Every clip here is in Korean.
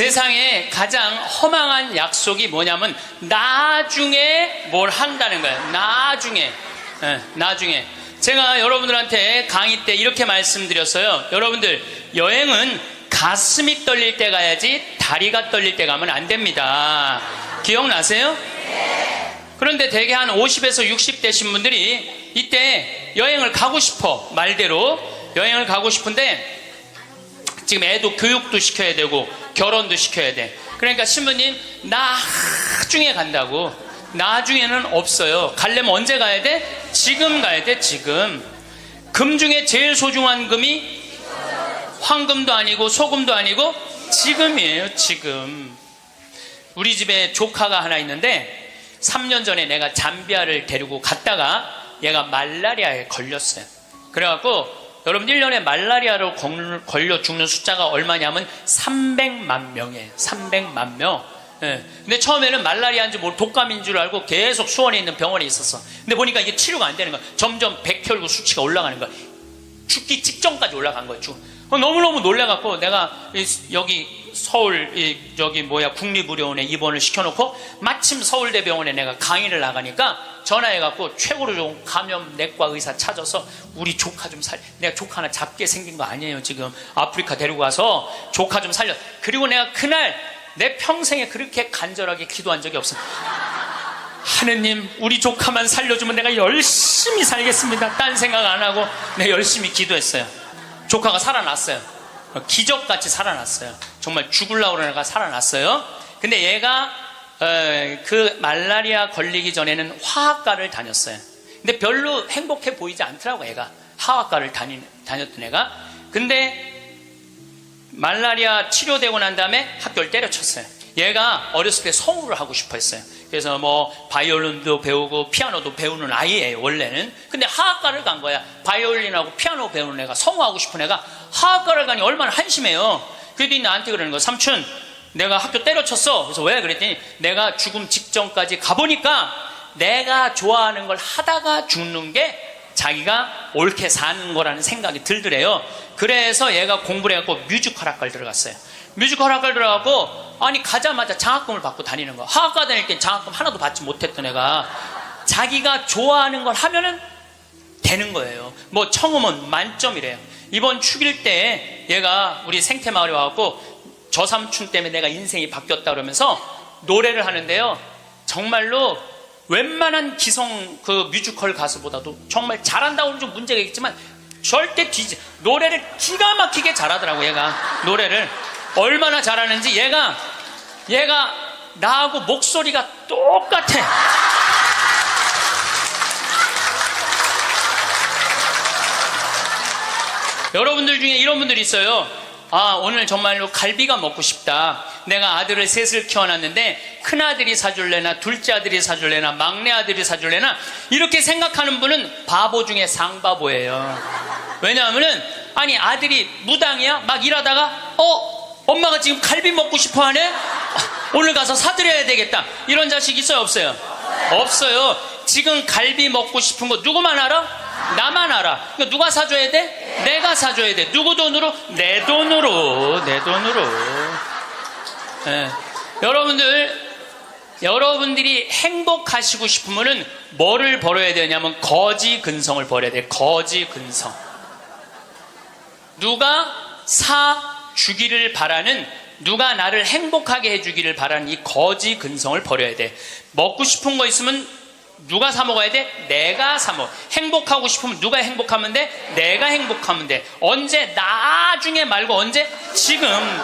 세상에 가장 허망한 약속이 뭐냐면 나중에 뭘 한다는 거예요. 나중에. 나중에. 제가 여러분들한테 강의 때 이렇게 말씀드렸어요. 여러분들, 여행은 가슴이 떨릴 때 가야지 다리가 떨릴 때 가면 안 됩니다. 기억나세요? 그런데 대개 한 50에서 60 되신 분들이 이때 여행을 가고 싶어. 말대로 여행을 가고 싶은데 지금 애도 교육도 시켜야 되고 결혼도 시켜야 돼. 그러니까 신부님, 나중에 간다고. 나중에는 없어요. 가려면 언제 가야 돼? 지금 가야 돼. 지금. 금 중에 제일 소중한 금이 황금도 아니고 소금도 아니고 지금이에요. 지금. 우리 집에 조카가 하나 있는데 3년 전에 내가 잠비아를 데리고 갔다가 얘가 말라리아에 걸렸어요. 그래갖고 여러분, 1년에 말라리아로 걸려 죽는 숫자가 얼마냐면 300만 명이에요. 300만 명. 근데 처음에는 말라리아인지 뭘 독감인 줄 알고 계속 수원에 있는 병원에 있었어. 근데 보니까 이게 치료가 안 되는 거야. 점점 백혈구 수치가 올라가는 거야. 죽기 직전까지 올라간 거야. 너무너무 놀래갖고 내가 여기 서울 국립의료원에 입원을 시켜놓고 마침 서울대병원에 내가 강의를 나가니까 전화해갖고 최고로 좋은 감염내과 의사 찾아서 우리 조카 좀 내가 조카 하나 작게 생긴 거 아니에요. 지금 아프리카 데리고 가서 조카 좀 살려. 그리고 내가 그날 내 평생에 그렇게 간절하게 기도한 적이 없어. 하느님, 우리 조카만 살려주면 내가 열심히 살겠습니다. 딴 생각 안 하고 내가 열심히 기도했어요. 조카가 살아났어요. 기적같이 살아났어요. 정말 죽으려고 그러는 애가 살아났어요. 근데 얘가 그 말라리아 걸리기 전에는 화학과를 다녔어요. 근데 별로 행복해 보이지 않더라고. 애가 화학과를 다녔던 애가. 근데 말라리아 치료되고 난 다음에 학교를 때려쳤어요. 얘가 어렸을 때 성우를 하고 싶어 했어요. 그래서 뭐 바이올린도 배우고 피아노도 배우는 아이예요, 원래는. 근데 화학과를 간 거야. 바이올린하고 피아노 배우는 애가, 성우하고 싶은 애가 화학과를 가니 얼마나 한심해요. 그랬더니 나한테 그러는 거야. 삼촌, 내가 학교 때려쳤어. 그래서 왜? 그랬더니 내가 죽음 직전까지 가보니까 내가 좋아하는 걸 하다가 죽는 게 자기가 옳게 사는 거라는 생각이 들더래요. 그래서 얘가 공부를 해갖고 뮤지컬 학과를 들어갔어요. 뮤지컬 학과를 들어가고 아니 가자마자 장학금을 받고 다니는 거야. 화학과 다닐 땐 장학금 하나도 받지 못했던 애가 자기가 좋아하는 걸 하면은 되는 거예요. 뭐 청음은 만점이래요. 이번 축일 때 얘가 우리 생태마을에 와갖고 저 삼촌 때문에 내가 인생이 바뀌었다 그러면서 노래를 하는데요. 정말로 웬만한 기성 그 뮤지컬 가수보다도 정말 잘한다고는 좀 문제가 있겠지만 절대 노래를 기가 막히게 잘하더라고. 얘가 노래를 얼마나 잘하는지 얘가 나하고 목소리가 똑같아. 여러분들 중에 이런 분들이 있어요. 아, 오늘 정말로 갈비가 먹고 싶다. 내가 아들을 셋을 키워놨는데 큰아들이 사줄래나 둘째 아들이 사줄래나 막내 아들이 사줄래나 이렇게 생각하는 분은 바보 중에 상바보예요. 왜냐하면은 아니 아들이 무당이야? 막 일하다가 엄마가 지금 갈비 먹고 싶어 하네? 오늘 가서 사드려야 되겠다. 이런 자식 있어요, 없어요? 없어요. 지금 갈비 먹고 싶은 거 누구만 알아? 나만 알아. 그러니까 누가 사줘야 돼? 내가 사줘야 돼. 누구 돈으로? 내 돈으로. 네. 여러분들이 행복하시고 싶으면은 뭐를 버려야 되냐면 거지 근성을 버려야 돼. 거지 근성. 누가 사주기를 바라는, 누가 나를 행복하게 해주기를 바라는 이 거지 근성을 버려야 돼. 먹고 싶은 거 있으면 누가 사 먹어야 돼? 내가 사 먹어. 행복하고 싶으면 누가 행복하면 돼? 내가 행복하면 돼. 언제? 나중에 말고 언제? 지금.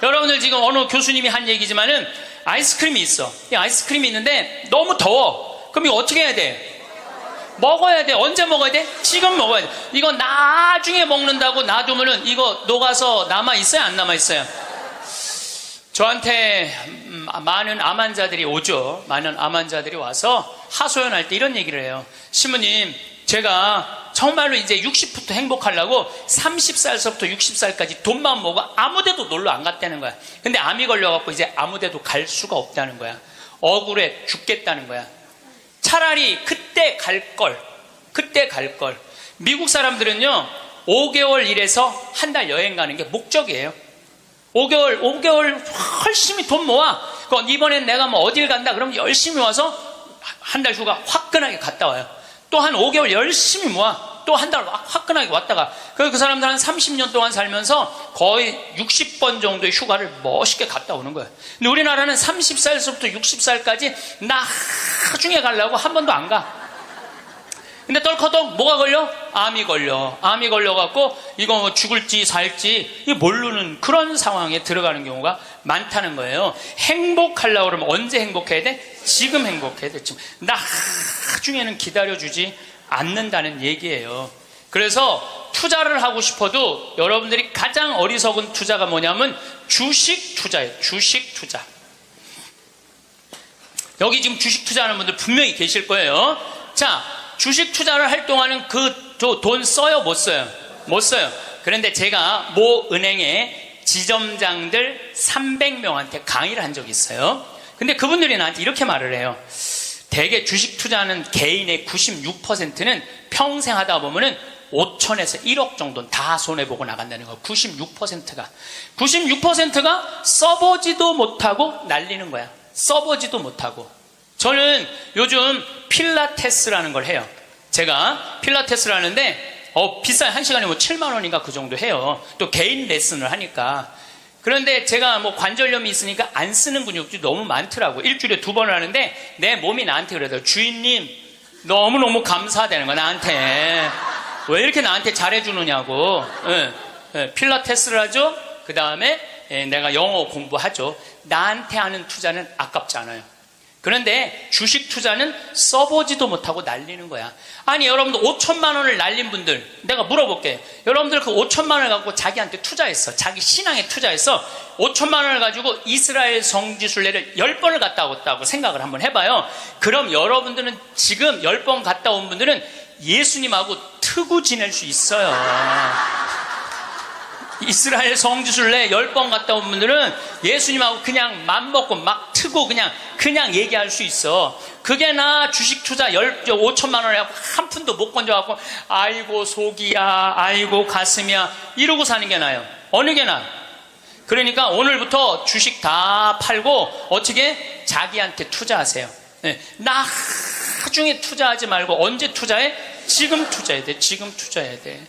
여러분들 지금 어느 교수님이 한 얘기지만은 아이스크림이 있어. 이 아이스크림이 있는데 너무 더워. 그럼 이거 어떻게 해야 돼? 먹어야 돼. 언제 먹어야 돼? 지금 먹어야 돼. 이거 나중에 먹는다고 놔두면은 이거 녹아서 남아있어요? 안 남아있어요? 저한테 많은 암 환자들이 오죠. 많은 암 환자들이 와서 하소연할 때 이런 얘기를 해요. 신부님, 제가 정말로 이제 60부터 행복하려고 30살서부터 60살까지 돈만 모으고 아무데도 놀러 안 갔다는 거야. 근데 암이 걸려갖고 이제 아무데도 갈 수가 없다는 거야. 억울해 죽겠다는 거야. 차라리 그때 갈 걸. 미국 사람들은요 5개월 일해서 한 달 여행 가는 게 목적이에요. 5개월 열심히 돈 모아. 이번엔 내가 뭐 어딜 간다 그러면 열심히 와서 한 달 휴가 화끈하게 갔다 와요. 또 한 5개월 열심히 모아. 또 한 달 화끈하게 왔다가 그 사람들 한 30년 동안 살면서 거의 60번 정도의 휴가를 멋있게 갔다 오는 거예요. 근데 우리나라는 30살부터 60살까지 나중에 가려고 한 번도 안 가. 근데 떨커덕 뭐가 걸려? 암이 걸려갖고 이거 뭐 죽을지 살지 모르는 그런 상황에 들어가는 경우가 많다는 거예요. 행복하려고 그러면 언제 행복해야 돼? 지금 행복해야 돼. 지금. 나중에는 기다려주지 않는다는 얘기예요. 그래서 투자를 하고 싶어도 여러분들이 가장 어리석은 투자가 뭐냐면 주식 투자예요. 주식 투자. 여기 지금 주식 투자하는 분들 분명히 계실 거예요. 자, 주식 투자를 할 동안은 돈 써요? 못 써요? 못 써요. 그런데 제가 모 은행의 지점장들 300명한테 강의를 한 적이 있어요. 근데 그분들이 나한테 이렇게 말을 해요. 대개 주식 투자하는 개인의 96%는 평생 하다 보면은 5천에서 1억 정도는 다 손해보고 나간다는 거예요. 96%가 써보지도 못하고 날리는 거야. 써보지도 못하고. 저는 요즘 필라테스라는 걸 해요. 제가 필라테스를 하는데 비싸요. 1시간에 뭐 7만 원인가 그 정도 해요. 또 개인 레슨을 하니까. 그런데 제가 뭐 관절염이 있으니까 안 쓰는 근육들이 너무 많더라고. 일주일에 2번을 하는데 내 몸이 나한테 그러더라고요. 주인님 너무너무 감사하다는 거야. 나한테 왜 이렇게 나한테 잘해주느냐고. 필라테스를 하죠. 그 다음에 내가 영어 공부하죠. 나한테 하는 투자는 아깝지 않아요. 그런데 주식 투자는 써보지도 못하고 날리는 거야. 아니 여러분들 5천만 원을 날린 분들 내가 물어볼게요. 여러분들 그 5천만 원을 갖고 자기한테 투자했어. 자기 신앙에 투자했어. 5천만 원을 가지고 이스라엘 성지순례를 10번을 갔다 왔다고 생각을 한번 해봐요. 그럼 여러분들은 지금 10번 갔다 온 분들은 예수님하고 트고 지낼 수 있어요. 이스라엘 성지순례 10번 갔다 온 분들은 예수님하고 그냥 맘먹고 막 트고 그냥 얘기할 수 있어. 그게 나 주식 투자 5천만 원에 한 푼도 못 건져갖고 아이고 속이야 아이고 가슴이야 이러고 사는 게 나아요. 어느 게 나아? 그러니까 오늘부터 주식 다 팔고 어떻게 자기한테 투자하세요. 나중에 투자하지 말고 언제 투자해? 지금 투자해야 돼. 지금 투자해야 돼.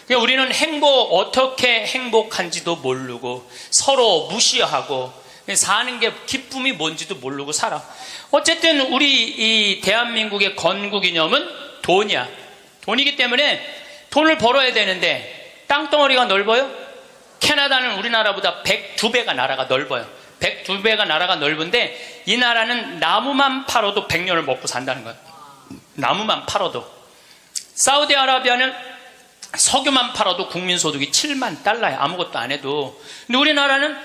그러니까 우리는 어떻게 행복한지도 모르고 서로 무시하고 사는 게 기쁨이 뭔지도 모르고 살아. 어쨌든 우리 이 대한민국의 건국 이념은 돈이야. 돈이기 때문에 돈을 벌어야 되는데 땅덩어리가 넓어요? 캐나다는 우리나라보다 102배가 나라가 넓어요. 102배가 나라가 넓은데 이 나라는 나무만 팔아도 100년을 먹고 산다는 거예요. 나무만 팔아도. 사우디아라비아는 석유만 팔아도 국민소득이 7만 달러야. 아무것도 안 해도. 근데 우리나라는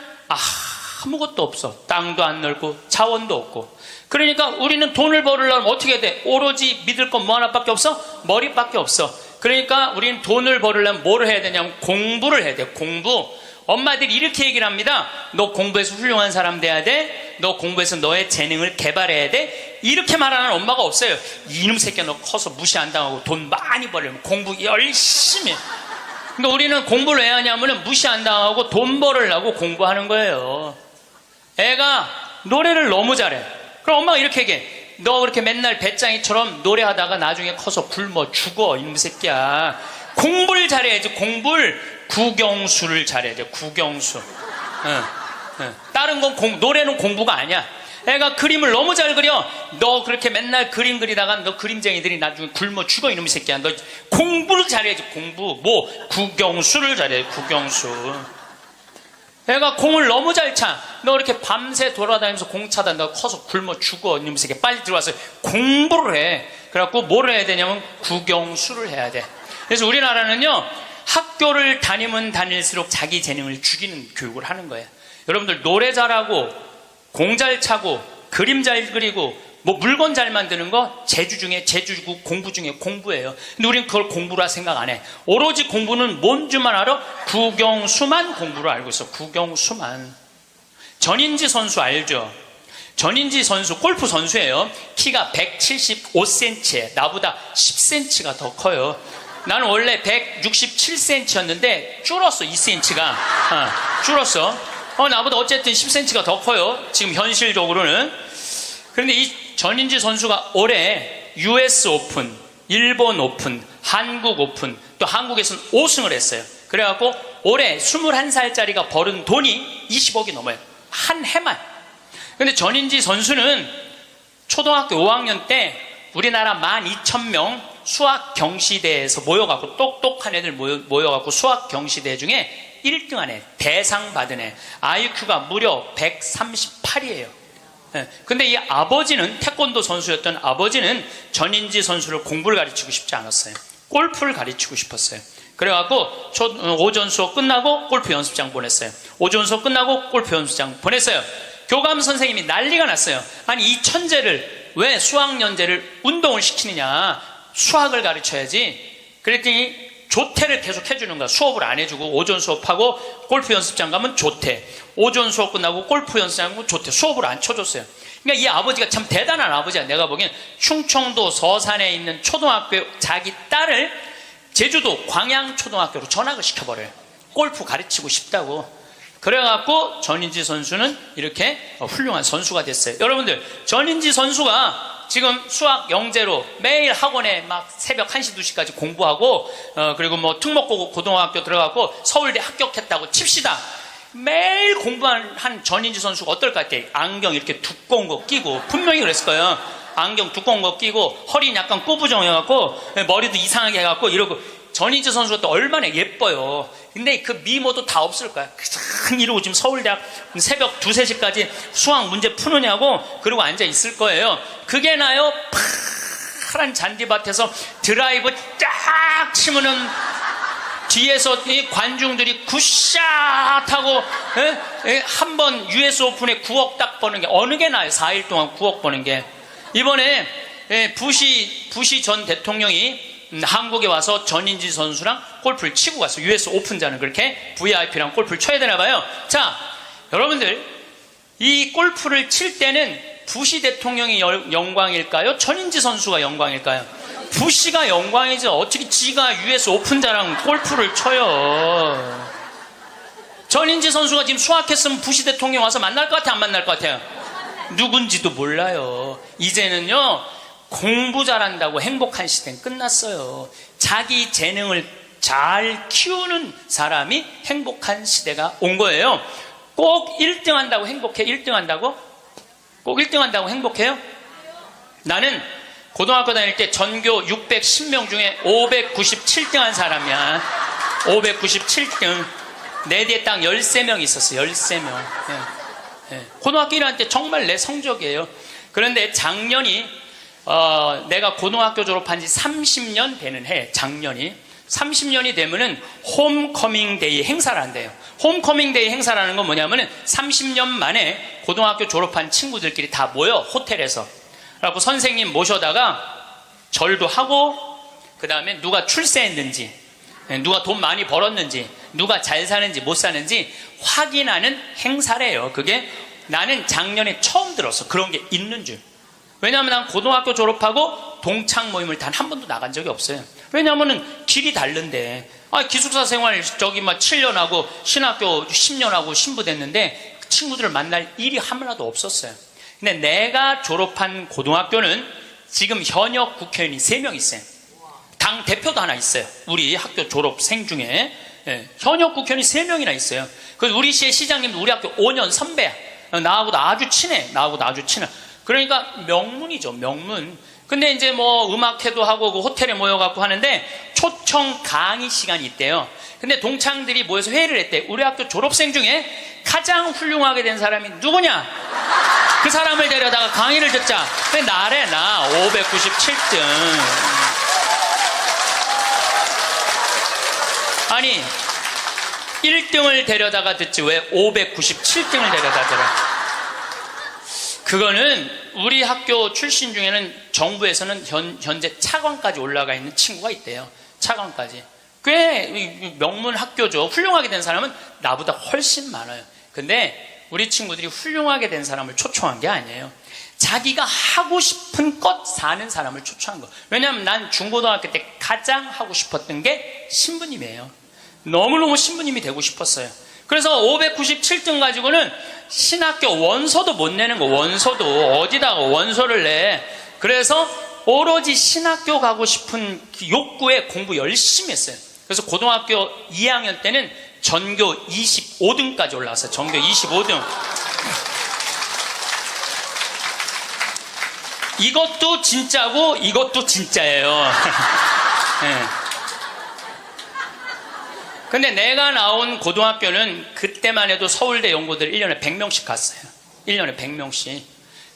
아무것도 없어. 땅도 안 넓고 자원도 없고. 그러니까 우리는 돈을 벌으려면 어떻게 해야 돼? 오로지 믿을 건 뭐 하나밖에 없어? 머리밖에 없어. 그러니까 우리는 돈을 벌으려면 뭐를 해야 되냐면 공부를 해야 돼. 공부. 엄마들이 이렇게 얘기를 합니다. 너 공부해서 훌륭한 사람 돼야 돼. 너 공부해서 너의 재능을 개발해야 돼. 이렇게 말하는 엄마가 없어요. 이놈 새끼야 너 커서 무시 안 당하고 돈 많이 벌려면 공부 열심히 해. 그러니까 우리는 공부를 왜 하냐면 무시 안 당하고 돈 벌으려고 공부하는 거예요. 애가 노래를 너무 잘해. 그럼 엄마가 이렇게 얘기해. 너 그렇게 맨날 배짱이처럼 노래하다가 나중에 커서 굶어 죽어 이놈 새끼야. 공부를 잘해야지. 공부를 국영수를 잘해야 돼. 국영수. 다른 건 노래는 공부가 아니야. 애가 그림을 너무 잘 그려. 너 그렇게 맨날 그림 그리다가 너 그림쟁이들이 나중에 굶어 죽어 이놈의 새끼야. 너 공부를 잘해야지. 공부. 국영수를 잘해. 국영수. 애가 공을 너무 잘 차. 너 이렇게 밤새 돌아다니면서 공 차다. 너 커서 굶어 죽어 이놈의 새끼야. 빨리 들어와서 공부를 해. 그래갖고 뭘 해야 되냐면 국영수를 해야 돼. 그래서 우리나라는요 학교를 다니면 다닐수록 자기 재능을 죽이는 교육을 하는 거예요. 여러분들 노래 잘하고 공 잘 차고 그림 잘 그리고 뭐 물건 잘 만드는 거 제주고 공부 중에 공부예요. 근데 우리는 그걸 공부라 생각 안 해. 오로지 공부는 뭔 줄만 알아? 국영수만 공부를 알고 있어. 국영수만. 전인지 선수 알죠? 전인지 선수 골프 선수예요. 키가 175cm에 나보다 10cm가 더 커요. 나는 원래 167cm였는데 줄었어. 2cm가 줄었어. 나보다 어쨌든 10cm가 더 커요. 지금 현실적으로는. 그런데 이 전인지 선수가 올해 US 오픈, 일본 오픈, 한국 오픈, 또 한국에서는 5승을 했어요. 그래갖고 올해 21살짜리가 벌은 돈이 20억이 넘어요. 한 해만. 근데 전인지 선수는 초등학교 5학년 때 우리나라 12,000명 수학 경시대에서 모여갖고 똑똑한 애들 모여갖고 수학 경시대 중에 1등한 애, 대상 받은 애, IQ가 무려 138이에요. 근데 이 아버지는 태권도 선수였던 아버지는 전인지 선수를 공부를 가르치고 싶지 않았어요. 골프를 가르치고 싶었어요. 그래갖고 오전 수업 끝나고 골프 연습장 보냈어요. 오전 수업 끝나고 골프 연습장 보냈어요. 교감 선생님이 난리가 났어요. 아니 이 천재를 왜 수학연재를 운동을 시키느냐, 수학을 가르쳐야지. 그랬더니 조퇴를 계속 해주는 거야. 수업을 안 해주고 오전 수업하고 골프 연습장 가면 조퇴, 오전 수업 끝나고 골프 연습장 가면 조퇴, 수업을 안 쳐줬어요. 그러니까 이 아버지가 참 대단한 아버지야. 내가 보기엔 충청도 서산에 있는 초등학교 자기 딸을 제주도 광양초등학교로 전학을 시켜버려요. 골프 가르치고 싶다고. 그래갖고 전인지 선수는 이렇게 훌륭한 선수가 됐어요. 여러분들, 전인지 선수가 지금 수학 영재로 매일 학원에 막 새벽 1시, 2시까지 공부하고 그리고 뭐 특목고 고등학교 들어가고 서울대 합격했다고 칩시다. 매일 공부한 전인지 선수가 어떨 것 같아요? 안경 이렇게 두꺼운 거 끼고, 분명히 그랬을 거예요. 안경 두꺼운 거 끼고 허리는 약간 꾸부정해갖고 머리도 이상하게 해갖고 이러고. 전인지 선수가 또 얼마나 예뻐요. 근데 그 미모도 다 없을 거야. 그냥 이러고 지금 서울대학 새벽 2, 3시까지 수학 문제 푸느냐고 그러고 앉아 있을 거예요. 그게 나요? 파란 잔디밭에서 드라이브 딱 치면은 뒤에서 이 관중들이 굿샷 하고 한 번 US 오픈에 9억 딱 버는 게 어느 게 나아요? 4일 동안 9억 버는 게. 이번에 부시 전 대통령이 한국에 와서 전인지 선수랑 골프를 치고 갔어요. US 오픈자는 그렇게 VIP랑 골프를 쳐야 되나 봐요. 자, 여러분들, 이 골프를 칠 때는 부시 대통령이 영광일까요? 전인지 선수가 영광일까요? 부시가 영광이지. 어떻게 지가 US 오픈자랑 골프를 쳐요? 전인지 선수가 지금 수학했으면 부시 대통령 와서 만날 것 같아요? 안 만날 것 같아요? 누군지도 몰라요. 이제는요, 공부 잘한다고 행복한 시대는 끝났어요. 자기 재능을 잘 키우는 사람이 행복한 시대가 온 거예요. 꼭 1등 한다고 행복해? 1등 한다고? 꼭 1등 한다고 행복해요? 나는 고등학교 다닐 때 전교 610명 중에 597등 한 사람이야. 597등. 내 뒤에 딱 13명 있었어. 13명. 고등학교 1학년 때 정말 내 성적이에요. 그런데 작년이 내가 고등학교 졸업한 지 30년 되는 해, 작년이. 30년이 되면은 홈커밍 데이 행사를 한대요. 홈커밍 데이 행사라는 건 뭐냐면은 30년 만에 고등학교 졸업한 친구들끼리 다 모여, 호텔에서. 그래갖고 선생님 모셔다가 절도 하고, 그 다음에 누가 출세했는지, 누가 돈 많이 벌었는지, 누가 잘 사는지 못 사는지 확인하는 행사래요. 그게 나는 작년에 처음 들었어. 그런 게 있는 줄. 왜냐하면 난 고등학교 졸업하고 동창 모임을 단 한 번도 나간 적이 없어요. 왜냐하면 길이 다른데. 기숙사 생활 저기 막 7년 하고 신학교 10년 하고 신부됐는데 친구들을 만날 일이 하나도 없었어요. 근데 내가 졸업한 고등학교는 지금 현역 국회의원이 3명 있어요. 당 대표도 하나 있어요. 우리 학교 졸업생 중에. 현역 국회의원이 3명이나 있어요. 그래서 우리 시의 시장님도 우리 학교 5년 선배야. 나하고도 아주 친해. 그러니까 명문이죠, 명문. 근데 이제 뭐 음악회도 하고 그 호텔에 모여갖고 하는데 초청 강의 시간이 있대요. 근데 동창들이 모여서 회의를 했대. 우리 학교 졸업생 중에 가장 훌륭하게 된 사람이 누구냐? 그 사람을 데려다가 강의를 듣자. 근데 나래, 나 597등. 아니 1등을 데려다가 듣지 왜 597등을 데려다 들어? 그거는 우리 학교 출신 중에는 정부에서는 현재 차관까지 올라가 있는 친구가 있대요. 차관까지. 꽤 명문 학교죠. 훌륭하게 된 사람은 나보다 훨씬 많아요. 근데 우리 친구들이 훌륭하게 된 사람을 초청한 게 아니에요. 자기가 하고 싶은 것 사는 사람을 초청한 거. 왜냐하면 난 중고등학교 때 가장 하고 싶었던 게 신부님이에요. 너무너무 신부님이 되고 싶었어요. 그래서 597등 가지고는 신학교 원서도 못 내는 거. 원서도 어디다가 원서를 내. 그래서 오로지 신학교 가고 싶은 욕구에 공부 열심히 했어요. 그래서 고등학교 2학년 때는 전교 25등까지 올라왔어요. 전교 25등. 이것도 진짜고 이것도 진짜예요. 네. 근데 내가 나온 고등학교는 그때만 해도 서울대 연고들 1년에 100명씩 갔어요. 1년에 100명씩.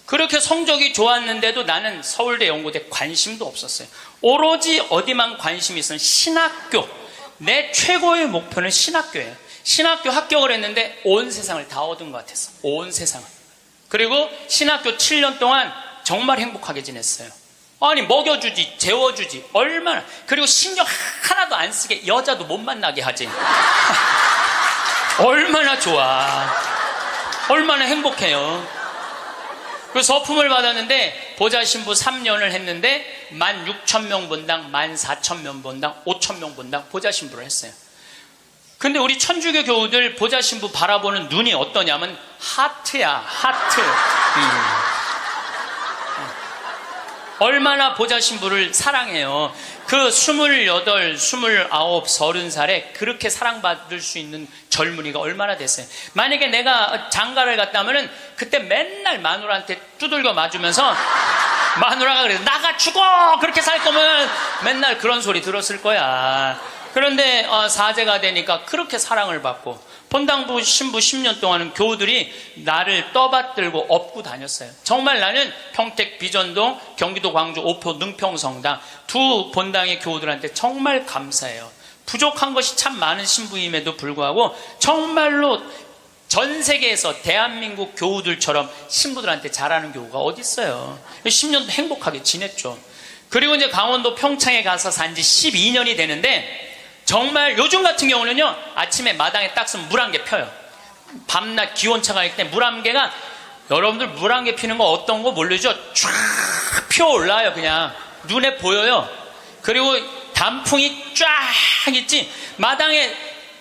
그렇게 성적이 좋았는데도 나는 서울대 연고대 관심도 없었어요. 오로지 어디만 관심이 있었는 신학교. 내 최고의 목표는 신학교예요. 신학교 합격을 했는데 온 세상을 다 얻은 것 같았어. 온 세상을. 그리고 신학교 7년 동안 정말 행복하게 지냈어요. 아니 먹여주지, 재워주지, 얼마나. 그리고 신경 하나도 안 쓰게 여자도 못 만나게 하지. 얼마나 좋아. 얼마나 행복해요. 그 서품을 받았는데 보좌 신부 3년을 했는데 16,000명 본당, 14,000명 본당, 5,000명 본당 보좌 신부를 했어요. 근데 우리 천주교 교우들 보좌 신부 바라보는 눈이 어떠냐면 하트야, 하트. 얼마나 보좌 신부를 사랑해요. 그 28, 29, 30살에 그렇게 사랑받을 수 있는 젊은이가 얼마나 됐어요. 만약에 내가 장가를 갔다면은 그때 맨날 마누라한테 두들겨 맞으면서 마누라가 그래 나가 죽어 그렇게 살 거면 맨날 그런 소리 들었을 거야. 그런데 사제가 되니까 그렇게 사랑을 받고 본당부 신부 10년 동안은 교우들이 나를 떠받들고 업고 다녔어요. 정말 나는 평택 비전동, 경기도 광주 오포 능평성당 두 본당의 교우들한테 정말 감사해요. 부족한 것이 참 많은 신부임에도 불구하고 정말로 전 세계에서 대한민국 교우들처럼 신부들한테 잘하는 교우가 어디 있어요. 10년도 행복하게 지냈죠. 그리고 이제 강원도 평창에 가서 산 지 12년이 되는데 정말 요즘 같은 경우는요 아침에 마당에 딱 서면 물 한 개 펴요. 밤낮 기온차가 있을 때 물 한 개가 여러분들 물 한 개 피는 거 어떤 거 모르죠? 쫙 피어올라요. 그냥 눈에 보여요. 그리고 단풍이 쫙 있지. 마당에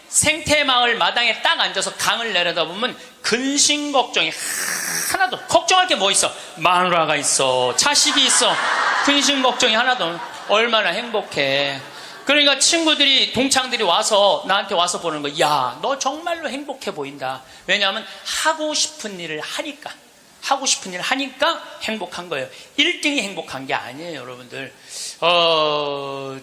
생태마을 마당에 딱 앉아서 강을 내려다보면 근심 걱정이 하나도 걱정할 게 뭐 있어. 마누라가 있어, 자식이 있어. 근심 걱정이 하나도. 얼마나 행복해. 그러니까 친구들이 동창들이 와서 나한테 와서 보는 거, 야, 너 정말로 행복해 보인다. 왜냐하면 하고 싶은 일을 하니까, 하고 싶은 일을 하니까 행복한 거예요. 1등이 행복한 게 아니에요, 여러분들.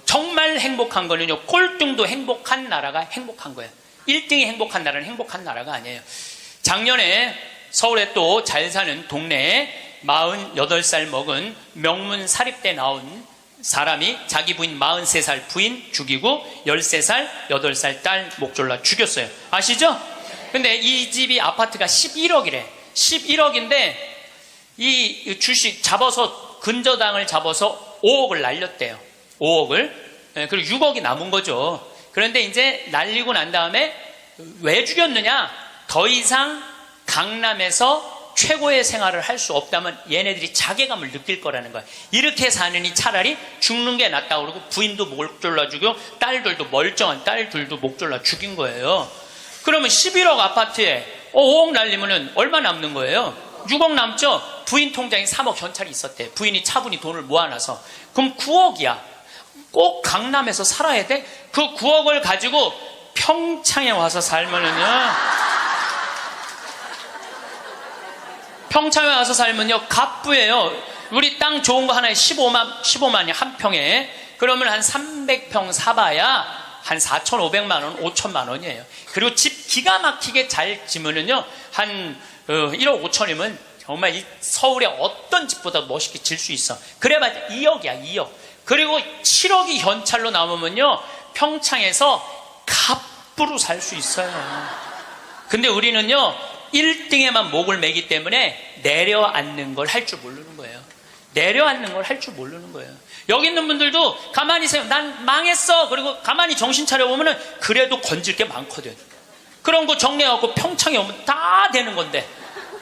정말 행복한 거는요, 꼴등도 행복한 나라가 행복한 거예요. 1등이 행복한 나라는 행복한 나라가 아니에요. 작년에 서울에 또 잘 사는 동네에 48살 먹은 명문 사립대 나온 사람이 자기 부인 43살 부인 죽이고 13살, 8살 딸 목 졸라 죽였어요. 아시죠? 근데 이 집이 아파트가 11억이래. 11억인데 이 주식 잡아서 근저당을 잡아서 5억을 날렸대요. 5억을. 그리고 6억이 남은 거죠. 그런데 이제 날리고 난 다음에 왜 죽였느냐? 더 이상 강남에서 최고의 생활을 할 수 없다면 얘네들이 자괴감을 느낄 거라는 거야. 이렇게 사느니 차라리 죽는 게 낫다고 그러고 부인도 목 졸라 죽여 딸들도 멀쩡한 딸들도 목 졸라 죽인 거예요. 그러면 11억 아파트에 5억 날리면 얼마 남는 거예요? 6억 남죠? 부인 통장에 3억 현찰이 있었대. 부인이 차분히 돈을 모아놔서. 그럼 9억이야. 꼭 강남에서 살아야 돼? 그 9억을 가지고 평창에 와서 살면은요, 평창에 와서 살면요 갑부예요. 우리 땅 좋은 거 하나에 15만이 한 평에. 그러면 한 300평 사봐야 한 4,500만 원, 5천만 원이에요. 그리고 집 기가 막히게 잘 지면은요 한 1억 5천이면 정말 이 서울의 어떤 집보다 멋있게 질 수 있어. 그래봤자 2억이야 2억. 그리고 7억이 현찰로 남으면요 평창에서 갑부로 살 수 있어요. 근데 우리는요 1등에만 목을 매기 때문에 내려앉는 걸 할 줄 모르는 거예요. 내려앉는 걸 할 줄 모르는 거예요. 여기 있는 분들도 가만히 있어요. 난 망했어. 그리고 가만히 정신 차려보면 그래도 건질 게 많거든. 그런 거 정리해갖고 평창에 오면 다 되는 건데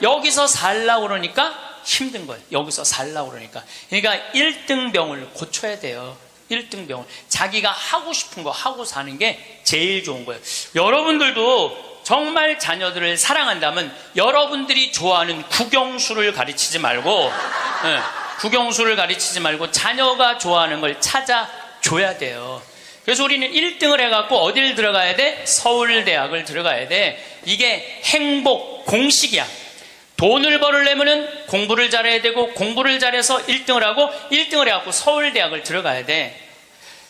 여기서 살라고 그러니까 힘든 거예요. 여기서 살라고 그러니까. 그러니까 1등병을 고쳐야 돼요. 1등병을. 자기가 하고 싶은 거 하고 사는 게 제일 좋은 거예요. 여러분들도 정말 자녀들을 사랑한다면 여러분들이 좋아하는 국영수를 가르치지 말고 국영수를 가르치지 말고 자녀가 좋아하는 걸 찾아줘야 돼요. 그래서 우리는 1등을 해갖고 어딜 들어가야 돼? 서울대학을 들어가야 돼. 이게 행복 공식이야. 돈을 벌으려면 공부를 잘해야 되고 공부를 잘해서 1등을 하고 1등을 해갖고 서울대학을 들어가야 돼.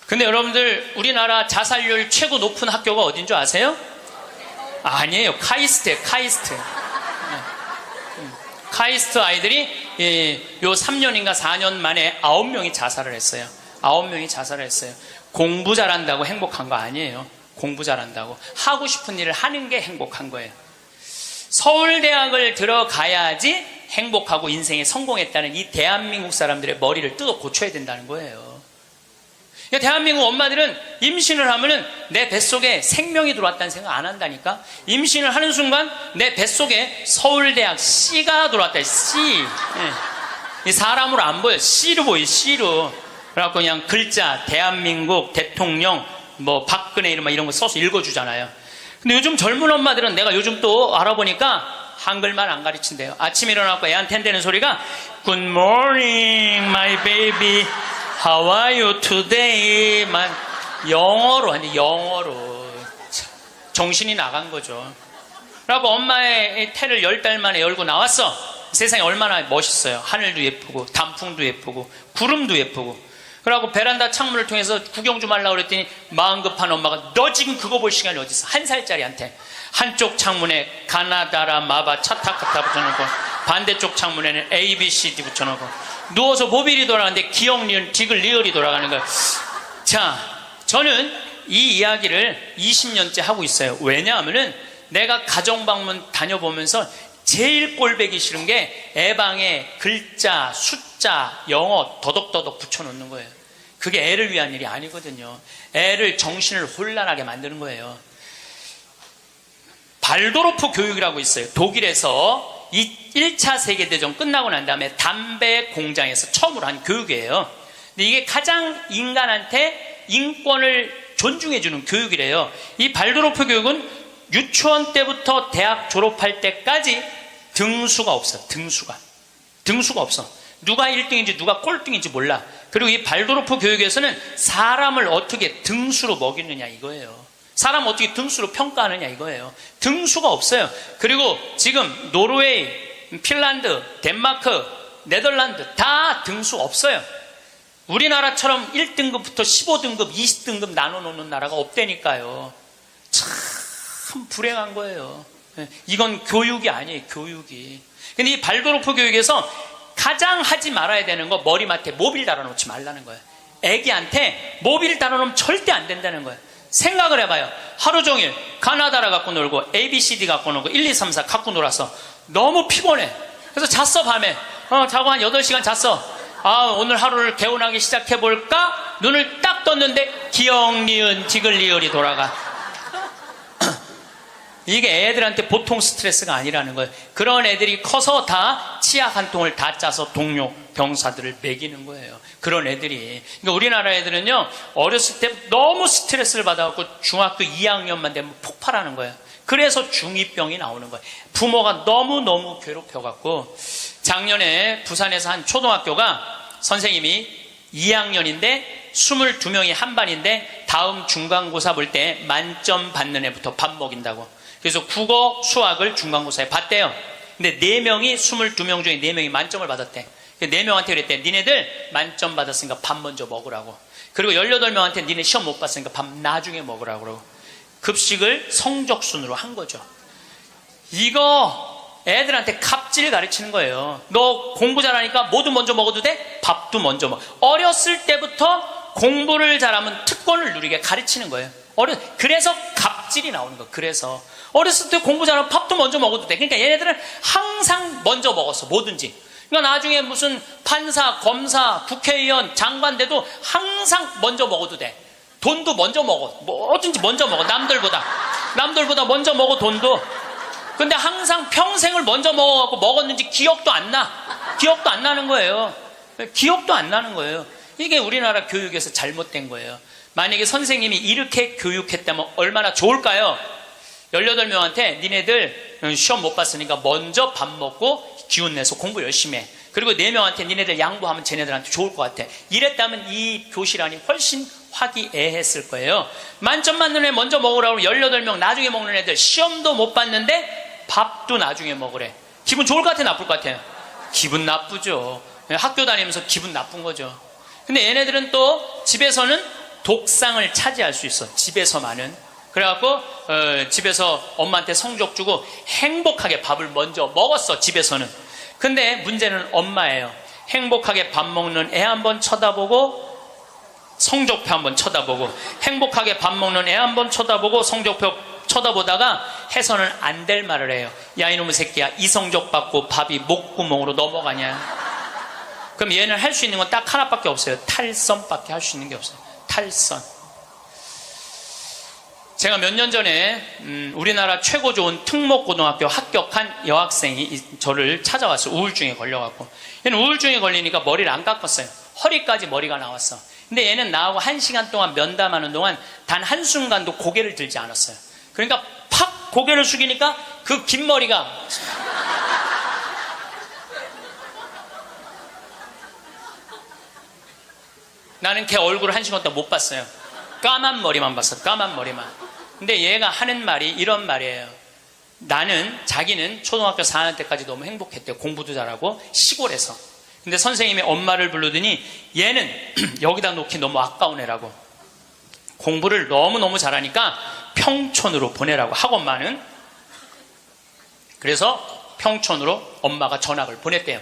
근데 여러분들 우리나라 자살률 최고 높은 학교가 어딘 줄 아세요? 아니에요. 카이스트예요. 카이스트 아이들이 요 3년인가 4년 만에 9명이 자살을 했어요. 9명이 자살을 했어요. 공부 잘한다고 행복한 거 아니에요. 공부 잘한다고 하고 싶은 일을 하는 게 행복한 거예요. 서울대학을 들어가야지 행복하고 인생에 성공했다는 이 대한민국 사람들의 머리를 뜯어 고쳐야 된다는 거예요. 대한민국 엄마들은 임신을 하면은 내 뱃속에 생명이 들어왔다는 생각 안 한다니까. 임신을 하는 순간 내 뱃속에 서울대학 C가 들어왔다. C. 이 사람으로 안 보여. C로 보여. C로. 그래갖고 그냥 글자 대한민국 대통령 뭐 박근혜 이런 거 써서 읽어주잖아요. 근데 요즘 젊은 엄마들은 내가 요즘 또 알아보니까 한글만 안 가르친대요. 아침에 일어나고 애한테 한다는 소리가 Good morning my baby How are you today? 만 영어로 하니 영어로 정신이 나간 거죠. 그리고 엄마의 태를 10달 만에 열고 나왔어. 세상에 얼마나 멋있어요. 하늘도 예쁘고 단풍도 예쁘고 구름도 예쁘고. 그러고 베란다 창문을 통해서 구경 좀 하려고 그랬더니 마음 급한 엄마가 너 지금 그거 볼 시간이 어디 있어? 1살짜리한테 한쪽 창문에 가나다라 마바 차타카타 붙여놓고 반대쪽 창문에는 ABCD 붙여놓고 누워서 모빌이 돌아가는데 기억, 리을, 디귿, 리을이 돌아가는 거예요. 자, 저는 이 이야기를 20년째 하고 있어요. 왜냐하면은 내가 가정방문 다녀보면서 제일 꼴배기 싫은 게 애방에 글자, 숫자, 영어 더덕더덕 붙여놓는 거예요. 그게 애를 위한 일이 아니거든요. 애를 정신을 혼란하게 만드는 거예요. 발도르프 교육이라고 있어요. 독일에서 이 1차 세계대전 끝나고 난 다음에 담배 공장에서 처음으로 한 교육이에요. 근데 이게 가장 인간한테 인권을 존중해주는 교육이래요. 이 발도르프 교육은 유치원 때부터 대학 졸업할 때까지 등수가 없어. 등수가 없어. 누가 1등인지 누가 꼴등인지 몰라. 그리고 이 발도르프 교육에서는 사람을 어떻게 등수로 먹이느냐 이거예요. 사람 어떻게 등수로 평가하느냐 이거예요. 등수가 없어요. 그리고 지금 노르웨이, 핀란드, 덴마크, 네덜란드 다 등수 없어요. 우리나라처럼 1등급부터 15등급, 20등급 나눠놓는 나라가 없다니까요. 참 불행한 거예요. 이건 교육이 아니에요. 교육이. 근데 이 발도르프 교육에서 가장 하지 말아야 되는 거 머리맡에 모빌 달아놓지 말라는 거예요. 애기한테 모빌 달아놓으면 절대 안 된다는 거예요. 생각을 해봐요. 하루 종일 가나다라 갖고 놀고 ABCD 갖고 놀고 1, 2, 3, 4 갖고 놀아서 너무 피곤해. 그래서 잤어. 밤에 자고 한 8시간 잤어. 오늘 하루를 개운하게 시작해볼까? 눈을 딱 떴는데 기억, 니은, 디귿, 리을이 돌아가. 이게 애들한테 보통 스트레스가 아니라는 거예요. 그런 애들이 커서 다 치약 한 통을 다 짜서 동료 병사들을 먹이는 거예요. 그런 애들이. 그러니까 우리나라 애들은요, 어렸을 때 너무 스트레스를 받아갖고 중학교 2학년만 되면 폭발하는 거예요. 그래서 중2병이 나오는 거예요. 부모가 너무너무 괴롭혀갖고. 작년에 부산에서 한 초등학교가 선생님이 2학년인데 22명이 한 반인데 다음 중간고사 볼 때 만점 받는 애부터 밥 먹인다고. 그래서 국어, 수학을 중간고사에 봤대요. 근데 4명이 22명 중에 4명이 만점을 받았대. 4명한테 그랬대. 니네들 만점 받았으니까 밥 먼저 먹으라고. 그리고 18명한테 니네 시험 못 봤으니까 밥 나중에 먹으라고. 급식을 성적순으로 한 거죠. 이거 애들한테 갑질 가르치는 거예요. 너 공부 잘하니까 뭐도 먼저 먹어도 돼? 밥도 먼저 먹어. 어렸을 때부터 공부를 잘하면 특권을 누리게 가르치는 거예요. 그래서 갑질이 나오는 거예요. 그래서 어렸을 때 공부 잘하면 밥도 먼저 먹어도 돼. 그러니까 얘네들은 항상 먼저 먹었어. 뭐든지. 그러니까 나중에 무슨 판사, 검사, 국회의원, 장관 돼도 항상 먼저 먹어도 돼. 돈도 먼저 먹어. 뭐든지 먼저 먹어. 남들보다 먼저 먹어. 돈도. 근데 항상 평생을 먼저 먹어갖고 먹었는지 기억도 안 나는 거예요. 기억도 안 나는 거예요. 이게 우리나라 교육에서 잘못된 거예요. 만약에 선생님이 이렇게 교육했다면 얼마나 좋을까요? 18명한테 니네들 시험 못 봤으니까 먼저 밥 먹고 기운 내서 공부 열심히 해. 그리고 4명한테 니네들 양보하면 쟤네들한테 좋을 것 같아. 이랬다면 이 교실 안이 훨씬 화기애애했을 거예요. 만점 맞는 애 먼저 먹으라고 18명 나중에 먹는 애들 시험도 못 봤는데 밥도 나중에 먹으래. 기분 좋을 것 같아, 나쁠 것 같아? 기분 나쁘죠. 학교 다니면서 기분 나쁜 거죠. 근데 얘네들은 또 집에서는 독상을 차지할 수 있어. 집에서만은. 그래갖고 집에서 엄마한테 성적 주고 행복하게 밥을 먼저 먹었어, 집에서는. 근데 문제는 엄마예요. 행복하게 밥 먹는 애 한번 쳐다보고 성적표 한번 쳐다보고, 행복하게 밥 먹는 애 한번 쳐다보고 성적표 쳐다보다가 해서는 안 될 말을 해요. 야, 이놈의 새끼야, 이 성적 받고 밥이 목구멍으로 넘어가냐? 그럼 얘는 할 수 있는 건 딱 하나밖에 없어요. 탈선밖에 할 수 있는 게 없어요. 탈선. 제가 몇 년 전에 우리나라 최고 좋은 특목고등학교 합격한 여학생이 저를 찾아왔어요. 우울증에 걸려갖고. 얘는 우울증에 걸리니까 머리를 안 깎았어요. 허리까지 머리가 나왔어. 근데 얘는 나하고 1시간 동안 면담하는 동안 단 한순간도 고개를 들지 않았어요. 그러니까 팍 고개를 숙이니까 그 긴 머리가 나는 걔 얼굴을 1시간 동안 못 봤어요. 까만 머리만 봤어. 까만 머리만. 근데 얘가 하는 말이 이런 말이에요. 자기는 초등학교 4학년 때까지 너무 행복했대요. 공부도 잘하고 시골에서. 근데 선생님이 엄마를 부르더니 얘는 여기다 놓기 너무 아까운 애라고. 공부를 너무너무 잘하니까 평촌으로 보내라고, 학원만은. 그래서 평촌으로 엄마가 전학을 보냈대요.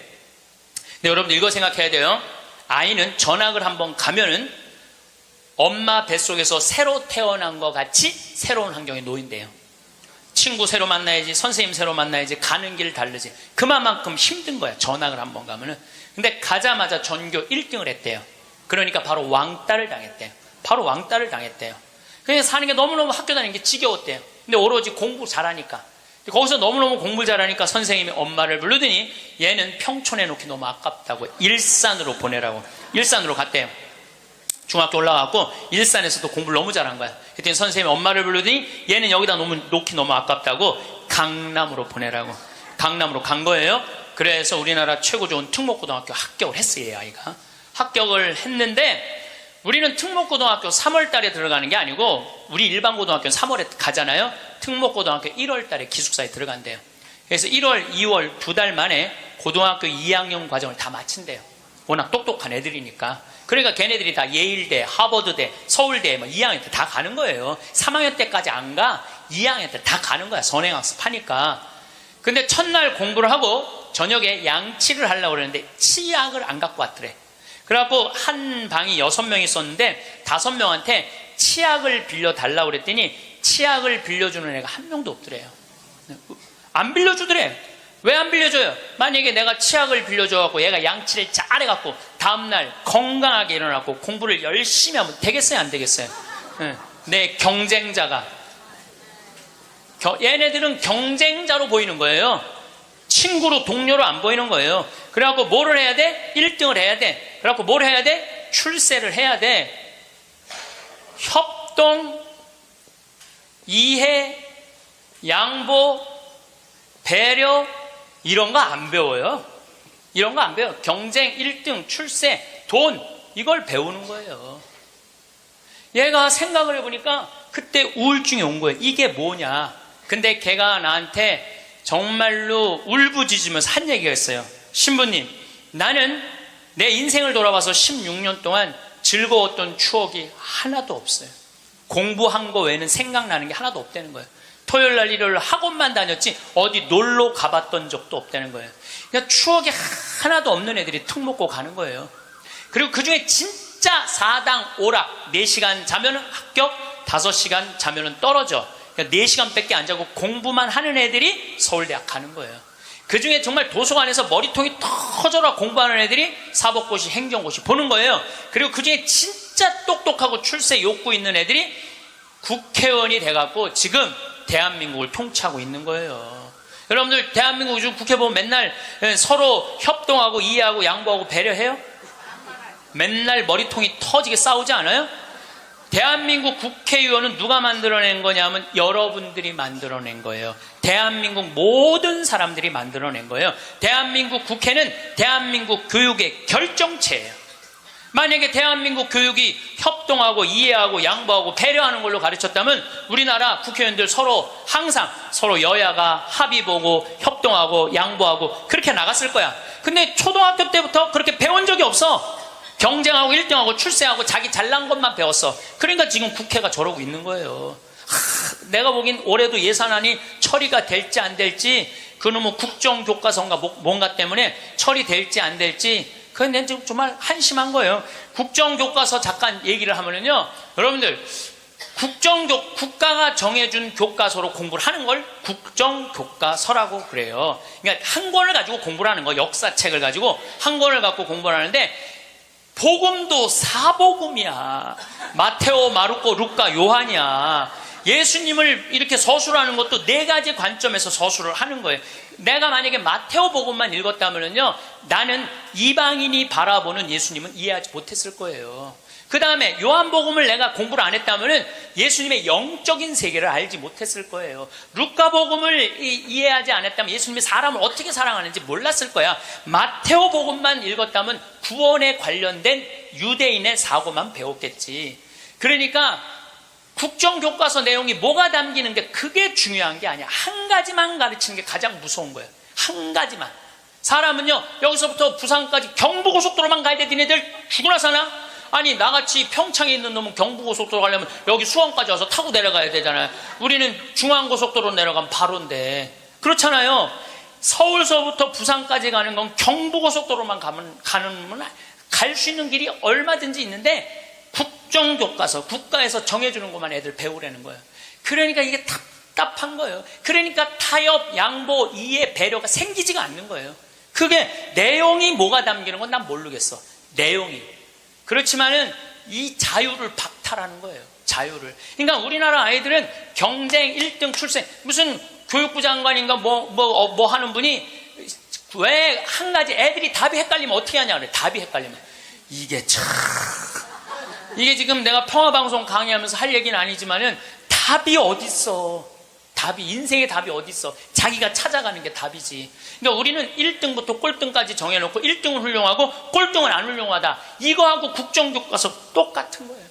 근데 여러분들 이거 생각해야 돼요. 아이는 전학을 한번 가면은 엄마 뱃속에서 새로 태어난 것 같이 새로운 환경에 놓인대요. 친구 새로 만나야지, 선생님 새로 만나야지, 가는 길 다르지. 그만큼 힘든 거야, 전학을 한번 가면은. 근데 가자마자 전교 1등을 했대요. 그러니까 바로 왕따를 당했대요. 바로 왕따를 당했대요. 그냥 사는 게 너무너무 학교 다니는 게 지겨웠대요. 근데 오로지 공부 잘하니까. 거기서 너무너무 공부 잘하니까 선생님이 엄마를 부르더니 얘는 평촌에 놓기 너무 아깝다고 일산으로 보내라고. 일산으로 갔대요. 중학교 올라가고 일산에서도 공부를 너무 잘한 거야. 그랬더니 선생님이 엄마를 부르더니 얘는 여기다 놓기 너무 아깝다고 강남으로 보내라고. 강남으로 간 거예요. 그래서 우리나라 최고 좋은 특목고등학교 합격을 했어요, 이 아이가. 합격을 했는데 우리는 특목고등학교 3월 달에 들어가는 게 아니고 우리 일반고등학교는 3월에 가잖아요. 특목고등학교 1월 달에 기숙사에 들어간대요. 그래서 1월, 2월 2달 만에 고등학교 2학년 과정을 다 마친대요. 워낙 똑똑한 애들이니까. 그러니까 걔네들이 다 예일대, 하버드대, 서울대 2학년 때 다 가는 거예요. 3학년 때까지 안 가. 2학년 때 다 가는 거야. 선행학습 하니까. 근데 첫날 공부를 하고 저녁에 양치를 하려고 그러는데 치약을 안 갖고 왔더래. 그래갖고 한 방이 6명이 있었는데 5명한테 치약을 빌려달라고 그랬더니 치약을 빌려주는 애가 한 명도 없더래요. 안 빌려주더래. 왜 안 빌려줘요? 만약에 내가 치약을 빌려줘갖고 얘가 양치를 잘해갖고 다음날 건강하게 일어나고 공부를 열심히 하면 되겠어요, 안 되겠어요? 내 경쟁자가. 얘네들은 경쟁자로 보이는 거예요. 친구로, 동료로 안 보이는 거예요. 그래갖고 뭐를 해야 돼? 1등을 해야 돼. 그래갖고 뭘 해야 돼? 출세를 해야 돼. 협동, 이해, 양보, 배려, 이런 거 안 배워요. 이런 거 안 배워요. 경쟁, 1등, 출세, 돈, 이걸 배우는 거예요. 얘가 생각을 해보니까 그때 우울증이 온 거예요. 이게 뭐냐. 근데 걔가 나한테 정말로 울부짖으면서 한 얘기가 있어요. 신부님, 나는 내 인생을 돌아봐서 16년 동안 즐거웠던 추억이 하나도 없어요. 공부한 거 외에는 생각나는 게 하나도 없다는 거예요. 토요일 날 일요일 학원만 다녔지 어디 놀러 가봤던 적도 없다는 거예요. 그러니까 추억이 하나도 없는 애들이 특목고 가는 거예요. 그리고 그중에 진짜 4당 오락 4시간 자면은 합격, 5시간 자면은 떨어져. 그러니까 4시간밖에 안 자고 공부만 하는 애들이 서울대학 가는 거예요. 그중에 정말 도서관에서 머리통이 터져라 공부하는 애들이 사법고시, 행정고시 보는 거예요. 그리고 그중에 진짜 똑똑하고 출세 욕구 있는 애들이 국회의원이 돼갖고 지금 대한민국을 통치하고 있는 거예요. 여러분들 대한민국 요즘 국회 보면 맨날 서로 협동하고 이해하고 양보하고 배려해요? 맨날 머리통이 터지게 싸우지 않아요? 대한민국 국회의원은 누가 만들어낸 거냐면 여러분들이 만들어낸 거예요. 대한민국 모든 사람들이 만들어낸 거예요. 대한민국 국회는 대한민국 교육의 결정체예요. 만약에 대한민국 교육이 협동하고 이해하고 양보하고 배려하는 걸로 가르쳤다면 우리나라 국회의원들 항상 서로 여야가 합의 보고 협동하고 양보하고 그렇게 나갔을 거야. 근데 초등학교 때부터 그렇게 배운 적이 없어. 경쟁하고 1등하고 출세하고 자기 잘난 것만 배웠어. 그러니까 지금 국회가 저러고 있는 거예요. 내가 보기엔 올해도 예산안이 처리가 될지 안 될지, 그놈의 국정교과서인가 뭔가 때문에 처리될지 안 될지, 그건 난 지금 정말 한심한 거예요. 국정교과서 잠깐 얘기를 하면은요, 여러분들, 국가가 정해준 교과서로 공부를 하는 걸 국정교과서라고 그래요. 그러니까 한 권을 가지고 공부를 하는 거, 역사책을 가지고 한 권을 갖고 공부를 하는데, 복음도 사복음이야. 마테오, 마르코, 루카, 요한이야. 예수님을 이렇게 서술하는 것도 네 가지 관점에서 서술을 하는 거예요. 내가 만약에 마테오 복음만 읽었다면요, 나는 이방인이 바라보는 예수님은 이해하지 못했을 거예요. 그 다음에 요한복음을 내가 공부를 안 했다면 예수님의 영적인 세계를 알지 못했을 거예요. 루카복음을 이해하지 않았다면 예수님이 사람을 어떻게 사랑하는지 몰랐을 거야. 마테오복음만 읽었다면 구원에 관련된 유대인의 사고만 배웠겠지. 그러니까 국정교과서 내용이 뭐가 담기는 게 그게 중요한 게 아니야. 한 가지만 가르치는 게 가장 무서운 거예요. 한 가지만. 사람은요, 여기서부터 부산까지 경부고속도로만 가야 돼. 니네들 죽으나 사나? 아니, 나같이 평창에 있는 놈은 경부고속도로 가려면 여기 수원까지 와서 타고 내려가야 되잖아요. 우리는 중앙고속도로 내려가면 바로인데. 그렇잖아요. 서울서부터 부산까지 가는 건 경부고속도로만 가는 갈 수 있는 길이 얼마든지 있는데, 국정교과서, 국가에서 정해주는 것만 애들 배우라는 거예요. 그러니까 이게 답답한 거예요. 그러니까 타협, 양보, 이해, 배려가 생기지가 않는 거예요. 그게 내용이 뭐가 담기는 건 난 모르겠어. 내용이. 그렇지만은 이 자유를 박탈하는 거예요. 자유를. 그러니까 우리나라 아이들은 경쟁 1등 출세, 무슨 교육부 장관인가 뭐 하는 분이 왜 한 가지 애들이 답이 헷갈리면 어떻게 하냐 그래. 답이 헷갈리면. 이게 지금 내가 평화방송 강의하면서 할 얘기는 아니지만은 답이 어딨어. 인생의 답이 어딨어. 자기가 찾아가는 게 답이지. 그러니까 우리는 1등부터 꼴등까지 정해놓고 1등은 훌륭하고 꼴등은 안 훌륭하다. 이거하고 국정교과서 똑같은 거예요.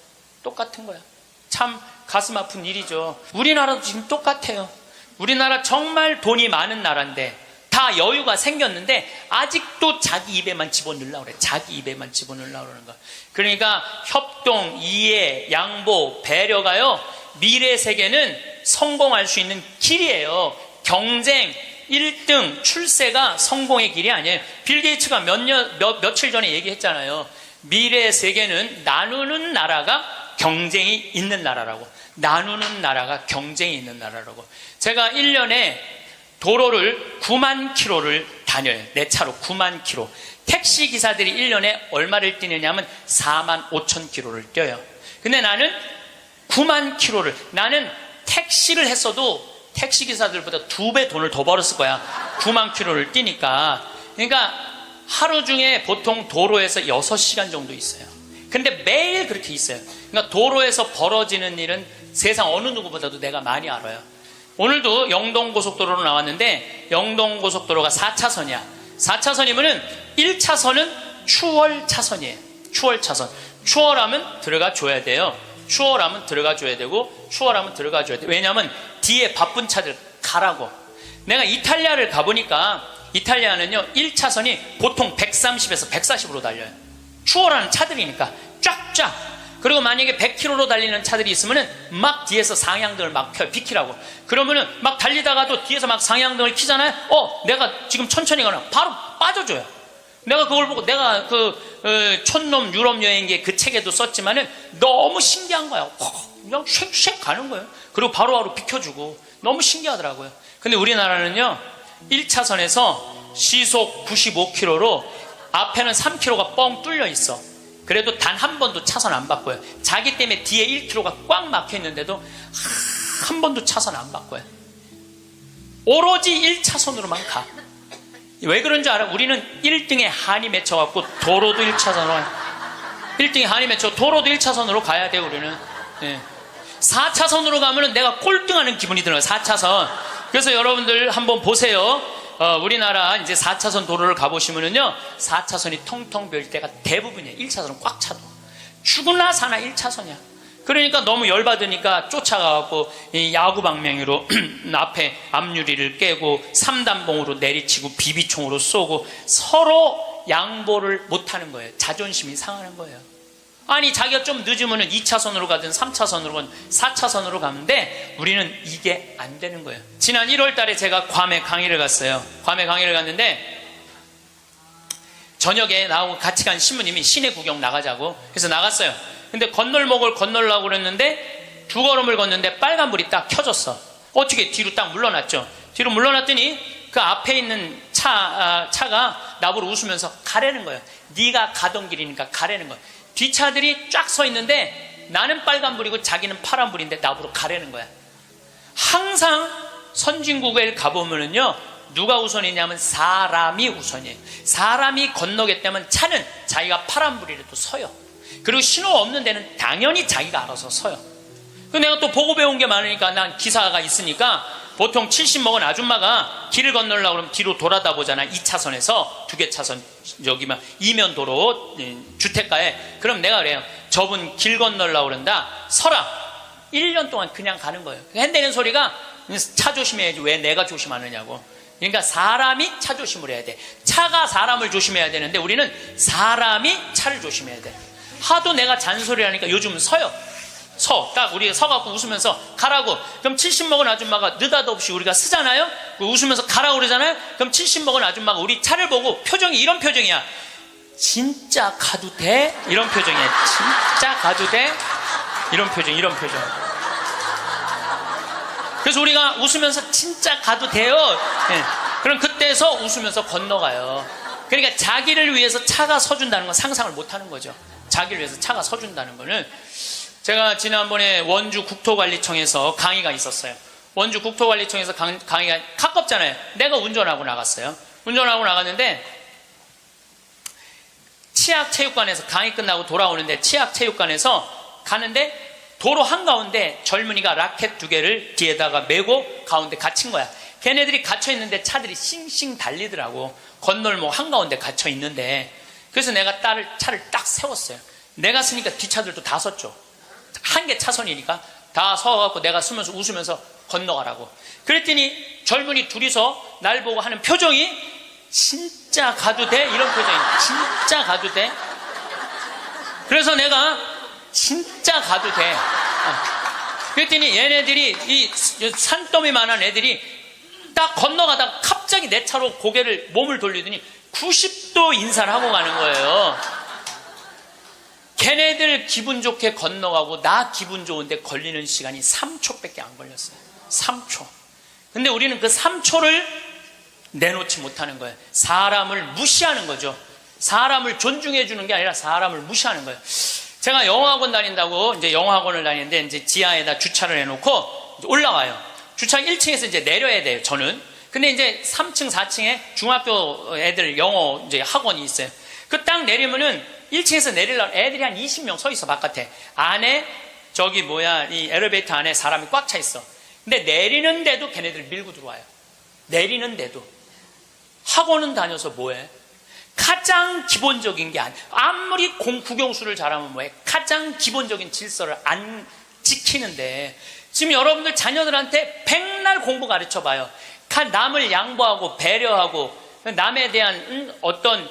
똑같은 거야. 참 가슴 아픈 일이죠. 우리나라도 지금 똑같아요. 우리나라 정말 돈이 많은 나라인데 다 여유가 생겼는데 아직도 자기 입에만 집어넣으려고 그래. 자기 입에만 집어넣으려고 그러는 거야. 그러니까 협동, 이해, 양보, 배려가요, 미래 세계는 성공할 수 있는 길이에요. 경쟁, 1등, 출세가 성공의 길이 아니에요. 빌 게이츠가 며칠 전에 얘기했잖아요. 미래 세계는 나누는 나라가 경쟁이 있는 나라라고. 나누는 나라가 경쟁이 있는 나라라고. 제가 1년에 도로를 9만 킬로를 다녀요. 내 차로 9만 킬로. 택시 기사들이 1년에 얼마를 뛰느냐 하면 4만 5천 킬로를 뛰어요. 근데 나는 9만 킬로를, 나는 택시를 했어도 택시 기사들보다 2배 돈을 더 벌었을 거야. 9만 킬로를 뛰니까. 그러니까 하루 중에 보통 도로에서 6시간 정도 있어요. 근데 매일 그렇게 있어요. 그러니까 도로에서 벌어지는 일은 세상 어느 누구보다도 내가 많이 알아요. 오늘도 영동고속도로로 나왔는데 영동고속도로가 4차선이야. 4차선이면은 1차선은 추월차선이에요. 추월차선. 추월하면 들어가 줘야 돼요. 추월하면 들어가 줘야 되고 추월하면 들어가 줘야 돼요. 왜냐하면 뒤에 바쁜 차들 가라고. 내가 이탈리아를 가보니까 이탈리아는요 1차선이 보통 130에서 140으로 달려요. 추월하는 차들이니까 쫙쫙. 그리고 만약에 100km로 달리는 차들이 있으면은 막 뒤에서 상향등을 막 켜요. 비키라고. 그러면은 막 달리다가도 뒤에서 막 상향등을 켜잖아요. 내가 지금 천천히 가나 바로 빠져줘요. 내가 그걸 보고 내가 촌놈 유럽 여행기 그 책에도 썼지만은 너무 신기한 거야. 그냥 쉑쉑 가는 거예요. 그리고 바로바로 비켜주고 너무 신기하더라고요. 근데 우리나라는요 1차선에서 시속 95km로 앞에는 3km가 뻥 뚫려 있어. 그래도 단 한 번도 차선 안 바꿔요. 자기 때문에 뒤에 1km가 꽉 막혀 있는데도 한 번도 차선 안 바꿔요. 오로지 1차선으로만 가. 왜 그런 줄 알아? 우리는 1등에 한이 맺혀갖고 도로도 1차선으로 1등에 한이 맺혀 도로도 1차선으로 가야 돼. 우리는 예. 4차선으로 가면은 내가 꼴등하는 기분이 들어요. 4차선. 그래서 여러분들 한번 보세요. 우리나라 이제 4차선 도로를 가보시면은요, 4차선이 텅텅 비일 때가 대부분이에요. 1차선은 꽉 차도. 죽으나 사나 1차선이야. 그러니까 너무 열받으니까 쫓아가갖고 야구 방망이로 앞에 앞유리를 깨고 3단봉으로 내리치고 비비총으로 쏘고 서로 양보를 못하는 거예요. 자존심이 상하는 거예요. 아니 자기가 좀 늦으면 2차선으로 가든 3차선으로 가든 4차선으로 가는데 우리는 이게 안 되는 거예요. 지난 1월 달에 제가 괌에 강의를 갔어요. 괌에 강의를 갔는데 저녁에 나하고 같이 간 신부님이 시내 구경 나가자고 그래서 나갔어요. 근데 건널목을 건너려고 그랬는데 두 걸음을 걷는데 빨간불이 딱 켜졌어. 어떻게 뒤로 딱 물러났죠. 뒤로 물러났더니 그 앞에 있는 차가 나보고 웃으면서 가라는 거예요. 네가 가던 길이니까 가라는 거예요. 뒷차들이 쫙 서 있는데 나는 빨간불이고 자기는 파란불인데 나보고 가라는 거야. 항상 선진국에 가보면은요, 누가 우선이냐면 사람이 우선이에요. 사람이 건너겠다면 차는 자기가 파란불이라도 서요. 그리고 신호 없는 데는 당연히 자기가 알아서 서요. 내가 또 보고 배운 게 많으니까 난 기사가 있으니까 보통 70 먹은 아줌마가 길을 건너려고 그러면 뒤로 돌아다 보잖아. 2차선에서 두 개 차선 여기만 이면 도로 주택가에. 그럼 내가 그래요. 저분 길 건너려고 그런다. 서라. 1년 동안 그냥 가는 거예요. 핸대는 소리가 차 조심해야지 왜 내가 조심하느냐고. 그러니까 사람이 차 조심을 해야 돼. 차가 사람을 조심해야 되는데 우리는 사람이 차를 조심해야 돼. 하도 내가 잔소리하니까 요즘은 서요. 딱 우리가 서갖고 웃으면서 가라고. 그럼 70 먹은 아줌마가 느닷없이 우리가 쓰잖아요. 웃으면서 가라고 그러잖아요. 그럼 70 먹은 아줌마가 우리 차를 보고 표정이 이런 표정이야. 진짜 가도 돼? 이런 표정이야. 진짜 가도 돼? 이런 표정. 그래서 우리가 웃으면서 진짜 가도 돼요. 네. 그럼 그때서 웃으면서 건너가요. 그러니까 자기를 위해서 차가 서준다는 건 상상을 못하는 거죠. 자기를 위해서 차가 서준다는 거는. 제가 지난번에 원주 국토관리청에서 강의가 있었어요. 원주 국토관리청에서 강의가 가깝잖아요. 내가 운전하고 나갔어요. 운전하고 나갔는데 치악체육관에서 강의 끝나고 돌아오는데 치악체육관에서 가는데 도로 한가운데 젊은이가 라켓 2개를 뒤에다가 메고 가운데 갇힌 거야. 걔네들이 갇혀있는데 차들이 싱싱 달리더라고. 건널목 한가운데 갇혀있는데. 그래서 내가 차를 딱 세웠어요. 내가 쓰니까 뒷차들도 다 섰죠. 한 개 차선이니까 다 서갖고 내가 쓰면서 웃으면서 건너가라고. 그랬더니 젊은이 둘이서 날 보고 하는 표정이 진짜 가도 돼? 이런 표정이에요. 진짜 가도 돼? 그래서 내가 진짜 가도 돼. 그랬더니 얘네들이 이 산더미만한 애들이 딱 건너가다가 갑자기 내 차로 몸을 돌리더니 90도 인사를 하고 가는 거예요. 걔네들 기분 좋게 건너가고 나 기분 좋은데 걸리는 시간이 3초밖에 안 걸렸어요. 3초. 근데 우리는 그 3초를 내놓지 못하는 거예요. 사람을 무시하는 거죠. 사람을 존중해 주는 게 아니라 사람을 무시하는 거예요. 제가 영어학원 다닌다고 이제 영어학원을 다니는데 이제 지하에다 주차를 해놓고 이제 올라와요. 주차 1층에서 이제 내려야 돼요. 저는. 근데 이제 3층, 4층에 중학교 애들 영어 이제 학원이 있어요. 그 딱 내리면은 1층에서 내리려면 애들이 한 20명 서 있어, 바깥에. 안에, 이 엘리베이터 안에 사람이 꽉 차 있어. 근데 내리는데도 걔네들 밀고 들어와요. 내리는데도. 학원은 다녀서 뭐해? 가장 기본적인 게 아무리 국영수를 잘하면 뭐해? 가장 기본적인 질서를 안 지키는데, 지금 여러분들 자녀들한테 백날 공부 가르쳐 봐요. 남을 양보하고 배려하고, 남에 대한 어떤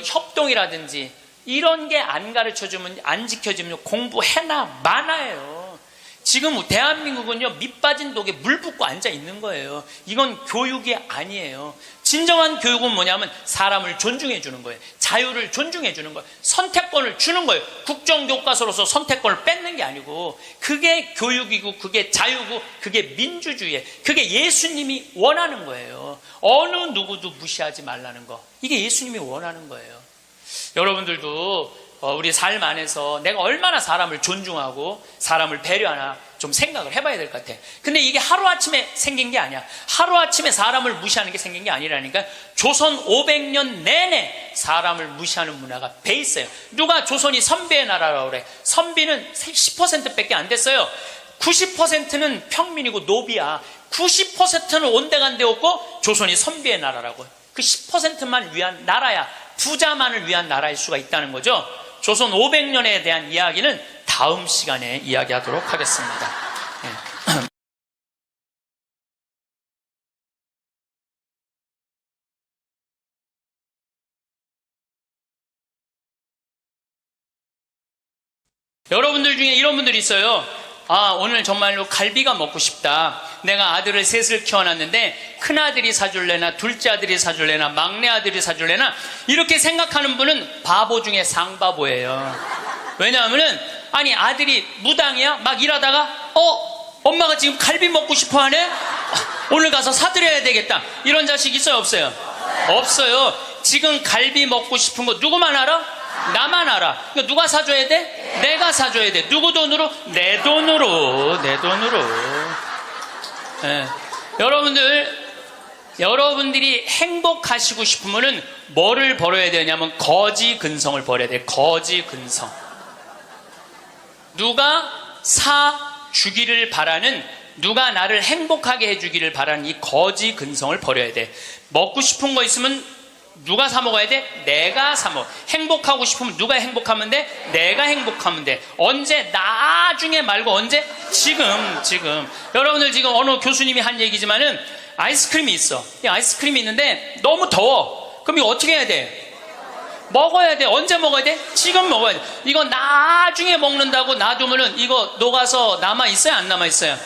협동이라든지, 이런 게 안 가르쳐주면, 안 지켜주면 공부해나 마나예요. 지금 대한민국은요, 밑 빠진 독에 물 붓고 앉아 있는 거예요. 이건 교육이 아니에요. 진정한 교육은 뭐냐면 사람을 존중해 주는 거예요. 자유를 존중해 주는 거예요. 선택권을 주는 거예요. 국정교과서로서 선택권을 뺏는 게 아니고, 그게 교육이고, 그게 자유고, 그게 민주주의예요. 그게 예수님이 원하는 거예요. 어느 누구도 무시하지 말라는 거. 이게 예수님이 원하는 거예요. 여러분들도 우리 삶 안에서 내가 얼마나 사람을 존중하고 사람을 배려하나 좀 생각을 해봐야 될 것 같아. 근데 이게 하루아침에 생긴 게 아니야. 하루아침에 사람을 무시하는 게 생긴 게 아니라니까. 조선 500년 내내 사람을 무시하는 문화가 배 있어요. 누가 조선이 선비의 나라라고 그래. 선비는 10%밖에 안 됐어요. 90%는 평민이고 노비야. 90%는 온데간데 없고 조선이 선비의 나라라고. 그 10%만 위한 나라야. 부자만을 위한 나라일 수가 있다는 거죠. 조선 500년에 대한 이야기는 다음 시간에 이야기하도록 하겠습니다. 네. 여러분들 중에 이런 분들이 있어요. 오늘 정말로 갈비가 먹고 싶다. 내가 아들을 셋을 키워놨는데 큰아들이 사줄래나 둘째 아들이 사줄래나 막내 아들이 사줄래나 이렇게 생각하는 분은 바보 중에 상바보예요. 왜냐하면은 아들이 무당이야? 막 일하다가 엄마가 지금 갈비 먹고 싶어 하네? 오늘 가서 사드려야 되겠다. 이런 자식 있어요 없어요? 없어요. 지금 갈비 먹고 싶은 거 누구만 알아? 나만 알아. 그러니까 누가 사줘야 돼? 내가 사줘야 돼. 누구 돈으로? 내 돈으로. 네. 여러분들이 행복하시고 싶으면은 뭐를 벌어야 되냐면 거지 근성을 벌여야 돼. 거지 근성. 누가 사주기를 바라는, 누가 나를 행복하게 해주기를 바라는 이 거지 근성을 버려야 돼. 먹고 싶은 거 있으면 누가 사 먹어야 돼? 내가 사 먹어. 행복하고 싶으면 누가 행복하면 돼? 내가 행복하면 돼. 언제? 나중에 말고 언제? 지금. 여러분들 지금 어느 교수님이 한 얘기지만은 아이스크림이 있어. 이 아이스크림이 있는데 너무 더워. 그럼 이거 어떻게 해야 돼? 먹어야 돼. 언제 먹어야 돼? 지금 먹어야 돼. 이거 나중에 먹는다고 놔두면은 이거 녹아서 남아있어요? 안 남아있어요?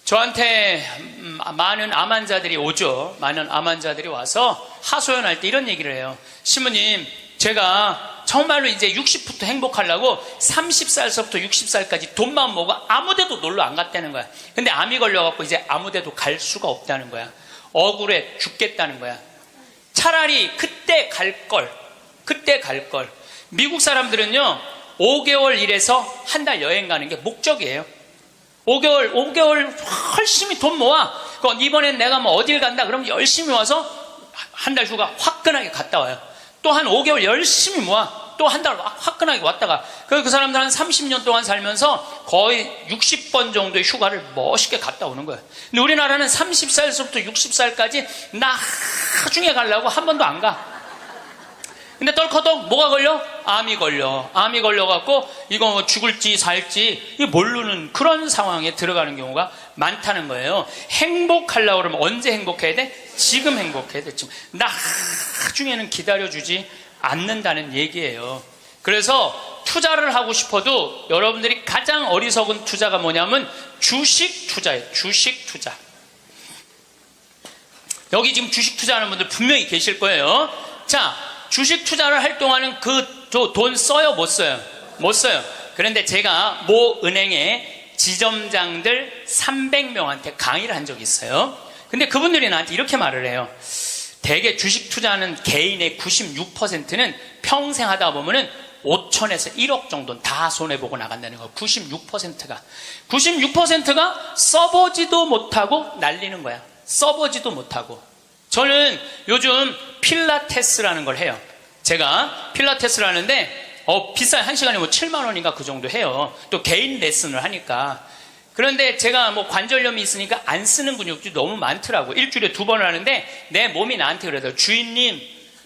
저한테 많은 암 환자들이 오죠. 많은 암 환자들이 와서 하소연할 때 이런 얘기를 해요. 신부님, 제가 정말로 이제 60부터 행복하려고 30살서부터 60살까지 돈만 모으고 아무데도 놀러 안 갔다는 거야. 근데 암이 걸려갖고 이제 아무데도 갈 수가 없다는 거야. 억울해 죽겠다는 거야. 차라리 그때 갈 걸. 미국 사람들은요 5개월 일해서 한 달 여행 가는 게 목적이에요. 5개월 열심히 돈 모아. 이번엔 내가 뭐 어딜 간다 그러면 열심히 와서 한 달 휴가 화끈하게 갔다 와요. 또 한 5개월 열심히 모아. 또 한 달 화끈하게 왔다가 그 사람들 한 30년 동안 살면서 거의 60번 정도의 휴가를 멋있게 갔다 오는 거예요. 근데 우리나라는 30살부터 60살까지 나중에 가려고 한 번도 안 가. 근데 떨커덕 뭐가 걸려? 암이 걸려갖고 이거 뭐 죽을지 살지 모르는 그런 상황에 들어가는 경우가 많다는 거예요. 행복하려고 그러면 언제 행복해야 돼? 지금 행복해야 돼. 지금. 나중에는 기다려주지 않는다는 얘기예요. 그래서 투자를 하고 싶어도 여러분들이 가장 어리석은 투자가 뭐냐면 주식 투자예요. 주식 투자. 여기 지금 주식 투자하는 분들 분명히 계실 거예요. 자, 주식 투자를 할 동안은 돈 써요? 못 써요? 못 써요. 그런데 제가 모 은행의 지점장들 300명한테 강의를 한 적이 있어요. 근데 그분들이 나한테 이렇게 말을 해요. 대개 주식 투자하는 개인의 96%는 평생 하다 보면은 5천에서 1억 정도는 다 손해보고 나간다는 거예요. 96%가 써보지도 못하고 날리는 거야. 써보지도 못하고. 저는 요즘 필라테스라는 걸 해요. 제가 필라테스를 하는데 비싸요. 1시간에 뭐 7만 원인가 그 정도 해요. 또 개인 레슨을 하니까. 그런데 제가 뭐 관절염이 있으니까 안 쓰는 근육들이 너무 많더라고. 일주일에 2번을 하는데 내 몸이 나한테 그러더라고. 주인님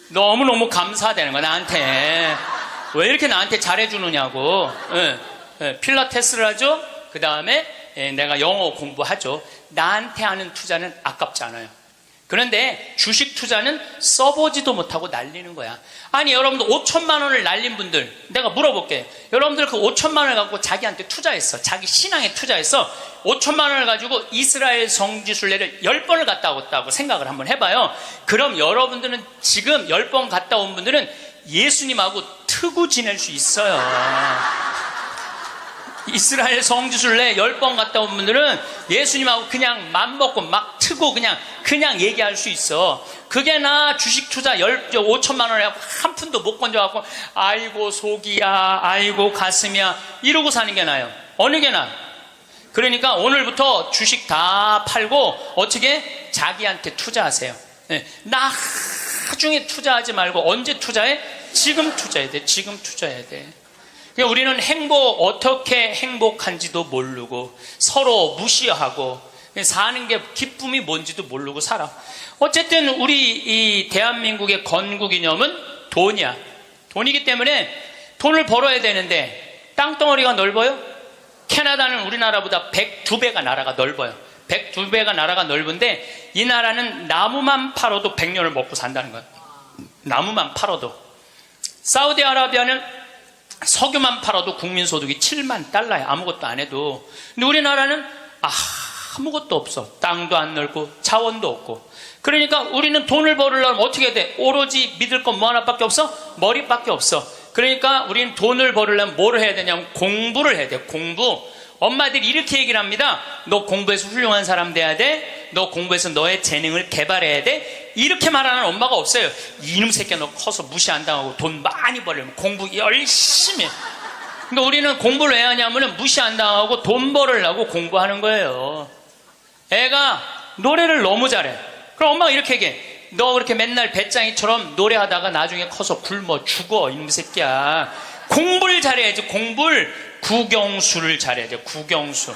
너무너무 감사하다는 거야. 나한테 왜 이렇게 나한테 잘해주느냐고. 필라테스를 하죠. 그 다음에 내가 영어 공부하죠. 나한테 하는 투자는 아깝지 않아요. 그런데 주식 투자는 써보지도 못하고 날리는 거야. 아니 여러분들 5천만 원을 날린 분들 내가 물어볼게요. 여러분들 그 5천만 원을 갖고 자기한테 투자했어. 자기 신앙에 투자했어. 5천만 원을 가지고 이스라엘 성지순례를 10번을 갔다 왔다고 생각을 한번 해봐요. 그럼 여러분들은 지금 10번 갔다 온 분들은 예수님하고 트고 지낼 수 있어요. 이스라엘 성지순례 10번 갔다 온 분들은 예수님하고 그냥 맘먹고 막 트고 그냥 얘기할 수 있어. 그게 나 주식 투자 5천만 원에 한 푼도 못 건져갖고 아이고 속이야 아이고 가슴이야 이러고 사는 게 나아요. 어느 게 나아? 그러니까 오늘부터 주식 다 팔고 어떻게 자기한테 투자하세요. 나중에 투자하지 말고 언제 투자해? 지금 투자해야 돼. 지금 투자해야 돼. 그러니까 우리는 어떻게 행복한지도 모르고 서로 무시하고 사는 게 기쁨이 뭔지도 모르고 살아. 어쨌든 우리 이 대한민국의 건국 이념은 돈이야. 돈이기 때문에 돈을 벌어야 되는데 땅덩어리가 넓어요? 캐나다는 우리나라보다 102배가 나라가 넓어요. 102배가 나라가 넓은데 이 나라는 나무만 팔아도 100년을 먹고 산다는 거예요. 나무만 팔아도. 사우디아라비아는 석유만 팔아도 국민소득이 7만 달러야. 아무것도 안 해도. 근데 우리나라는 아무것도 없어. 땅도 안 넓고 자원도 없고. 그러니까 우리는 돈을 벌으려면 어떻게 해야 돼? 오로지 믿을 건 뭐 하나밖에 없어? 머리밖에 없어. 그러니까 우리는 돈을 벌으려면 뭘 해야 되냐면 공부를 해야 돼. 공부. 엄마들이 이렇게 얘기를 합니다. 너 공부해서 훌륭한 사람 돼야 돼. 너 공부해서 너의 재능을 개발해야 돼. 이렇게 말하는 엄마가 없어요. 이놈 새끼야 너 커서 무시 안 당하고 돈 많이 벌려면 공부 열심히 해. 그러니까 우리는 공부를 왜 하냐면 무시 안 당하고 돈 벌으려고 공부하는 거예요. 애가 노래를 너무 잘해. 그럼 엄마가 이렇게 얘기해. 너 그렇게 맨날 배짱이처럼 노래하다가 나중에 커서 굶어 죽어 이놈 새끼야. 공부를 잘해야지. 공부를 국영수를 잘해야 돼. 국영수.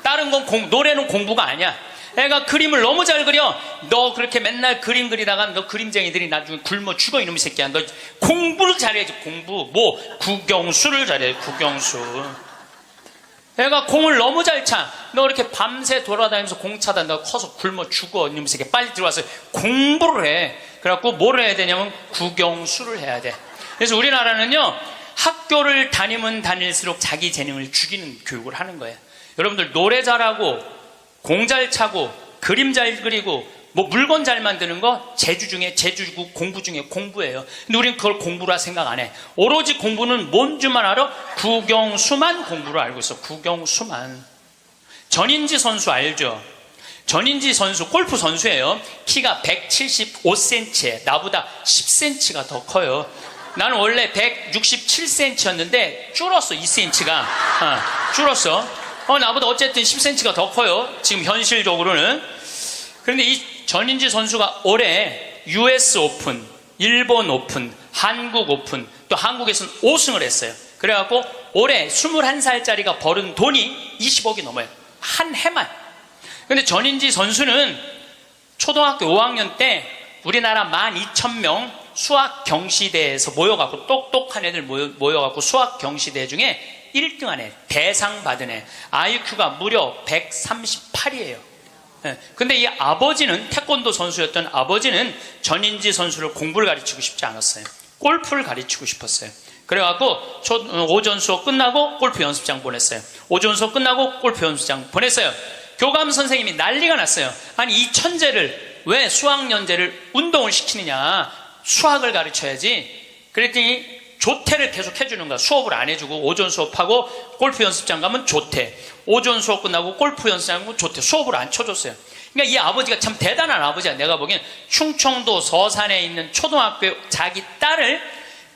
다른 건 노래는 공부가 아니야. 애가 그림을 너무 잘 그려. 너 그렇게 맨날 그림 그리다가 너 그림쟁이들이 나중에 굶어 죽어 이놈의 새끼야. 너 공부를 잘해야지. 공부. 국영수를 잘해. 국영수. 애가 공을 너무 잘 차. 너 이렇게 밤새 돌아다니면서 공 차다. 너 커서 굶어 죽어 이놈의 새끼야. 빨리 들어와서 공부를 해. 그래갖고 뭘 해야 되냐면 국영수를 해야 돼. 그래서 우리나라는요 학교를 다니면 다닐수록 자기 재능을 죽이는 교육을 하는 거예요. 여러분들 노래 잘하고 공 잘 차고 그림 잘 그리고 물건 잘 만드는 거 제주고 공부 중에 공부예요. 근데 우리는 그걸 공부라 생각 안 해. 오로지 공부는 뭔 줄만 알아? 국영수만 공부를 알고 있어. 국영수만. 전인지 선수 알죠? 전인지 선수 골프 선수예요. 키가 175cm에 나보다 10cm가 더 커요. 나는 원래 167cm였는데 줄었어. 2cm가 줄었어. 나보다 어쨌든 10cm가 더 커요. 지금 현실적으로는. 그런데 이 전인지 선수가 올해 US 오픈, 일본 오픈, 한국 오픈, 또 한국에서는 5승을 했어요. 그래갖고 올해 21살짜리가 벌은 돈이 20억이 넘어요. 한 해만. 근데 전인지 선수는 초등학교 5학년 때 우리나라 12,000명 수학 경시대에서 모여갖고 똑똑한 애들 모여갖고 수학 경시대 중에 1등한 애, 대상 받은 애, IQ가 무려 138이에요. 근데 이 아버지는 태권도 선수였던 아버지는 전인지 선수를 공부를 가르치고 싶지 않았어요. 골프를 가르치고 싶었어요. 그래갖고 오전 수업 끝나고 골프 연습장 보냈어요. 오전 수업 끝나고 골프 연습장 보냈어요. 교감 선생님이 난리가 났어요. 아니 이 천재를 왜 수학연재를 운동을 시키느냐. 수학을 가르쳐야지. 그랬더니 조퇴를 계속 해주는 거야. 수업을 안 해주고 오전 수업하고 골프 연습장 가면 조퇴. 오전 수업 끝나고 골프 연습장 가면 조퇴. 수업을 안 쳐줬어요. 그러니까 이 아버지가 참 대단한 아버지야. 내가 보기엔 충청도 서산에 있는 초등학교 자기 딸을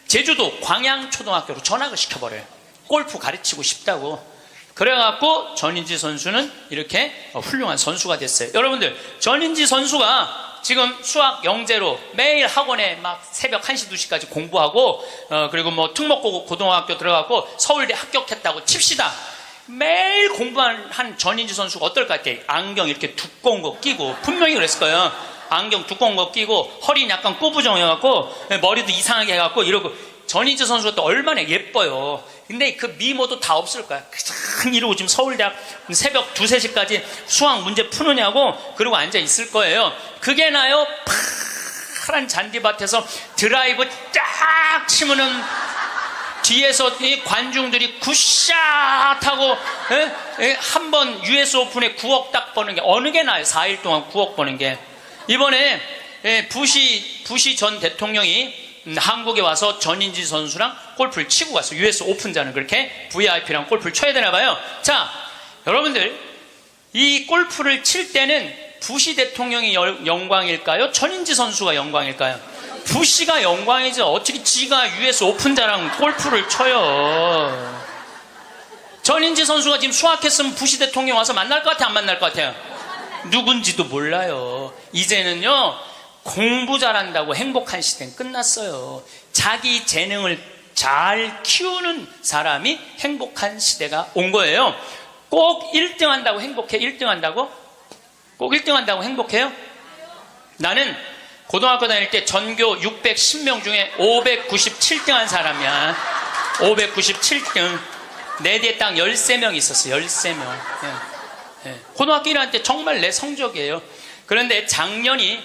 제주도 광양초등학교로 전학을 시켜버려요. 골프 가르치고 싶다고. 그래갖고 전인지 선수는 이렇게 훌륭한 선수가 됐어요. 여러분들 전인지 선수가 지금 수학 영재로 매일 학원에 막 새벽 1시 2시까지 공부하고 그리고 특목고 고등학교 들어가고 서울대 합격했다고 칩시다. 매일 공부한 전인지 선수가 어떨 것 같아요? 안경 이렇게 두꺼운 거 끼고 분명히 그랬을 거예요. 안경 두꺼운 거 끼고 허리는 약간 꼬부정해갖고 머리도 이상하게 해갖고 이러고. 전인지 선수가 또 얼마나 예뻐요. 근데 그 미모도 다 없을 거야. 그냥 이러고 지금 서울대학 새벽 2, 3시까지 수학 문제 푸느냐고 그러고 앉아 있을 거예요. 그게 나요? 파란 잔디밭에서 드라이브 딱 치면은 뒤에서 이 관중들이 굿샷 하고 한 번 US 오픈에 9억 딱 버는 게 어느 게 나요? 4일 동안 9억 버는 게. 이번에 부시 전 대통령이 한국에 와서 전인지 선수랑 골프를 치고 갔어. US 오픈자는 그렇게 VIP랑 골프를 쳐야 되나 봐요. 자, 여러분들 이 골프를 칠 때는 부시 대통령이 영광일까요? 전인지 선수가 영광일까요? 부시가 영광이죠. 어떻게 지가 US 오픈자랑 골프를 쳐요. 전인지 선수가 지금 수학했으면 부시 대통령 와서 만날 것 같아요? 안 만날 것 같아요? 누군지도 몰라요. 이제는요 공부 잘한다고 행복한 시대는 끝났어요. 자기 재능을 잘 키우는 사람이 행복한 시대가 온 거예요. 꼭 1등 한다고 행복해? 1등 한다고? 꼭 1등 한다고 행복해요? 나는 고등학교 다닐 때 전교 610명 중에 597등 한 사람이야. 597등. 내 뒤에 딱 13명 있었어. 13명. 예. 고등학교 1학년 때 정말 내 성적이에요. 그런데 작년이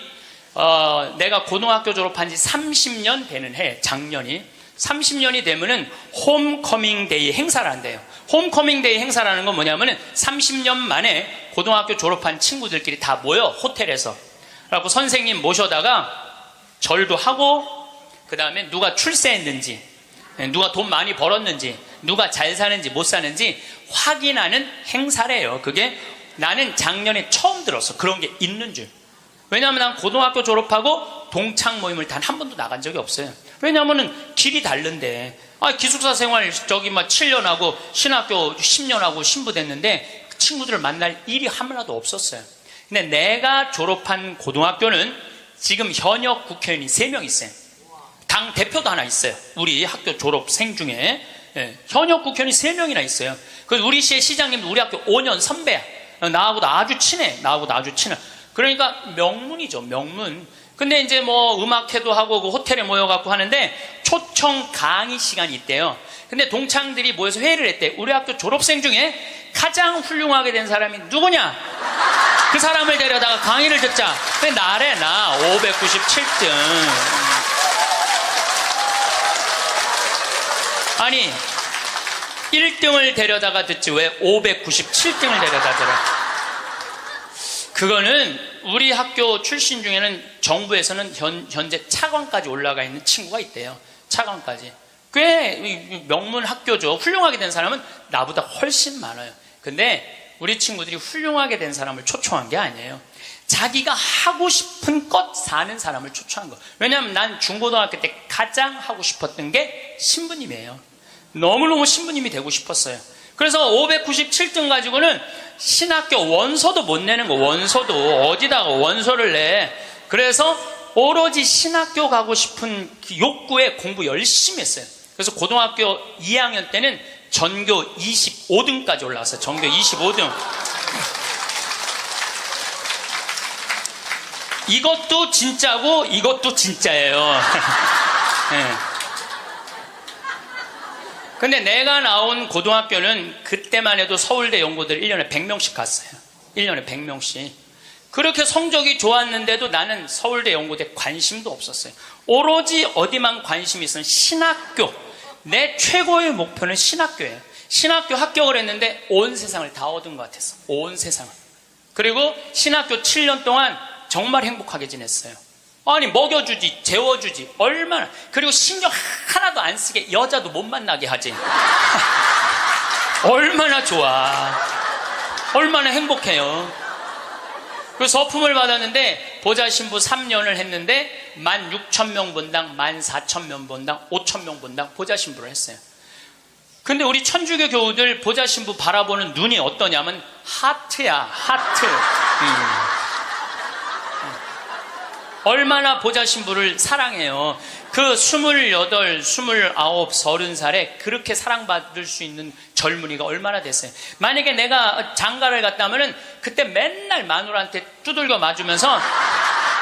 내가 고등학교 졸업한 지 30년 되는 해. 작년이 30년이 되면은 홈커밍 데이 행사를 한대요. 홈커밍 데이 행사라는 건 뭐냐면은 30년 만에 고등학교 졸업한 친구들끼리 다 모여 호텔에서. 그래갖고 선생님 모셔다가 절도 하고, 그 다음에 누가 출세했는지, 누가 돈 많이 벌었는지, 누가 잘 사는지 못 사는지 확인하는 행사래요. 그게 나는 작년에 처음 들었어. 그런 게 있는 줄. 왜냐하면 난 고등학교 졸업하고 동창 모임을 단 한 번도 나간 적이 없어요. 왜냐하면 길이 다른데. 기숙사 생활 저기 막 7년 하고 신학교 10년 하고 신부됐는데 친구들을 만날 일이 하나도 없었어요. 근데 내가 졸업한 고등학교는 지금 현역 국회의원이 3명 있어요. 당 대표도 하나 있어요. 우리 학교 졸업생 중에. 현역 국회의원이 3명이나 있어요. 그래서 우리 시의 시장님도 우리 학교 5년 선배야. 나하고도 아주 친해. 그러니까 명문이죠, 명문. 근데 이제 뭐 음악회도 하고 그 호텔에 모여갖고 하는데 초청 강의 시간이 있대요. 근데 동창들이 모여서 회의를 했대. 우리 학교 졸업생 중에 가장 훌륭하게 된 사람이 누구냐? 그 사람을 데려다가 강의를 듣자. 근데 나래, 나 597등. 아니 1등을 데려다가 듣지 왜 597등을 데려다 들어? 그거는 우리 학교 출신 중에는 정부에서는 현재 차관까지 올라가 있는 친구가 있대요. 차관까지. 꽤 명문 학교죠. 훌륭하게 된 사람은 나보다 훨씬 많아요. 근데 우리 친구들이 훌륭하게 된 사람을 초청한 게 아니에요. 자기가 하고 싶은 것 사는 사람을 초청한 거. 왜냐하면 난 중고등학교 때 가장 하고 싶었던 게 신부님이에요. 너무너무 신부님이 되고 싶었어요. 그래서 597등 가지고는 신학교 원서도 못 내는 거. 원서도 어디다가 원서를 내. 그래서 오로지 신학교 가고 싶은 그 욕구에 공부 열심히 했어요. 그래서 고등학교 2학년 때는 전교 25등까지 올라왔어요. 전교 25등. 이것도 진짜고 이것도 진짜예요. 네. 근데 내가 나온 고등학교는 그때만 해도 서울대 연고들 1년에 100명씩 갔어요. 1년에 100명씩. 그렇게 성적이 좋았는데도 나는 서울대 연고대 관심도 없었어요. 오로지 어디만 관심이 있으면 신학교. 내 최고의 목표는 신학교예요. 신학교 합격을 했는데 온 세상을 다 얻은 것 같았어. 온 세상을. 그리고 신학교 7년 동안 정말 행복하게 지냈어요. 아니 먹여주지, 재워주지, 얼마나. 그리고 신경 하나도 안 쓰게 여자도 못 만나게 하지. 얼마나 좋아. 얼마나 행복해요. 그 서품을 받았는데 보좌 신부 3년을 했는데 16,000명 본당, 14,000명 본당, 5,000명 본당 보좌 신부를 했어요. 근데 우리 천주교 교우들 보좌 신부 바라보는 눈이 어떠냐면 하트야, 하트. 얼마나 보좌 신부를 사랑해요. 그 28, 29, 30살에 그렇게 사랑받을 수 있는 젊은이가 얼마나 됐어요. 만약에 내가 장가를 갔다면은 그때 맨날 마누라한테 두들겨 맞으면서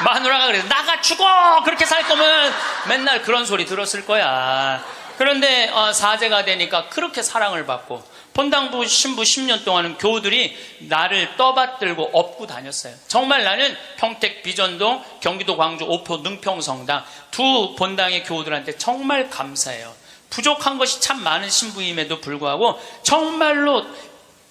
마누라가 그래서 나가 죽어! 그렇게 살 거면 맨날 그런 소리 들었을 거야. 그런데 사제가 되니까 그렇게 사랑을 받고 본당부 신부 10년 동안은 교우들이 나를 떠받들고 업고 다녔어요. 정말 나는 평택 비전동, 경기도 광주 오포 능평성당 두 본당의 교우들한테 정말 감사해요. 부족한 것이 참 많은 신부임에도 불구하고 정말로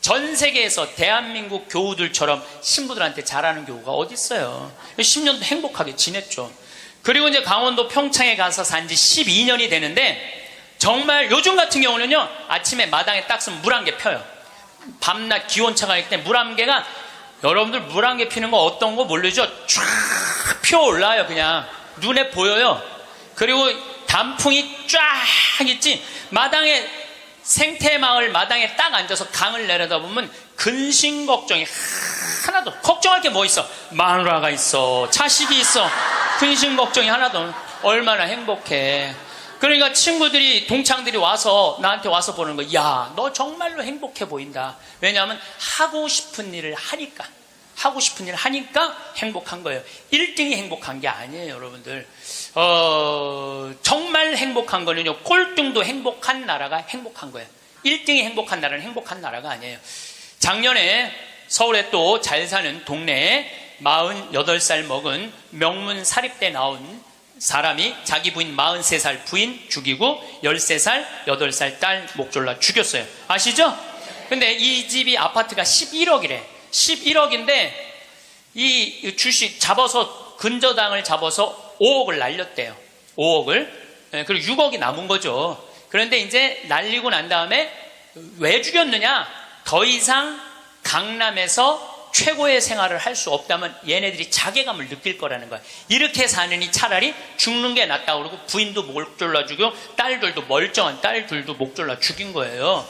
전 세계에서 대한민국 교우들처럼 신부들한테 잘하는 교우가 어디 있어요. 10년도 행복하게 지냈죠. 그리고 이제 강원도 평창에 가서 산 지 12년이 되는데 정말 요즘 같은 경우는요, 아침에 마당에 딱 서면 물 한 개 펴요. 밤낮 기온차가 있을 때 물 한 개가, 여러분들 물 한 개 피는 거 어떤 거 모르죠? 쫙 피어올라요. 그냥 눈에 보여요. 그리고 단풍이 쫙 있지. 마당에 생태마을 마당에 딱 앉아서 강을 내려다보면 근심 걱정이 하나도, 걱정할 게 뭐 있어? 마누라가 있어, 자식이 있어. 근심 걱정이 하나도. 얼마나 행복해. 그러니까 친구들이, 동창들이 와서 나한테 와서 보는 거야. 야, 너 정말로 행복해 보인다. 왜냐하면 하고 싶은 일을 하니까. 하고 싶은 일을 하니까 행복한 거예요. 1등이 행복한 게 아니에요, 여러분들. 정말 행복한 거는요, 꼴등도 행복한 나라가 행복한 거예요. 1등이 행복한 나라는 행복한 나라가 아니에요. 작년에 서울에 또 잘 사는 동네에 48살 먹은 명문 사립대 나온 사람이 자기 부인 43살 부인 죽이고 13살, 8살 딸 목 졸라 죽였어요. 아시죠? 근데 이 집이 아파트가 11억이래. 11억인데 이 주식 잡아서, 근저당을 잡아서 5억을 날렸대요. 5억을. 그리고 6억이 남은 거죠. 그런데 이제 날리고 난 다음에 왜 죽였느냐? 더 이상 강남에서 최고의 생활을 할 수 없다면 얘네들이 자괴감을 느낄 거라는 거야. 이렇게 사느니 차라리 죽는 게 낫다고 그러고 부인도 목 졸라 죽여, 딸들도, 멀쩡한 딸들도 목 졸라 죽인 거예요.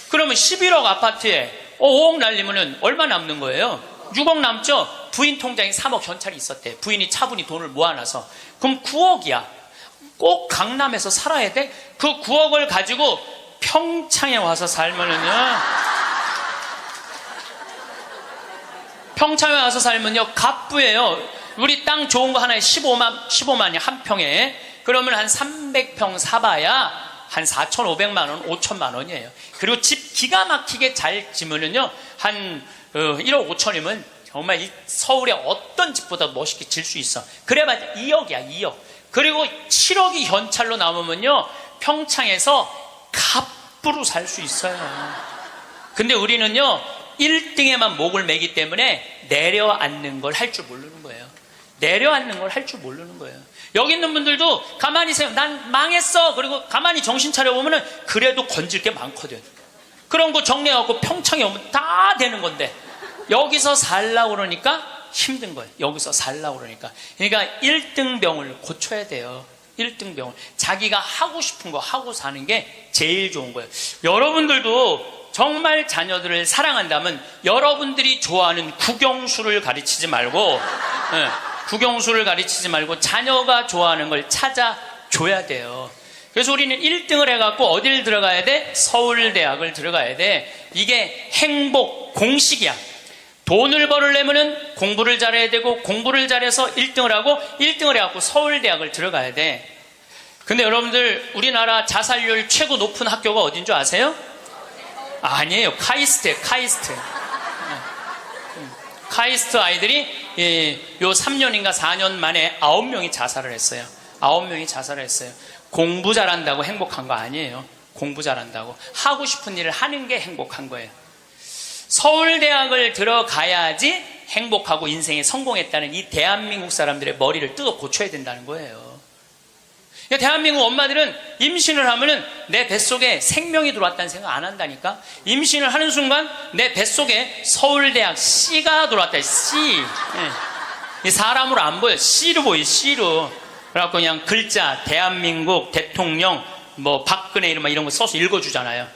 그러면 11억 아파트에 5억 날리면은 얼마 남는 거예요? 6억 남죠? 부인 통장에 3억 현찰이 있었대. 부인이 차분히 돈을 모아놔서. 그럼 9억이야. 꼭 강남에서 살아야 돼? 그 9억을 가지고 평창에 와서 살면은요, 평창에 와서 살면요, 갑부예요. 우리 땅 좋은 거 하나에 15만이 한 평에. 그러면 한 300평 사봐야 한 4,500만 원, 5천만 원이에요. 그리고 집 기가 막히게 잘 지면은요, 한 1억 5천이면 정말 이 서울의 어떤 집보다 멋있게 질 수 있어. 그래봤자 2억이야, 2억. 그리고 7억이 현찰로 남으면요, 평창에서 갑부로 살 수 있어요. 근데 우리는요, 1등에만 목을 매기 때문에 내려앉는 걸 할 줄 모르는 거예요. 내려앉는 걸 할 줄 모르는 거예요. 여기 있는 분들도 가만히 있어요. 난 망했어. 그리고 가만히 정신 차려보면은 그래도 건질 게 많거든. 그런 거 정리해갖고 평창에 오면 다 되는 건데, 여기서 살라고 그러니까 힘든 거예요. 여기서 살라고 그러니까. 그러니까 1등병을 고쳐야 돼요. 1등병을. 자기가 하고 싶은 거 하고 사는 게 제일 좋은 거예요. 여러분들도 정말 자녀들을 사랑한다면 여러분들이 좋아하는 국영수를 가르치지 말고, 국영수를 가르치지 말고 자녀가 좋아하는 걸 찾아줘야 돼요. 그래서 우리는 1등을 해갖고 어딜 들어가야 돼? 서울대학을 들어가야 돼. 이게 행복 공식이야. 돈을 벌으려면은 공부를 잘해야 되고, 공부를 잘해서 1등을 하고, 1등을 해갖고 서울대학을 들어가야 돼. 근데 여러분들, 우리나라 자살률 최고 높은 학교가 어딘 줄 아세요? 아니에요. 카이스트예요. 카이스트. 카이스트 아이들이 요 3년인가 4년 만에 9명이 자살을 했어요. 9명이 자살을 했어요. 공부 잘한다고 행복한 거 아니에요. 공부 잘한다고. 하고 싶은 일을 하는 게 행복한 거예요. 서울대학을 들어가야지 행복하고 인생에 성공했다는 이 대한민국 사람들의 머리를 뜯어 고쳐야 된다는 거예요. 대한민국 엄마들은 임신을 하면은 내 뱃속에 생명이 들어왔다는 생각 안 한다니까. 임신을 하는 순간 내 뱃속에 서울대학 C가 들어왔다. C. 이 사람으로 안 보여. C로 보여. C로. 그래갖고 그냥 글자 대한민국 대통령 뭐 박근혜 이런 거 써서 읽어주잖아요.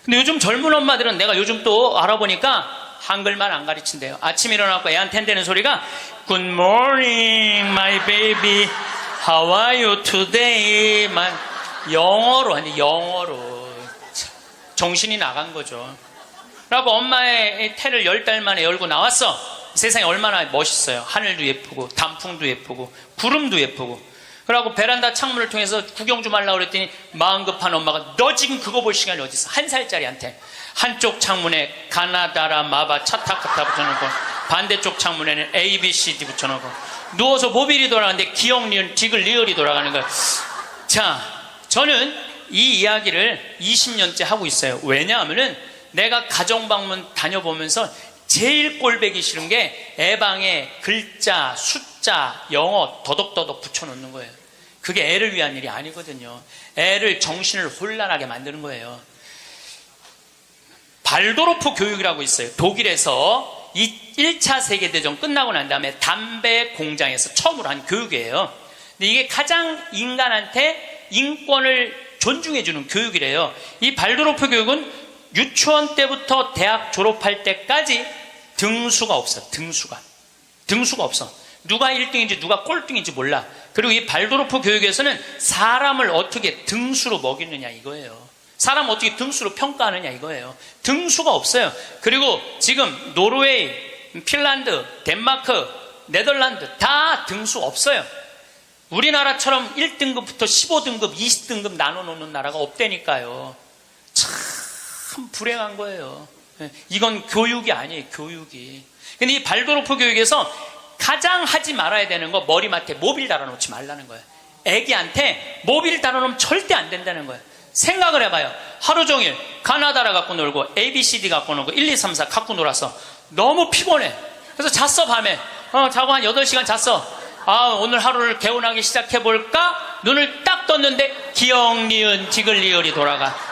근데 요즘 젊은 엄마들은 내가 요즘 또 알아보니까 한글만 안 가르친대요. 아침에 일어나고 애한테 한다는 소리가 Good morning my baby, how are you today? 만 영어로 하니 영어로. 정신이 나간 거죠. 그리고 엄마의 태를 10달 만에 열고 나왔어. 세상에 얼마나 멋있어요. 하늘도 예쁘고 단풍도 예쁘고 구름도 예쁘고. 그러고 베란다 창문을 통해서 구경 좀 하려고 그랬더니 마음 급한 엄마가 너 지금 그거 볼 시간이 어디 있어? 1살짜리한테 한쪽 창문에 가나다라 마바 차타카타 붙여놓고 반대쪽 창문에는 A, B, C, D 붙여놓고 누워서 모빌이 돌아가는데 기억, 리을, 디귿, 리을이 돌아가는 거예요. 자, 저는 이 이야기를 20년째 하고 있어요. 왜냐하면은 내가 가정방문 다녀보면서 제일 꼴배기 싫은 게 애방에 글자, 숫자, 영어 더덕더덕 붙여놓는 거예요. 그게 애를 위한 일이 아니거든요. 애를 정신을 혼란하게 만드는 거예요. 발도르프 교육이라고 있어요. 독일에서 1차 세계대전 끝나고 난 다음에 담배 공장에서 처음으로 한 교육이에요. 근데 이게 가장 인간한테 인권을 존중해주는 교육이래요. 이 발도르프 교육은 유치원 때부터 대학 졸업할 때까지 등수가 없어. 등수가 없어. 누가 1등인지 누가 꼴등인지 몰라. 그리고 이 발도르프 교육에서는 사람을 어떻게 등수로 먹이느냐 이거예요. 사람 어떻게 등수로 평가하느냐 이거예요. 등수가 없어요. 그리고 지금 노르웨이, 핀란드, 덴마크, 네덜란드 다 등수 없어요. 우리나라처럼 1등급부터 15등급, 20등급 나눠놓는 나라가 없다니까요. 참 불행한 거예요. 이건 교육이 아니에요. 교육이. 근데 이 발도르프 교육에서 가장 하지 말아야 되는 거, 머리맡에 모빌 달아놓지 말라는 거예요. 애기한테 모빌 달아놓으면 절대 안 된다는 거예요. 생각을 해봐요. 하루 종일 가나다라 갖고 놀고 ABCD 갖고 놀고 1, 2, 3, 4 갖고 놀아서 너무 피곤해. 그래서 잤어. 밤에 자고 한 8시간 잤어. 오늘 하루를 개운하게 시작해볼까? 눈을 딱 떴는데 기역, 니은, 디귿, 리을이 돌아가.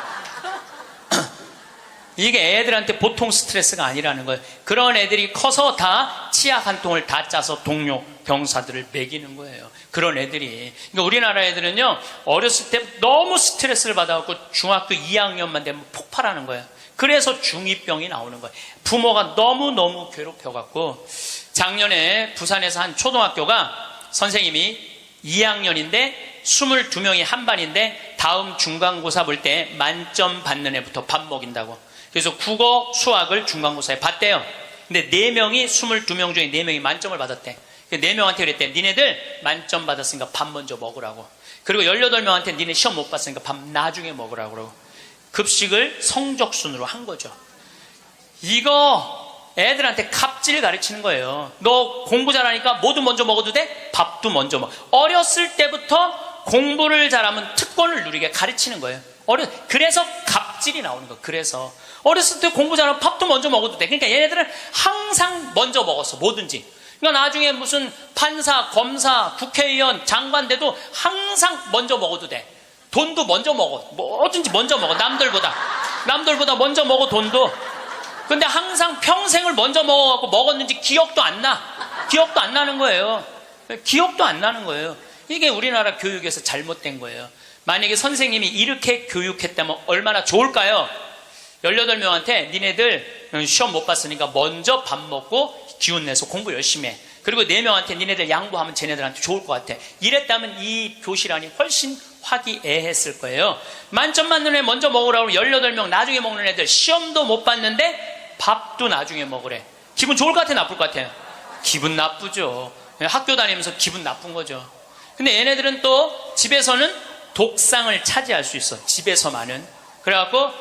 이게 애들한테 보통 스트레스가 아니라는 거예요. 그런 애들이 커서 다 치약 한 통을 다 짜서 동료 병사들을 먹이는 거예요. 그런 애들이. 그러니까 우리나라 애들은요, 어렸을 때 너무 스트레스를 받아갖고 중학교 2학년만 되면 폭발하는 거예요. 그래서 중2병이 나오는 거예요. 부모가 너무너무 괴롭혀갖고. 작년에 부산에서 한 초등학교가 선생님이 2학년인데 22명이 한 반인데 다음 중간고사 볼 때 만점 받는 애부터 밥 먹인다고. 그래서 국어, 수학을 중간고사에 봤대요. 근데 4명이 22명 중에 4명이 만점을 받았대. 4명한테 그랬대. 니네들 만점 받았으니까 밥 먼저 먹으라고. 그리고 18명한테 니네 시험 못 봤으니까 밥 나중에 먹으라고. 급식을 성적순으로 한 거죠. 이거 애들한테 갑질 가르치는 거예요. 너 공부 잘하니까 뭐도 먼저 먹어도 돼? 밥도 먼저 먹어. 어렸을 때부터 공부를 잘하면 특권을 누리게 가르치는 거예요. 그래서 갑질이 나오는 거예요. 그래서 어렸을 때 공부 잘하면 밥도 먼저 먹어도 돼. 그러니까 얘네들은 항상 먼저 먹었어. 뭐든지. 그러니까 나중에 무슨 판사, 검사, 국회의원, 장관 돼도 항상 먼저 먹어도 돼. 돈도 먼저 먹어. 뭐든지 먼저 먹어. 남들보다 먼저 먹어. 돈도. 근데 항상 평생을 먼저 먹어갖고 먹었는지 기억도 안 나는 거예요. 기억도 안 나는 거예요. 이게 우리나라 교육에서 잘못된 거예요. 만약에 선생님이 이렇게 교육했다면 얼마나 좋을까요? 18명한테 니네들 시험 못 봤으니까 먼저 밥 먹고 기운 내서 공부 열심히 해. 그리고 4명한테 니네들 양보하면 쟤네들한테 좋을 것 같아. 이랬다면 이 교실 안이 훨씬 화기애애했을 거예요. 만점 맞는 애 먼저 먹으라고 18명 나중에 먹는 애들 시험도 못 봤는데 밥도 나중에 먹으래. 기분 좋을 것 같아, 나쁠 것 같아요? 기분 나쁘죠. 학교 다니면서 기분 나쁜 거죠. 근데 얘네들은 또 집에서는 독상을 차지할 수 있어. 집에서만은. 그래갖고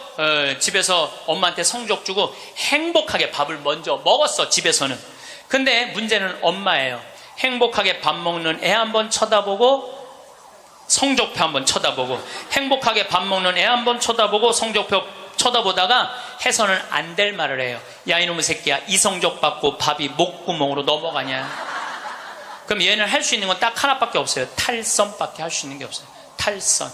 집에서 엄마한테 성적 주고 행복하게 밥을 먼저 먹었어. 집에서는. 근데 문제는 엄마예요. 행복하게 밥 먹는 애 한번 쳐다보고 성적표 한번 쳐다보고, 행복하게 밥 먹는 애 한번 쳐다보고 성적표 쳐다보다가 해서는 안 될 말을 해요. 야, 이놈의 새끼야, 이 성적 받고 밥이 목구멍으로 넘어가냐. 그럼 얘는 할 수 있는 건 딱 하나밖에 없어요. 탈선밖에 할 수 있는 게 없어요. 탈선.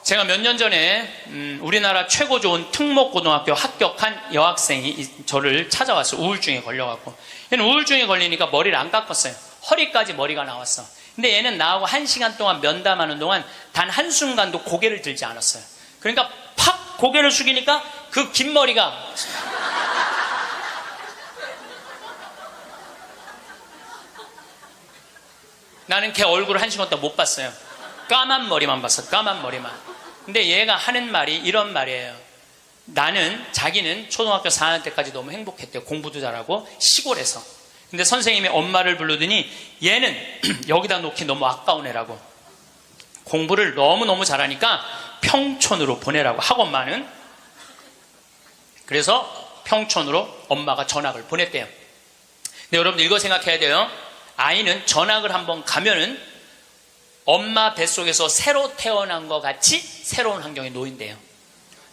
제가 몇 년 전에 우리나라 최고 좋은 특목고등학교 합격한 여학생이 저를 찾아왔어요. 우울증에 걸려갖고. 얘는 우울증에 걸리니까 머리를 안 깎았어요. 허리까지 머리가 나왔어. 근데 얘는 나하고 1시간 동안 면담하는 동안 단 한순간도 고개를 들지 않았어요. 그러니까 팍 고개를 숙이니까 그 긴 머리가 나는 걔 얼굴을 1시간 동안 못 봤어요. 까만 머리만 봤어. 까만 머리만. 근데 얘가 하는 말이 이런 말이에요. 자기는 초등학교 4학년 때까지 너무 행복했대요. 공부도 잘하고 시골에서. 근데 선생님이 엄마를 부르더니 얘는 여기다 놓기 너무 아까운 애라고. 공부를 너무너무 잘하니까 평촌으로 보내라고, 학원만은. 그래서 평촌으로 엄마가 전학을 보냈대요. 근데 여러분들 이거 생각해야 돼요. 아이는 전학을 한번 가면은 엄마 뱃속에서 새로 태어난 것 같이 새로운 환경에 놓인대요.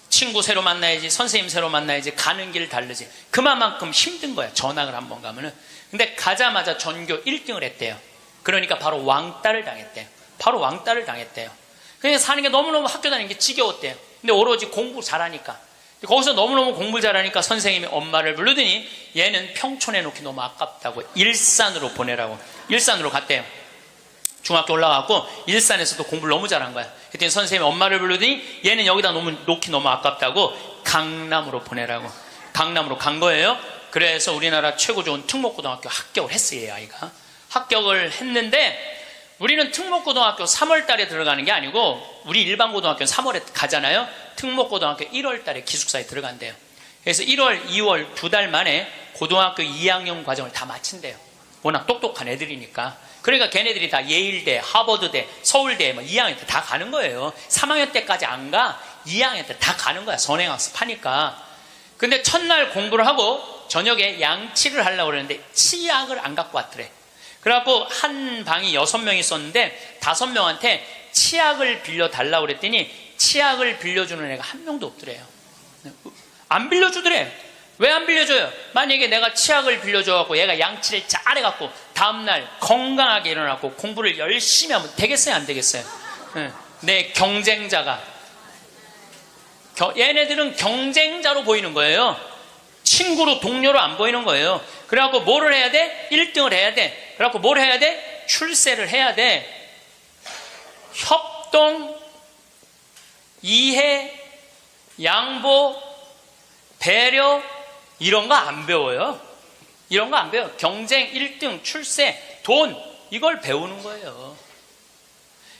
친구 새로 만나야지, 선생님 새로 만나야지, 가는 길 다르지. 그만큼 힘든 거야, 전학을 한번 가면은. 근데 가자마자 전교 1등을 했대요. 그러니까 바로 왕따를 당했대요. 그냥 사는 게 너무너무 학교 다니는 게 지겨웠대요. 근데 오로지 공부 잘하니까. 거기서 너무너무 공부 잘하니까 선생님이 엄마를 부르더니 얘는 평촌에 놓기 너무 아깝다고 일산으로 보내라고. 일산으로 갔대요. 중학교 올라가고 일산에서도 공부를 너무 잘한 거야. 그랬더니 선생님이 엄마를 부르더니 얘는 여기다 놓기 너무 아깝다고 강남으로 보내라고. 강남으로 간 거예요. 그래서 우리나라 최고 좋은 특목고등학교 합격을 했어요. 이 아이가 합격을 했는데, 우리는 특목고등학교 3월 달에 들어가는 게 아니고 우리 일반고등학교는 3월에 가잖아요. 특목고등학교 1월 달에 기숙사에 들어간대요. 그래서 1월, 2월 2달 만에 고등학교 2학년 과정을 다 마친대요. 워낙 똑똑한 애들이니까. 그러니까 걔네들이 다 예일대, 하버드대, 서울대 2학년 때 다 가는 거예요. 3학년 때까지 안 가. 2학년 때 다 가는 거야. 선행학습 하니까. 근데 첫날 공부를 하고 저녁에 양치를 하려고 그러는데 치약을 안 갖고 왔더래. 그래갖고 한 방이 6명이 있었는데 5명한테 치약을 빌려달라고 그랬더니 치약을 빌려주는 애가 한 명도 없더래요. 안 빌려주더래. 왜 안 빌려줘요? 만약에 내가 치약을 빌려줘갖고 얘가 양치를 잘해갖고 다음날 건강하게 일어나고 공부를 열심히 하면 되겠어요? 안 되겠어요? 내 경쟁자가. 얘네들은 경쟁자로 보이는 거예요. 친구로, 동료로 안 보이는 거예요. 그래갖고 뭐를 해야 돼? 1등을 해야 돼. 그래갖고 뭘 해야 돼? 출세를 해야 돼. 협동, 이해, 양보, 배려, 이런 거 안 배워요. 이런 거 안 배워요. 경쟁, 1등, 출세, 돈, 이걸 배우는 거예요.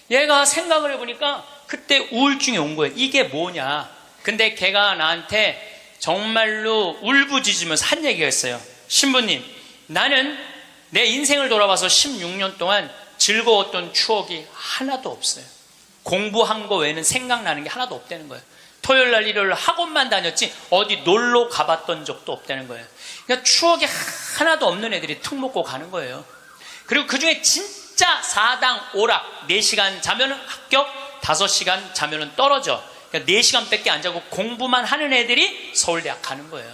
얘가 생각을 해보니까 그때 우울증이 온 거예요. 이게 뭐냐. 근데 걔가 나한테 정말로 울부짖으면서 한 얘기가 있어요. 신부님, 나는 내 인생을 돌아봐서 16년 동안 즐거웠던 추억이 하나도 없어요. 공부한 거 외에는 생각나는 게 하나도 없다는 거예요. 토요일 날 일요일 학원만 다녔지 어디 놀러 가봤던 적도 없다는 거예요. 그러니까 추억이 하나도 없는 애들이 특목고 가는 거예요. 그리고 그 중에 진짜 4당 오락, 4시간 자면은 합격, 5시간 자면은 떨어져. 그러니까 4시간 밖에 안 자고 공부만 하는 애들이 서울대학 가는 거예요.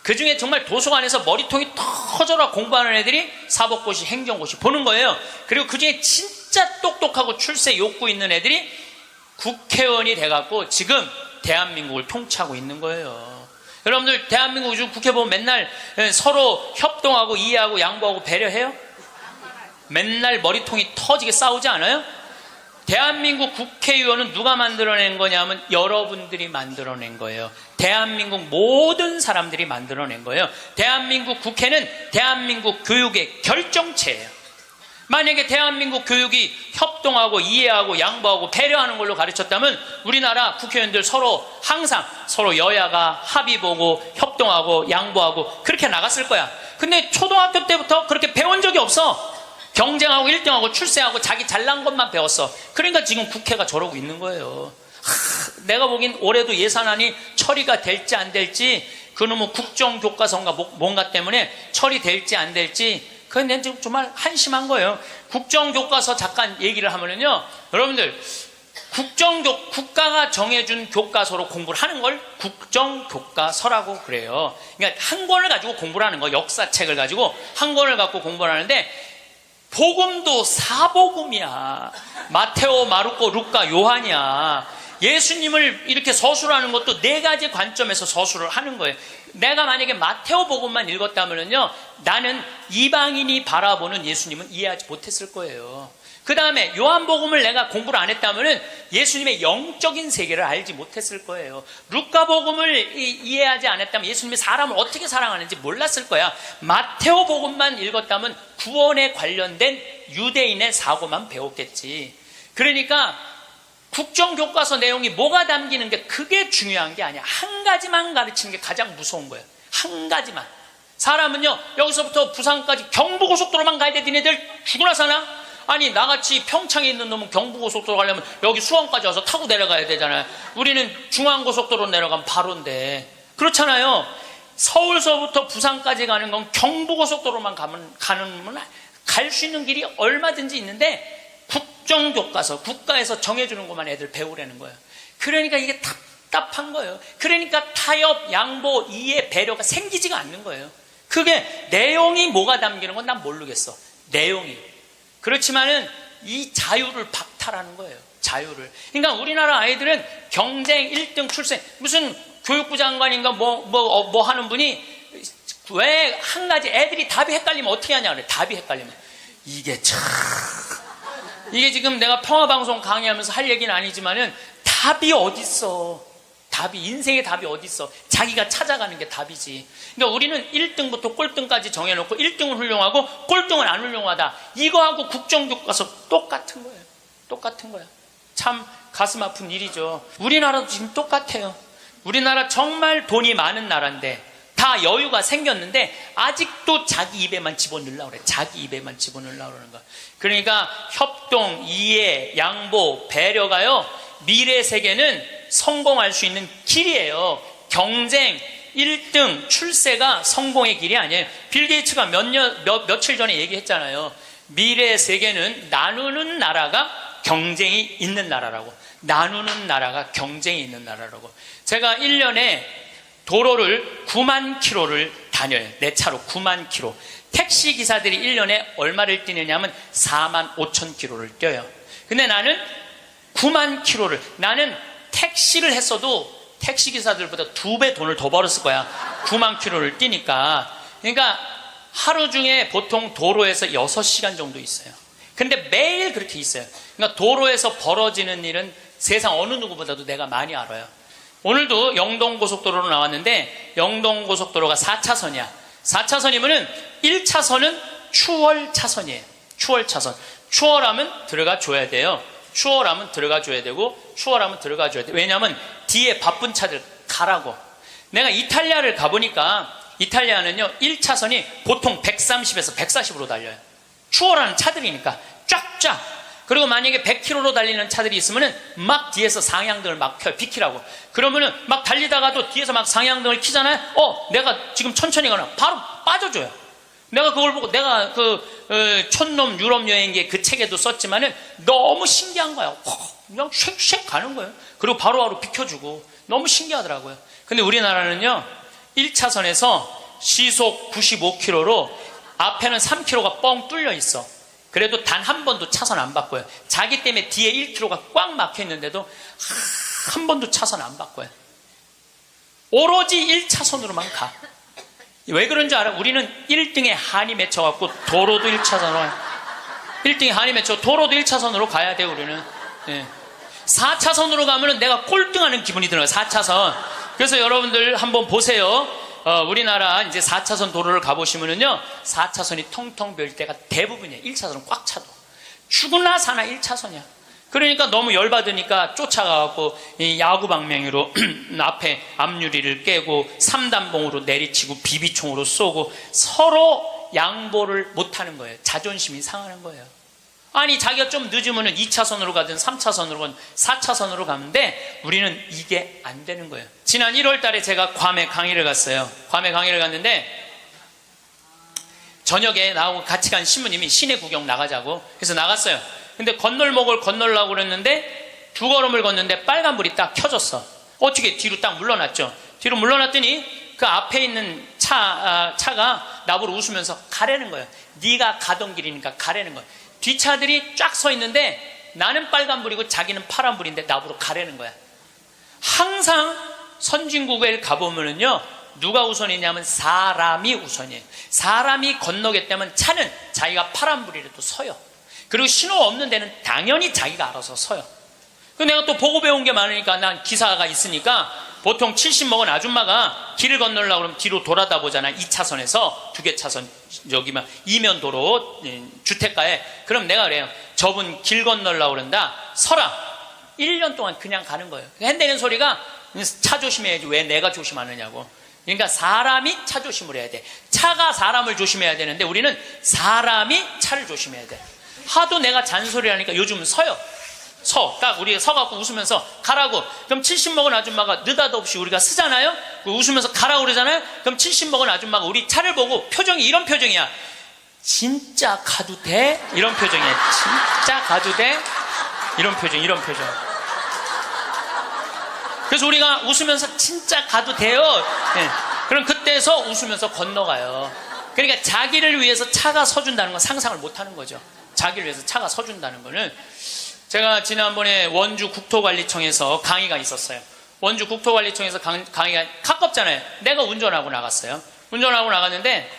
그 중에 정말 도서관에서 머리통이 터져라 공부하는 애들이 사법고시, 행정고시 보는 거예요. 그리고 그 중에 진짜 똑똑하고 출세 욕구 있는 애들이 국회의원이 돼갖고 지금 대한민국을 통치하고 있는 거예요. 여러분들 대한민국 요즘 국회 보면 맨날 서로 협동하고 이해하고 양보하고 배려해요? 맨날 머리통이 터지게 싸우지 않아요? 대한민국 국회의원은 누가 만들어낸 거냐면 여러분들이 만들어낸 거예요. 대한민국 모든 사람들이 만들어낸 거예요. 대한민국 국회는 대한민국 교육의 결정체예요. 만약에 대한민국 교육이 협동하고 이해하고 양보하고 배려하는 걸로 가르쳤다면 우리나라 국회의원들 항상 서로 여야가 합의 보고 협동하고 양보하고 그렇게 나갔을 거야. 근데 초등학교 때부터 그렇게 배운 적이 없어. 경쟁하고 1등하고 출세하고 자기 잘난 것만 배웠어. 그러니까 지금 국회가 저러고 있는 거예요. 내가 보기엔 올해도 예산안이 처리가 될지 안 될지, 그놈의 국정교과서인가 뭔가 때문에 처리될지 안 될지, 그건 난 지금 정말 한심한 거예요. 국정교과서 잠깐 얘기를 하면은요, 여러분들 국가가 정해준 교과서로 공부를 하는 걸 국정교과서라고 그래요. 그러니까 한 권을 가지고 공부를 하는 거, 역사책을 가지고 한 권을 갖고 공부를 하는데, 복음도 4복음이야. 마테오, 마르코, 루카, 요한이야. 예수님을 이렇게 서술하는 것도 4가지 관점에서 서술을 하는 거예요. 내가 만약에 마테오 복음만 읽었다면요, 나는 이방인이 바라보는 예수님은 이해하지 못했을 거예요. 그 다음에 요한복음을 내가 공부를 안 했다면 예수님의 영적인 세계를 알지 못했을 거예요. 루카복음을 이해하지 않았다면 예수님이 사람을 어떻게 사랑하는지 몰랐을 거야. 마테오복음만 읽었다면 구원에 관련된 유대인의 사고만 배웠겠지. 그러니까 국정교과서 내용이 뭐가 담기는 게 그게 중요한 게 아니야. 한 가지만 가르치는 게 가장 무서운 거예요. 한 가지만. 사람은요, 여기서부터 부산까지 경부고속도로만 가야 돼. 니네들 죽으나 사나? 아니, 나같이 평창에 있는 놈은 경부고속도로 가려면 여기 수원까지 와서 타고 내려가야 되잖아요. 우리는 중앙고속도로 내려가면 바로인데. 그렇잖아요. 서울서부터 부산까지 가는 건 경부고속도로만 가는 갈 수 있는 길이 얼마든지 있는데, 국정교과서, 국가에서 정해주는 것만 애들 배우라는 거예요. 그러니까 이게 답답한 거예요. 그러니까 타협, 양보, 이해, 배려가 생기지가 않는 거예요. 그게 내용이 뭐가 담기는 건 난 모르겠어. 내용이. 그렇지만은 이 자유를 박탈하는 거예요. 자유를. 그러니까 우리나라 아이들은 경쟁 1등 출세, 무슨 교육부 장관인가 뭐 하는 분이 왜 한 가지 애들이 답이 헷갈리면 어떻게 하냐 그래. 답이 헷갈리면 이게 참 이게 지금 내가 평화방송 강의하면서 할 얘기는 아니지만은 답이 어딨어. 답이, 인생의 답이 어딨어. 자기가 찾아가는 게 답이지. 그러니까 우리는 1등부터 꼴등까지 정해놓고 1등은 훌륭하고 꼴등은 안 훌륭하다. 이거하고 국정교과서 똑같은 거예요. 똑같은 거야. 참 가슴 아픈 일이죠. 우리나라도 지금 똑같아요. 우리나라 정말 돈이 많은 나라인데 다 여유가 생겼는데 아직도 자기 입에만 집어넣으려고 그래. 자기 입에만 집어넣으려고 그러는 거야. 그러니까 협동, 이해, 양보, 배려가요, 미래 세계는 성공할 수 있는 길이에요. 경쟁, 1등, 출세가 성공의 길이 아니에요. 빌 게이츠가 며칠 전에 얘기했잖아요. 미래 세계는 나누는 나라가 경쟁이 있는 나라라고. 나누는 나라가 경쟁이 있는 나라라고. 제가 1년에 도로를 9만 킬로를 다녀요. 내 차로 9만 킬로. 택시 기사들이 1년에 얼마를 뛰느냐면 4만 5천 킬로를 뛰어요. 근데 나는 9만 킬로를, 나는 택시를 했어도 택시 기사들보다 2배 돈을 더 벌었을 거야. 9만 킬로를 뛰니까. 그러니까 하루 중에 보통 도로에서 6시간 정도 있어요. 근데 매일 그렇게 있어요. 그러니까 도로에서 벌어지는 일은 세상 어느 누구보다도 내가 많이 알아요. 오늘도 영동고속도로로 나왔는데 영동고속도로가 4차선이야. 4차선이면은 1차선은 추월차선이에요. 추월차선. 추월하면 들어가 줘야 돼요. 추월하면 들어가 줘야 되고 추월하면 들어가 줘야 돼. 왜냐하면 뒤에 바쁜 차들 가라고. 내가 이탈리아를 가보니까 이탈리아는요 1차선이 보통 130에서 140으로 달려요. 추월하는 차들이니까 쫙쫙. 그리고 만약에 100km로 달리는 차들이 있으면은 막 뒤에서 상향등을 막 켜요. 비키라고. 그러면은 막 달리다가도 뒤에서 막 상향등을 켜잖아요. 내가 지금 천천히 가나 바로 빠져줘요. 내가 그걸 보고 내가 촌놈 유럽 여행기 그 책에도 썼지만은 너무 신기한 거야. 그냥 쉑쉑 가는 거예요. 그리고 바로바로 비켜주고 너무 신기하더라고요. 근데 우리나라는요 1차선에서 시속 95km로 앞에는 3km가 뻥 뚫려 있어. 그래도 단 한 번도 차선 안 바꿔요. 자기 때문에 뒤에 1km가 꽉 막혀 있는데도 한 번도 차선 안 바꿔요. 오로지 1차선으로만 가. 왜 그런 줄 알아? 우리는 1등에 한이 맺혀갖고 도로도 1차선으로 1등에 한이 맺혀 도로도 1차선으로 가야 돼. 우리는 4차선으로 가면은 내가 꼴등하는 기분이 들어요. 4차선. 그래서 여러분들 한번 보세요. 우리나라 이제 4차선 도로를 가보시면은요 4차선이 텅텅 비일 때가 대부분이에요. 1차선은 꽉 차도 죽으나 사나 1차선이야. 그러니까 너무 열받으니까 쫓아가갖고 야구 방망이로 앞에 앞유리를 깨고 3단봉으로 내리치고 비비총으로 쏘고 서로 양보를 못하는 거예요. 자존심이 상하는 거예요. 아니 자기가 좀 늦으면 2차선으로 가든 3차선으로 가든 4차선으로 가는데 우리는 이게 안 되는 거예요. 지난 1월 달에 제가 괌에 강의를 갔어요. 괌에 강의를 갔는데 저녁에 나하고 같이 간 신부님이 시내 구경 나가자고 해서 나갔어요. 근데 건널목을 건널라고 그랬는데 두 걸음을 걷는데 빨간불이 딱 켜졌어. 어떻게 뒤로 딱 물러났죠. 뒤로 물러났더니 그 앞에 있는 차가 나보고 웃으면서 가라는 거예요. 네가 가던 길이니까 가라는 거예요. 뒷차들이 쫙 서 있는데 나는 빨간불이고 자기는 파란불인데 나보고 가라는 거야. 항상 선진국에 가보면은요 누가 우선이냐면 사람이 우선이에요. 사람이 건너겠다면 차는 자기가 파란불이라도 서요. 그리고 신호 없는 데는 당연히 자기가 알아서 서요. 내가 또 보고 배운 게 많으니까 난 기사가 있으니까 보통 70 먹은 아줌마가 길을 건너려고 그러면 뒤로 돌아다 보잖아. 2차선에서 두 개 차선 여기만 이면 도로 주택가에. 그럼 내가 그래요. 저분 길 건너려고 그런다. 서라. 1년 동안 그냥 가는 거예요. 핸대는 소리가 차 조심해야지 왜 내가 조심하느냐고. 그러니까 사람이 차 조심을 해야 돼. 차가 사람을 조심해야 되는데 우리는 사람이 차를 조심해야 돼. 하도 내가 잔소리를 하니까 요즘은 서요. 딱 우리가 서갖고 웃으면서 가라고. 그럼 70 먹은 아줌마가 느닷없이 우리가 쓰잖아요. 웃으면서 가라고 그러잖아요. 그럼 70 먹은 아줌마가 우리 차를 보고 표정이 이런 표정이야. 진짜 가도 돼? 이런 표정이야. 진짜 가도 돼? 이런 표정. 그래서 우리가 웃으면서 진짜 가도 돼요. 네. 그럼 그때서 웃으면서 건너가요. 그러니까 자기를 위해서 차가 서준다는 건 상상을 못하는 거죠. 자기를 위해서 차가 서준다는 거는. 제가 지난번에 원주 국토관리청에서 강의가 있었어요. 원주 국토관리청에서 강의가 가깝잖아요. 내가 운전하고 나갔어요. 운전하고 나갔는데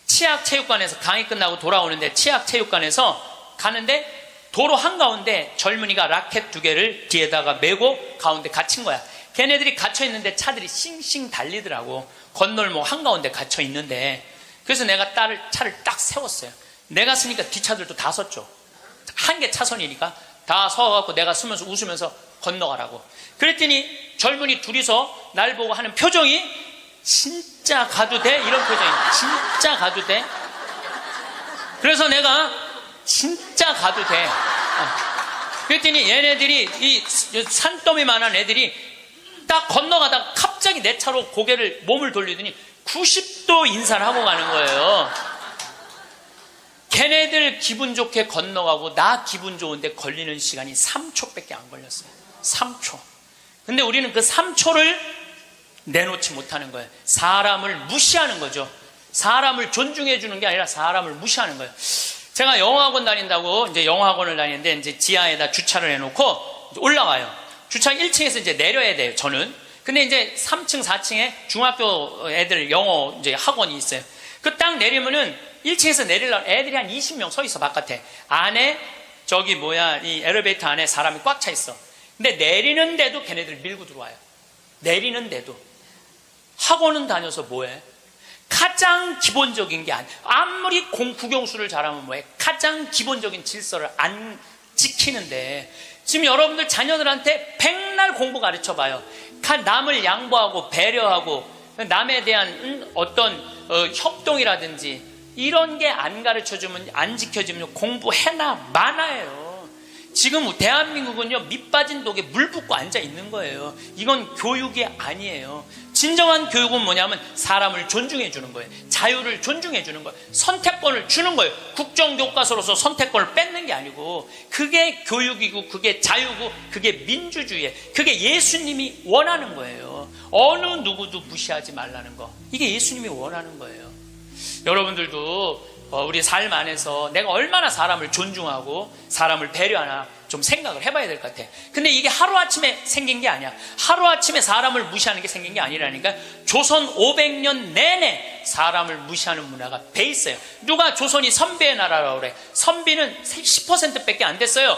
치악체육관에서 강의 끝나고 돌아오는데 치악체육관에서 가는데 도로 한가운데 젊은이가 라켓 2개를 뒤에다가 메고 가운데 갇힌 거야. 걔네들이 갇혀있는데 차들이 싱싱 달리더라고. 건널목 한가운데 갇혀있는데. 그래서 내가 차를 딱 세웠어요. 내가 쓰니까 뒷차들도 다 섰죠. 한 개 차선이니까 다 서갖고 내가 쓰면서 웃으면서 건너가라고. 그랬더니 젊은이 둘이서 날 보고 하는 표정이 진짜 가도 돼? 이런 표정이야. 진짜 가도 돼? 그래서 내가 진짜 가도 돼. 그랬더니 얘네들이 이 산더미만한 애들이 딱 건너가다가 갑자기 내 차로 몸을 돌리더니 90도 인사를 하고 가는 거예요. 걔네들 기분 좋게 건너가고 나 기분 좋은데 걸리는 시간이 3초밖에 안 걸렸어요. 3초. 근데 우리는 그 3초를 내놓지 못하는 거예요. 사람을 무시하는 거죠. 사람을 존중해 주는 게 아니라 사람을 무시하는 거예요. 제가 영어학원 다닌다고 이제 영어학원을 다니는데 이제 지하에다 주차를 해놓고 올라가요. 주차 1층에서 이제 내려야 돼요, 저는. 근데 이제 3층, 4층에 중학교 애들 영어 이제 학원이 있어요. 그 딱 내리면은 1층에서 내리려면 애들이 한 20명 서 있어, 바깥에. 안에, 이 엘리베이터 안에 사람이 꽉 차 있어. 근데 내리는데도 걔네들 밀고 들어와요. 내리는데도. 학원은 다녀서 뭐해? 가장 기본적인 게 아무리 국영수를 잘하면 뭐해? 가장 기본적인 질서를 안 지키는데 지금 여러분들 자녀들한테 백날 공부 가르쳐봐요. 남을 양보하고 배려하고 남에 대한 어떤 협동이라든지 이런 게 안 가르쳐주면 안 지켜지면 공부해나 마나예요. 지금 대한민국은요 밑빠진 독에 물 붓고 앉아 있는 거예요. 이건 교육이 아니에요. 진정한 교육은 뭐냐면 사람을 존중해 주는 거예요. 자유를 존중해 주는 거예요. 선택권을 주는 거예요. 국정교과서로서 선택권을 뺏는 게 아니고 그게 교육이고 그게 자유고 그게 민주주의예요. 그게 예수님이 원하는 거예요. 어느 누구도 무시하지 말라는 거. 이게 예수님이 원하는 거예요. 여러분들도 우리 삶 안에서 내가 얼마나 사람을 존중하고 사람을 배려하나 좀 생각을 해봐야 될 것 같아. 근데 이게 하루아침에 생긴 게 아니야. 하루아침에 사람을 무시하는 게 생긴 게 아니라니까. 조선 500년 내내 사람을 무시하는 문화가 배 있어요. 누가 조선이 선비의 나라라고 그래. 선비는 10%밖에 안 됐어요.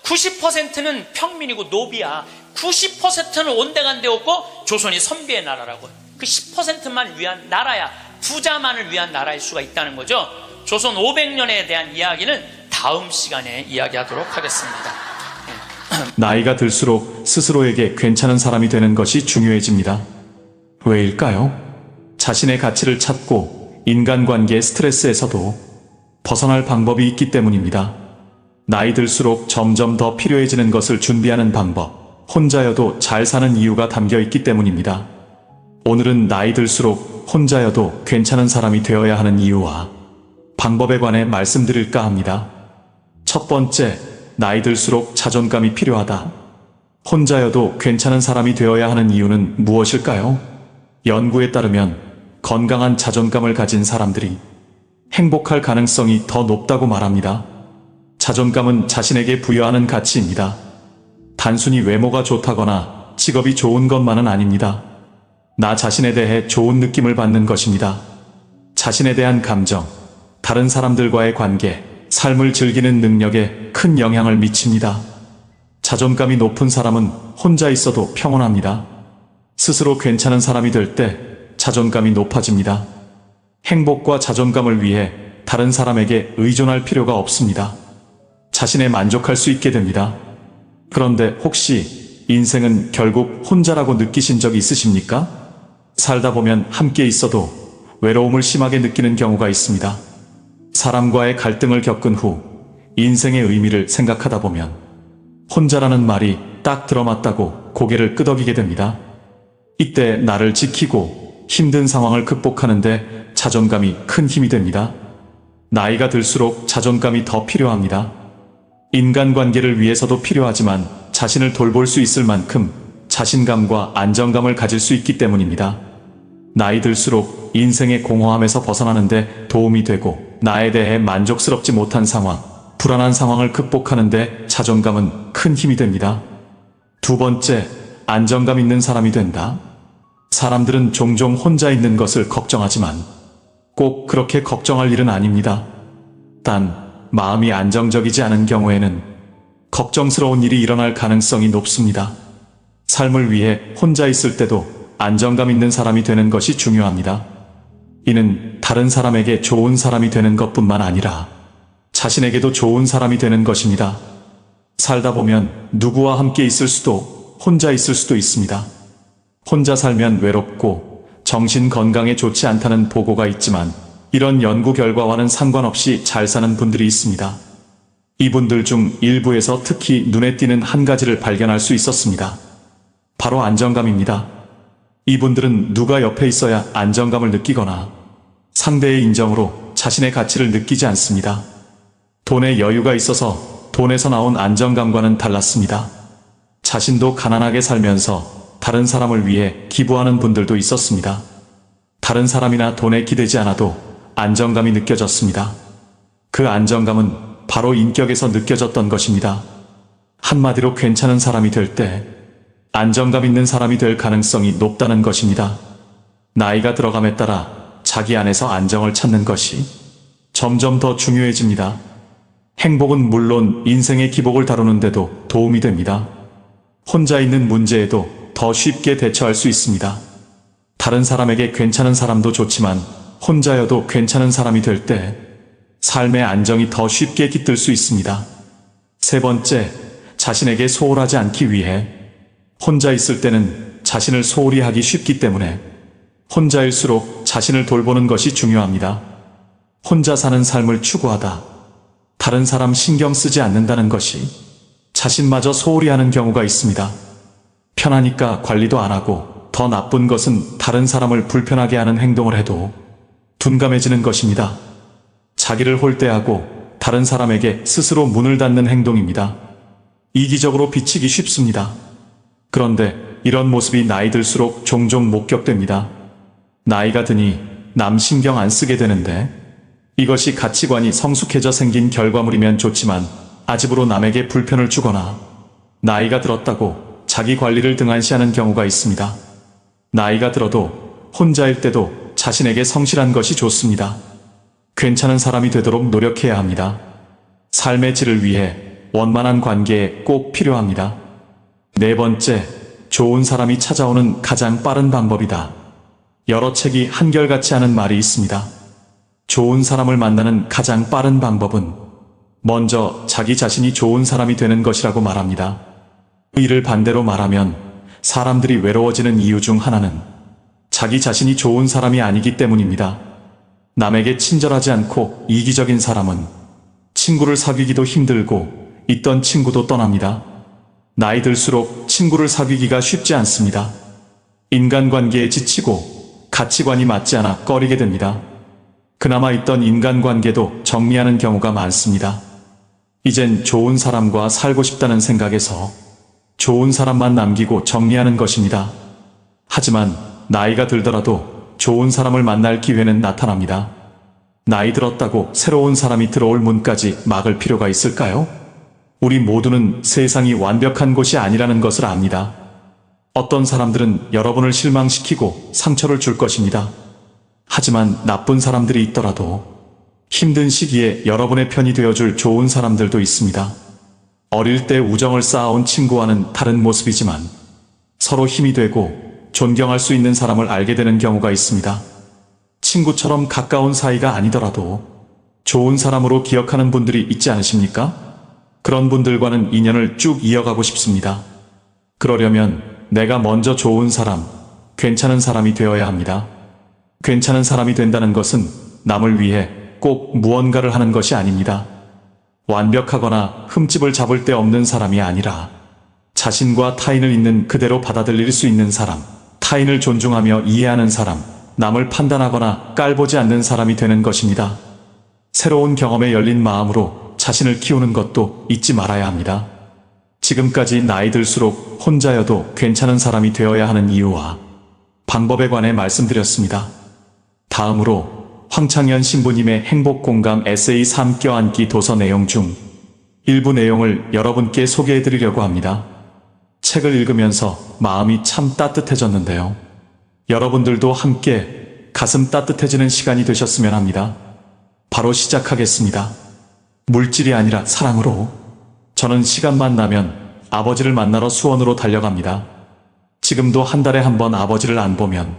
90%는 평민이고 노비야. 90%는 온데간데 없고 조선이 선비의 나라라고. 그 10%만 위한 나라야. 부자만을 위한 나라일 수가 있다는 거죠. 조선 500년에 대한 이야기는 다음 시간에 이야기하도록 하겠습니다. 나이가 들수록 스스로에게 괜찮은 사람이 되는 것이 중요해집니다. 왜일까요? 자신의 가치를 찾고 인간관계의 스트레스에서도 벗어날 방법이 있기 때문입니다. 나이 들수록 점점 더 필요해지는 것을 준비하는 방법, 혼자여도 잘 사는 이유가 담겨 있기 때문입니다. 오늘은 나이 들수록 혼자여도 괜찮은 사람이 되어야 하는 이유와 방법에 관해 말씀드릴까 합니다. 첫 번째, 나이 들수록 자존감이 필요하다. 혼자여도 괜찮은 사람이 되어야 하는 이유는 무엇일까요? 연구에 따르면 건강한 자존감을 가진 사람들이 행복할 가능성이 더 높다고 말합니다. 자존감은 자신에게 부여하는 가치입니다. 단순히 외모가 좋다거나 직업이 좋은 것만은 아닙니다. 나 자신에 대해 좋은 느낌을 받는 것입니다. 자신에 대한 감정, 다른 사람들과의 관계, 삶을 즐기는 능력에 큰 영향을 미칩니다. 자존감이 높은 사람은 혼자 있어도 평온합니다. 스스로 괜찮은 사람이 될 때 자존감이 높아집니다. 행복과 자존감을 위해 다른 사람에게 의존할 필요가 없습니다. 자신에 만족할 수 있게 됩니다. 그런데 혹시 인생은 결국 혼자라고 느끼신 적이 있으십니까? 살다 보면 함께 있어도 외로움을 심하게 느끼는 경우가 있습니다. 사람과의 갈등을 겪은 후 인생의 의미를 생각하다 보면 혼자라는 말이 딱 들어맞다고 고개를 끄덕이게 됩니다. 이때 나를 지키고 힘든 상황을 극복하는데 자존감이 큰 힘이 됩니다. 나이가 들수록 자존감이 더 필요합니다. 인간관계를 위해서도 필요하지만 자신을 돌볼 수 있을 만큼 자신감과 안정감을 가질 수 있기 때문입니다. 나이 들수록 인생의 공허함에서 벗어나는데 도움이 되고 나에 대해 만족스럽지 못한 상황, 불안한 상황을 극복하는데 자존감은 큰 힘이 됩니다. 두 번째, 안정감 있는 사람이 된다. 사람들은 종종 혼자 있는 것을 걱정하지만 꼭 그렇게 걱정할 일은 아닙니다. 단, 마음이 안정적이지 않은 경우에는 걱정스러운 일이 일어날 가능성이 높습니다. 삶을 위해 혼자 있을 때도 안정감 있는 사람이 되는 것이 중요합니다. 이는 다른 사람에게 좋은 사람이 되는 것뿐만 아니라 자신에게도 좋은 사람이 되는 것입니다. 살다 보면 누구와 함께 있을 수도 혼자 있을 수도 있습니다. 혼자 살면 외롭고 정신 건강에 좋지 않다는 보고가 있지만 이런 연구 결과와는 상관없이 잘 사는 분들이 있습니다. 이분들 중 일부에서 특히 눈에 띄는 한 가지를 발견할 수 있었습니다. 바로 안정감입니다. 이분들은 누가 옆에 있어야 안정감을 느끼거나 상대의 인정으로 자신의 가치를 느끼지 않습니다. 돈에 여유가 있어서 돈에서 나온 안정감과는 달랐습니다. 자신도 가난하게 살면서 다른 사람을 위해 기부하는 분들도 있었습니다. 다른 사람이나 돈에 기대지 않아도 안정감이 느껴졌습니다. 그 안정감은 바로 인격에서 느껴졌던 것입니다. 한마디로 괜찮은 사람이 될 때 안정감 있는 사람이 될 가능성이 높다는 것입니다. 나이가 들어감에 따라 자기 안에서 안정을 찾는 것이 점점 더 중요해집니다. 행복은 물론 인생의 기복을 다루는데도 도움이 됩니다. 혼자 있는 문제에도 더 쉽게 대처할 수 있습니다. 다른 사람에게 괜찮은 사람도 좋지만 혼자여도 괜찮은 사람이 될 때 삶의 안정이 더 쉽게 깃들 수 있습니다. 세 번째, 자신에게 소홀하지 않기 위해 혼자 있을 때는 자신을 소홀히 하기 쉽기 때문에 혼자일수록 자신을 돌보는 것이 중요합니다. 혼자 사는 삶을 추구하다 다른 사람 신경 쓰지 않는다는 것이 자신마저 소홀히 하는 경우가 있습니다. 편하니까 관리도 안 하고 더 나쁜 것은 다른 사람을 불편하게 하는 행동을 해도 둔감해지는 것입니다. 자기를 홀대하고 다른 사람에게 스스로 문을 닫는 행동입니다. 이기적으로 비치기 쉽습니다. 그런데 이런 모습이 나이 들수록 종종 목격됩니다. 나이가 드니 남 신경 안 쓰게 되는데 이것이 가치관이 성숙해져 생긴 결과물이면 좋지만 아집으로 남에게 불편을 주거나 나이가 들었다고 자기 관리를 등한시하는 경우가 있습니다. 나이가 들어도 혼자일 때도 자신에게 성실한 것이 좋습니다. 괜찮은 사람이 되도록 노력해야 합니다. 삶의 질을 위해 원만한 관계에 꼭 필요합니다. 네 번째, 좋은 사람이 찾아오는 가장 빠른 방법이다. 여러 책이 한결같이 하는 말이 있습니다. 좋은 사람을 만나는 가장 빠른 방법은 먼저 자기 자신이 좋은 사람이 되는 것이라고 말합니다. 이를 반대로 말하면 사람들이 외로워지는 이유 중 하나는 자기 자신이 좋은 사람이 아니기 때문입니다. 남에게 친절하지 않고 이기적인 사람은 친구를 사귀기도 힘들고 있던 친구도 떠납니다. 나이 들수록 친구를 사귀기가 쉽지 않습니다. 인간관계에 지치고 가치관이 맞지 않아 꺼리게 됩니다. 그나마 있던 인간관계도 정리하는 경우가 많습니다. 이젠 좋은 사람과 살고 싶다는 생각에서 좋은 사람만 남기고 정리하는 것입니다. 하지만 나이가 들더라도 좋은 사람을 만날 기회는 나타납니다. 나이 들었다고 새로운 사람이 들어올 문까지 막을 필요가 있을까요? 우리 모두는 세상이 완벽한 곳이 아니라는 것을 압니다. 어떤 사람들은 여러분을 실망시키고 상처를 줄 것입니다. 하지만 나쁜 사람들이 있더라도 힘든 시기에 여러분의 편이 되어줄 좋은 사람들도 있습니다. 어릴 때 우정을 쌓아온 친구와는 다른 모습이지만 서로 힘이 되고 존경할 수 있는 사람을 알게 되는 경우가 있습니다. 친구처럼 가까운 사이가 아니더라도 좋은 사람으로 기억하는 분들이 있지 않으십니까? 그런 분들과는 인연을 쭉 이어가고 싶습니다. 그러려면 내가 먼저 좋은 사람, 괜찮은 사람이 되어야 합니다. 괜찮은 사람이 된다는 것은 남을 위해 꼭 무언가를 하는 것이 아닙니다. 완벽하거나 흠집을 잡을 데 없는 사람이 아니라 자신과 타인을 있는 그대로 받아들일 수 있는 사람, 타인을 존중하며 이해하는 사람, 남을 판단하거나 깔보지 않는 사람이 되는 것입니다. 새로운 경험에 열린 마음으로 자신을 키우는 것도 잊지 말아야 합니다. 지금까지 나이 들수록 혼자여도 괜찮은 사람이 되어야 하는 이유와 방법에 관해 말씀드렸습니다. 다음으로 황창현 신부님의 행복공감 에세이 3 껴안기 도서 내용 중 일부 내용을 여러분께 소개해드리려고 합니다. 책을 읽으면서 마음이 참 따뜻해졌는데요. 여러분들도 함께 가슴 따뜻해지는 시간이 되셨으면 합니다. 바로 시작하겠습니다. 물질이 아니라 사랑으로. 저는 시간만 나면 아버지를 만나러 수원으로 달려갑니다. 지금도 한 달에 한 번 아버지를 안 보면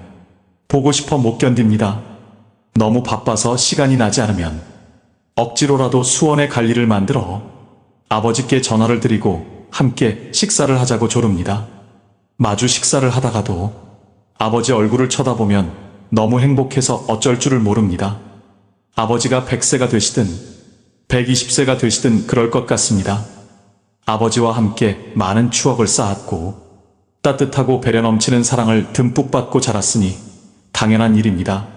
보고 싶어 못 견딥니다. 너무 바빠서 시간이 나지 않으면 억지로라도 수원에 갈 일을 만들어 아버지께 전화를 드리고 함께 식사를 하자고 조릅니다. 마주 식사를 하다가도 아버지 얼굴을 쳐다보면 너무 행복해서 어쩔 줄을 모릅니다. 아버지가 100세가 되시든 120세가 되시든 그럴 것 같습니다. 아버지와 함께 많은 추억을 쌓았고 따뜻하고 배려 넘치는 사랑을 듬뿍 받고 자랐으니 당연한 일입니다.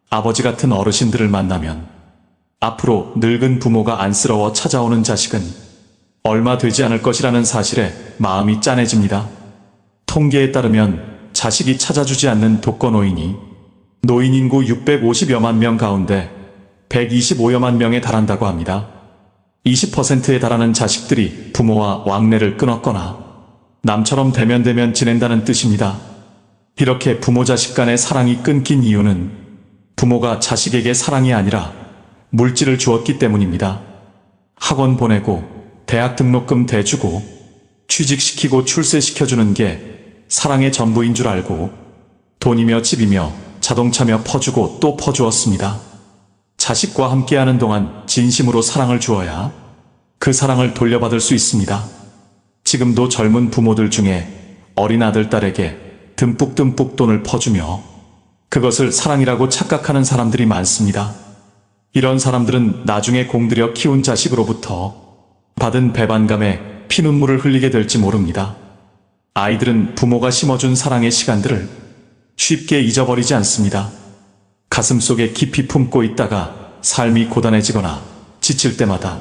아버지 같은 어르신들을 만나면 앞으로 늙은 부모가 안쓰러워 찾아오는 자식은 얼마 되지 않을 것이라는 사실에 마음이 짠해집니다. 통계에 따르면 자식이 찾아주지 않는 독거노인이 노인 인구 650여만 명 가운데 125여만 명에 달한다고 합니다. 20%에 달하는 자식들이 부모와 왕래를 끊었거나 남처럼 대면대면 지낸다는 뜻입니다. 이렇게 부모 자식 간의 사랑이 끊긴 이유는 부모가 자식에게 사랑이 아니라 물질을 주었기 때문입니다. 학원 보내고 대학 등록금 대주고 취직시키고 출세시켜주는 게 사랑의 전부인 줄 알고 돈이며 집이며 자동차며 퍼주고 또 퍼주었습니다. 자식과 함께하는 동안 진심으로 사랑을 주어야 그 사랑을 돌려받을 수 있습니다. 지금도 젊은 부모들 중에 어린 아들, 딸에게 듬뿍듬뿍 돈을 퍼주며 그것을 사랑이라고 착각하는 사람들이 많습니다. 이런 사람들은 나중에 공들여 키운 자식으로부터 받은 배반감에 피눈물을 흘리게 될지 모릅니다. 아이들은 부모가 심어준 사랑의 시간들을 쉽게 잊어버리지 않습니다. 가슴속에 깊이 품고 있다가 삶이 고단해지거나 지칠 때마다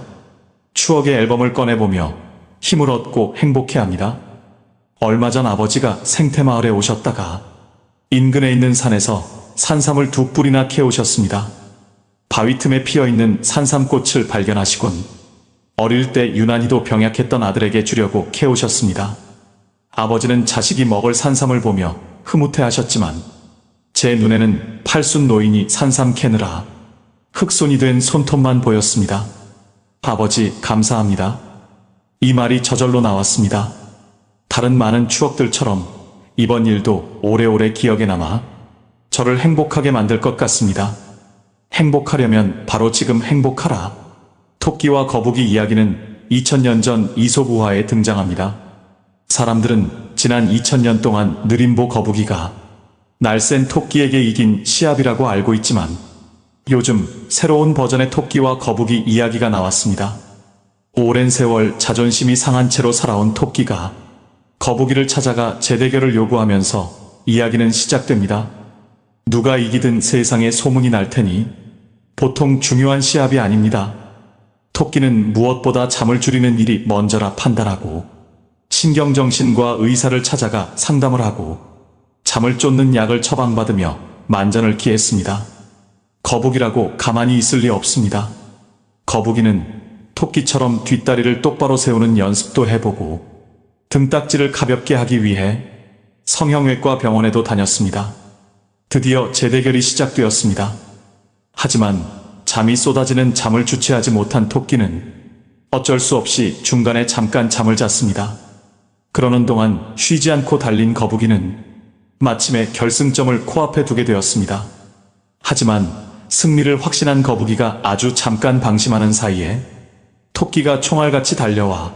추억의 앨범을 꺼내보며 힘을 얻고 행복해합니다. 얼마 전 아버지가 생태마을에 오셨다가 인근에 있는 산에서 산삼을 2뿌리나 캐오셨습니다. 바위 틈에 피어있는 산삼꽃을 발견하시곤 어릴 때 유난히도 병약했던 아들에게 주려고 캐오셨습니다. 아버지는 자식이 먹을 산삼을 보며 흐뭇해하셨지만 제 눈에는 팔순 노인이 산삼 캐느라 흑손이 된 손톱만 보였습니다. 아버지 감사합니다. 이 말이 저절로 나왔습니다. 다른 많은 추억들처럼 이번 일도 오래오래 기억에 남아 저를 행복하게 만들 것 같습니다. 행복하려면 바로 지금 행복하라. 토끼와 거북이 이야기는 2000년 전 이솝우화에 등장합니다. 사람들은 지난 2000년 동안 느림보 거북이가 날쌘 토끼에게 이긴 시합이라고 알고 있지만 요즘 새로운 버전의 토끼와 거북이 이야기가 나왔습니다. 오랜 세월 자존심이 상한 채로 살아온 토끼가 거북이를 찾아가 재대결을 요구하면서 이야기는 시작됩니다. 누가 이기든 세상에 소문이 날 테니 보통 중요한 시합이 아닙니다. 토끼는 무엇보다 잠을 줄이는 일이 먼저라 판단하고 신경정신과 의사를 찾아가 상담을 하고 잠을 쫓는 약을 처방받으며 만전을 기했습니다. 거북이라고 가만히 있을 리 없습니다. 거북이는 토끼처럼 뒷다리를 똑바로 세우는 연습도 해보고 등딱지를 가볍게 하기 위해 성형외과 병원에도 다녔습니다. 드디어 재대결이 시작되었습니다. 하지만 잠이 쏟아지는 잠을 주체하지 못한 토끼는 어쩔 수 없이 중간에 잠깐 잠을 잤습니다. 그러는 동안 쉬지 않고 달린 거북이는 마침내 결승점을 코앞에 두게 되었습니다. 하지만 승리를 확신한 거북이가 아주 잠깐 방심하는 사이에 토끼가 총알같이 달려와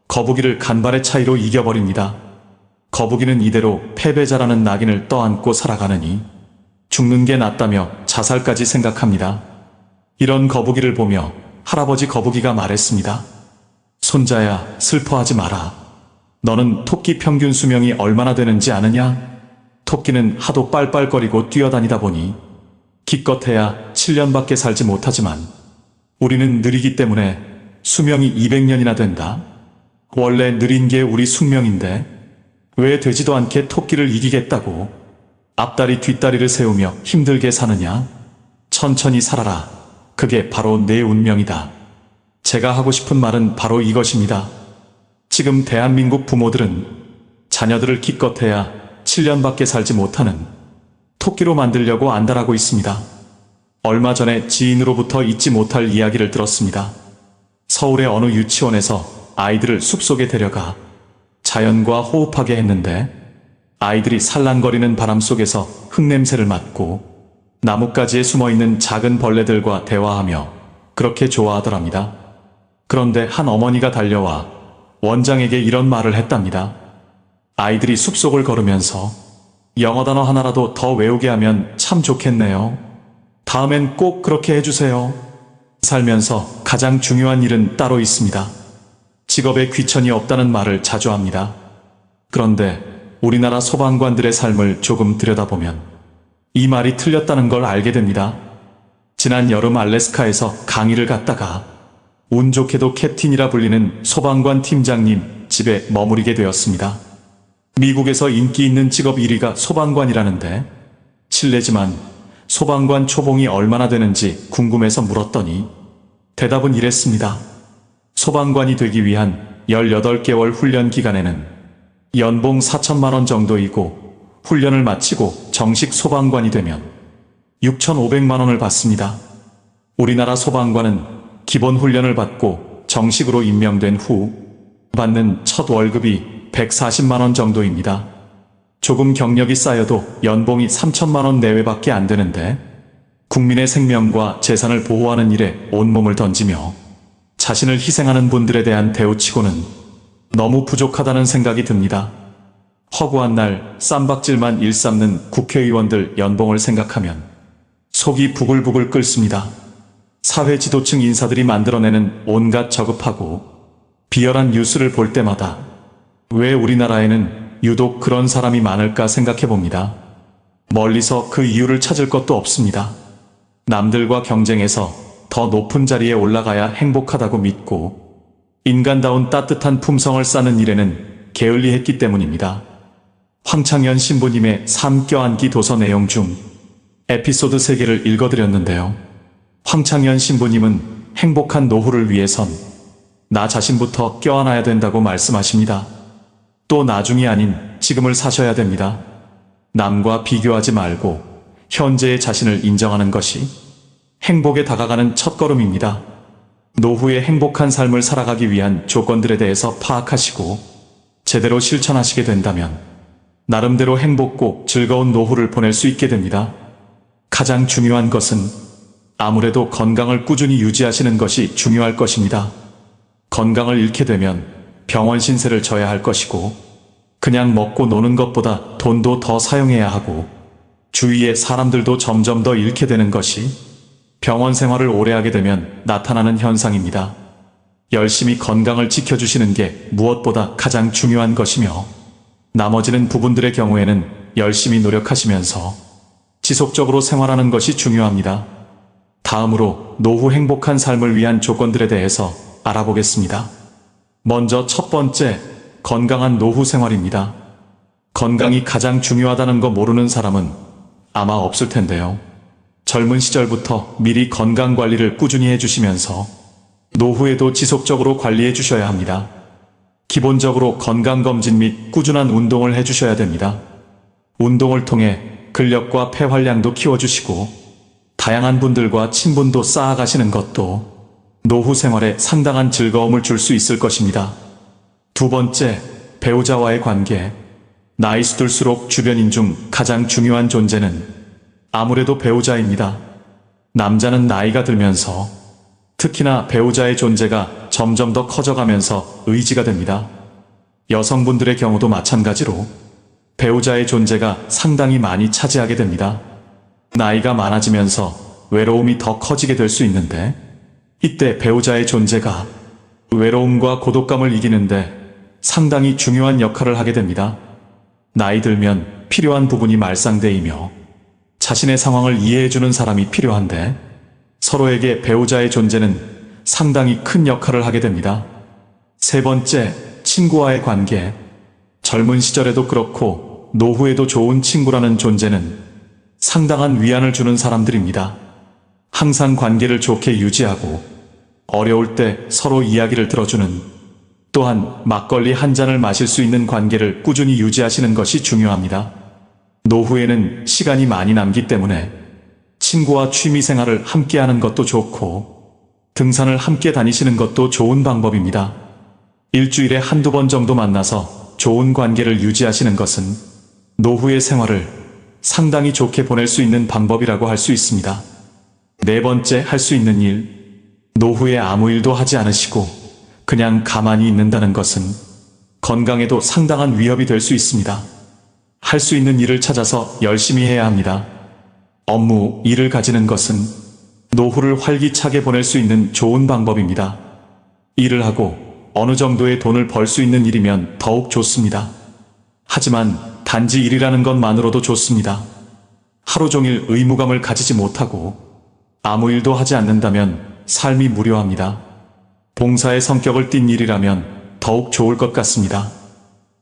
거북이를 간발의 차이로 이겨버립니다. 거북이는 이대로 패배자라는 낙인을 떠안고 살아가느니 죽는 게 낫다며 자살까지 생각합니다. 이런 거북이를 보며 할아버지 거북이가 말했습니다. 손자야, 슬퍼하지 마라. 너는 토끼 평균 수명이 얼마나 되는지 아느냐? 토끼는 하도 빨빨거리고 뛰어다니다 보니 기껏해야 7년밖에 살지 못하지만 우리는 느리기 때문에 수명이 200년이나 된다. 원래 느린 게 우리 숙명인데 왜 되지도 않게 토끼를 이기겠다고 앞다리 뒷다리를 세우며 힘들게 사느냐? 천천히 살아라. 그게 바로 내 운명이다. 제가 하고 싶은 말은 바로 이것입니다. 지금 대한민국 부모들은 자녀들을 기껏해야 7년밖에 살지 못하는 토끼로 만들려고 안달하고 있습니다. 얼마 전에 지인으로부터 잊지 못할 이야기를 들었습니다. 서울의 어느 유치원에서 아이들을 숲속에 데려가 자연과 호흡하게 했는데 아이들이 살랑거리는 바람 속에서 흙냄새를 맡고 나뭇가지에 숨어있는 작은 벌레들과 대화하며 그렇게 좋아하더랍니다. 그런데 한 어머니가 달려와 원장에게 이런 말을 했답니다. 아이들이 숲속을 걸으면서 영어 단어 하나라도 더 외우게 하면 참 좋겠네요. 다음엔 꼭 그렇게 해주세요. 살면서 가장 중요한 일은 따로 있습니다. 직업에 귀천이 없다는 말을 자주 합니다. 그런데 우리나라 소방관들의 삶을 조금 들여다보면 이 말이 틀렸다는 걸 알게 됩니다. 지난 여름 알래스카에서 강의를 갔다가 운 좋게도 캡틴이라 불리는 소방관 팀장님 집에 머무르게 되었습니다. 미국에서 인기 있는 직업 1위가 소방관이라는데 실례지만 소방관 초봉이 얼마나 되는지 궁금해서 물었더니 대답은 이랬습니다. 소방관이 되기 위한 18개월 훈련 기간에는 연봉 4천만 원 정도이고 훈련을 마치고 정식 소방관이 되면 6,500만 원을 받습니다. 우리나라 소방관은 기본 훈련을 받고 정식으로 임명된 후 받는 첫 월급이 140만 원 정도입니다. 조금 경력이 쌓여도 연봉이 3천만 원 내외밖에 안 되는데 국민의 생명과 재산을 보호하는 일에 온몸을 던지며 자신을 희생하는 분들에 대한 대우치고는 너무 부족하다는 생각이 듭니다. 허구한 날 쌈박질만 일삼는 국회의원들 연봉을 생각하면 속이 부글부글 끓습니다. 사회 지도층 인사들이 만들어내는 온갖 저급하고 비열한 뉴스를 볼 때마다 왜 우리나라에는 유독 그런 사람이 많을까 생각해 봅니다. 멀리서 그 이유를 찾을 것도 없습니다. 남들과 경쟁해서 더 높은 자리에 올라가야 행복하다고 믿고 인간다운 따뜻한 품성을 쌓는 일에는 게을리했기 때문입니다. 황창현 신부님의 삶 껴안기 도서 내용 중 에피소드 3개를 읽어드렸는데요. 황창현 신부님은 행복한 노후를 위해선 나 자신부터 껴안아야 된다고 말씀하십니다. 또 나중이 아닌 지금을 사셔야 됩니다. 남과 비교하지 말고 현재의 자신을 인정하는 것이 행복에 다가가는 첫걸음입니다. 노후의 행복한 삶을 살아가기 위한 조건들에 대해서 파악하시고 제대로 실천하시게 된다면 나름대로 행복고 즐거운 노후를 보낼 수 있게 됩니다. 가장 중요한 것은 아무래도 건강을 꾸준히 유지하시는 것이 중요할 것입니다. 건강을 잃게 되면 병원 신세를 져야 할 것이고 그냥 먹고 노는 것보다 돈도 더 사용해야 하고 주위의 사람들도 점점 더 잃게 되는 것이 병원 생활을 오래 하게 되면 나타나는 현상입니다. 열심히 건강을 지켜주시는 게 무엇보다 가장 중요한 것이며 나머지는 부분들의 경우에는 열심히 노력하시면서 지속적으로 생활하는 것이 중요합니다. 다음으로 노후 행복한 삶을 위한 조건들에 대해서 알아보겠습니다. 먼저 첫 번째, 건강한 노후 생활입니다. 건강이 가장 중요하다는 거 모르는 사람은 아마 없을 텐데요. 젊은 시절부터 미리 건강 관리를 꾸준히 해주시면서 노후에도 지속적으로 관리해 주셔야 합니다. 기본적으로 건강검진 및 꾸준한 운동을 해주셔야 됩니다. 운동을 통해 근력과 폐활량도 키워주시고 다양한 분들과 친분도 쌓아가시는 것도 노후 생활에 상당한 즐거움을 줄 수 있을 것입니다. 두 번째, 배우자와의 관계. 나이 들수록 주변인 중 가장 중요한 존재는 아무래도 배우자입니다. 남자는 나이가 들면서 특히나 배우자의 존재가 점점 더 커져가면서 의지가 됩니다. 여성분들의 경우도 마찬가지로 배우자의 존재가 상당히 많이 차지하게 됩니다. 나이가 많아지면서 외로움이 더 커지게 될 수 있는데 이때 배우자의 존재가 외로움과 고독감을 이기는데 상당히 중요한 역할을 하게 됩니다. 나이 들면 필요한 부분이 말상대이며 자신의 상황을 이해해주는 사람이 필요한데 서로에게 배우자의 존재는 상당히 큰 역할을 하게 됩니다. 세 번째, 친구와의 관계. 젊은 시절에도 그렇고 노후에도 좋은 친구라는 존재는 상당한 위안을 주는 사람들입니다. 항상 관계를 좋게 유지하고 어려울 때 서로 이야기를 들어주는, 또한 막걸리 한 잔을 마실 수 있는 관계를 꾸준히 유지하시는 것이 중요합니다. 노후에는 시간이 많이 남기 때문에 친구와 취미 생활을 함께 하는 것도 좋고 등산을 함께 다니시는 것도 좋은 방법입니다. 일주일에 한두 번 정도 만나서 좋은 관계를 유지하시는 것은 노후의 생활을 상당히 좋게 보낼 수 있는 방법이라고 할 수 있습니다. 네 번째, 할 수 있는 일. 노후에 아무 일도 하지 않으시고 그냥 가만히 있는다는 것은 건강에도 상당한 위협이 될 수 있습니다. 할 수 있는 일을 찾아서 열심히 해야 합니다. 업무, 일을 가지는 것은 노후를 활기차게 보낼 수 있는 좋은 방법입니다. 일을 하고 어느 정도의 돈을 벌 수 있는 일이면 더욱 좋습니다. 하지만 단지 일이라는 것만으로도 좋습니다. 하루 종일 의무감을 가지지 못하고 아무 일도 하지 않는다면 삶이 무료합니다. 봉사의 성격을 띤 일이라면 더욱 좋을 것 같습니다.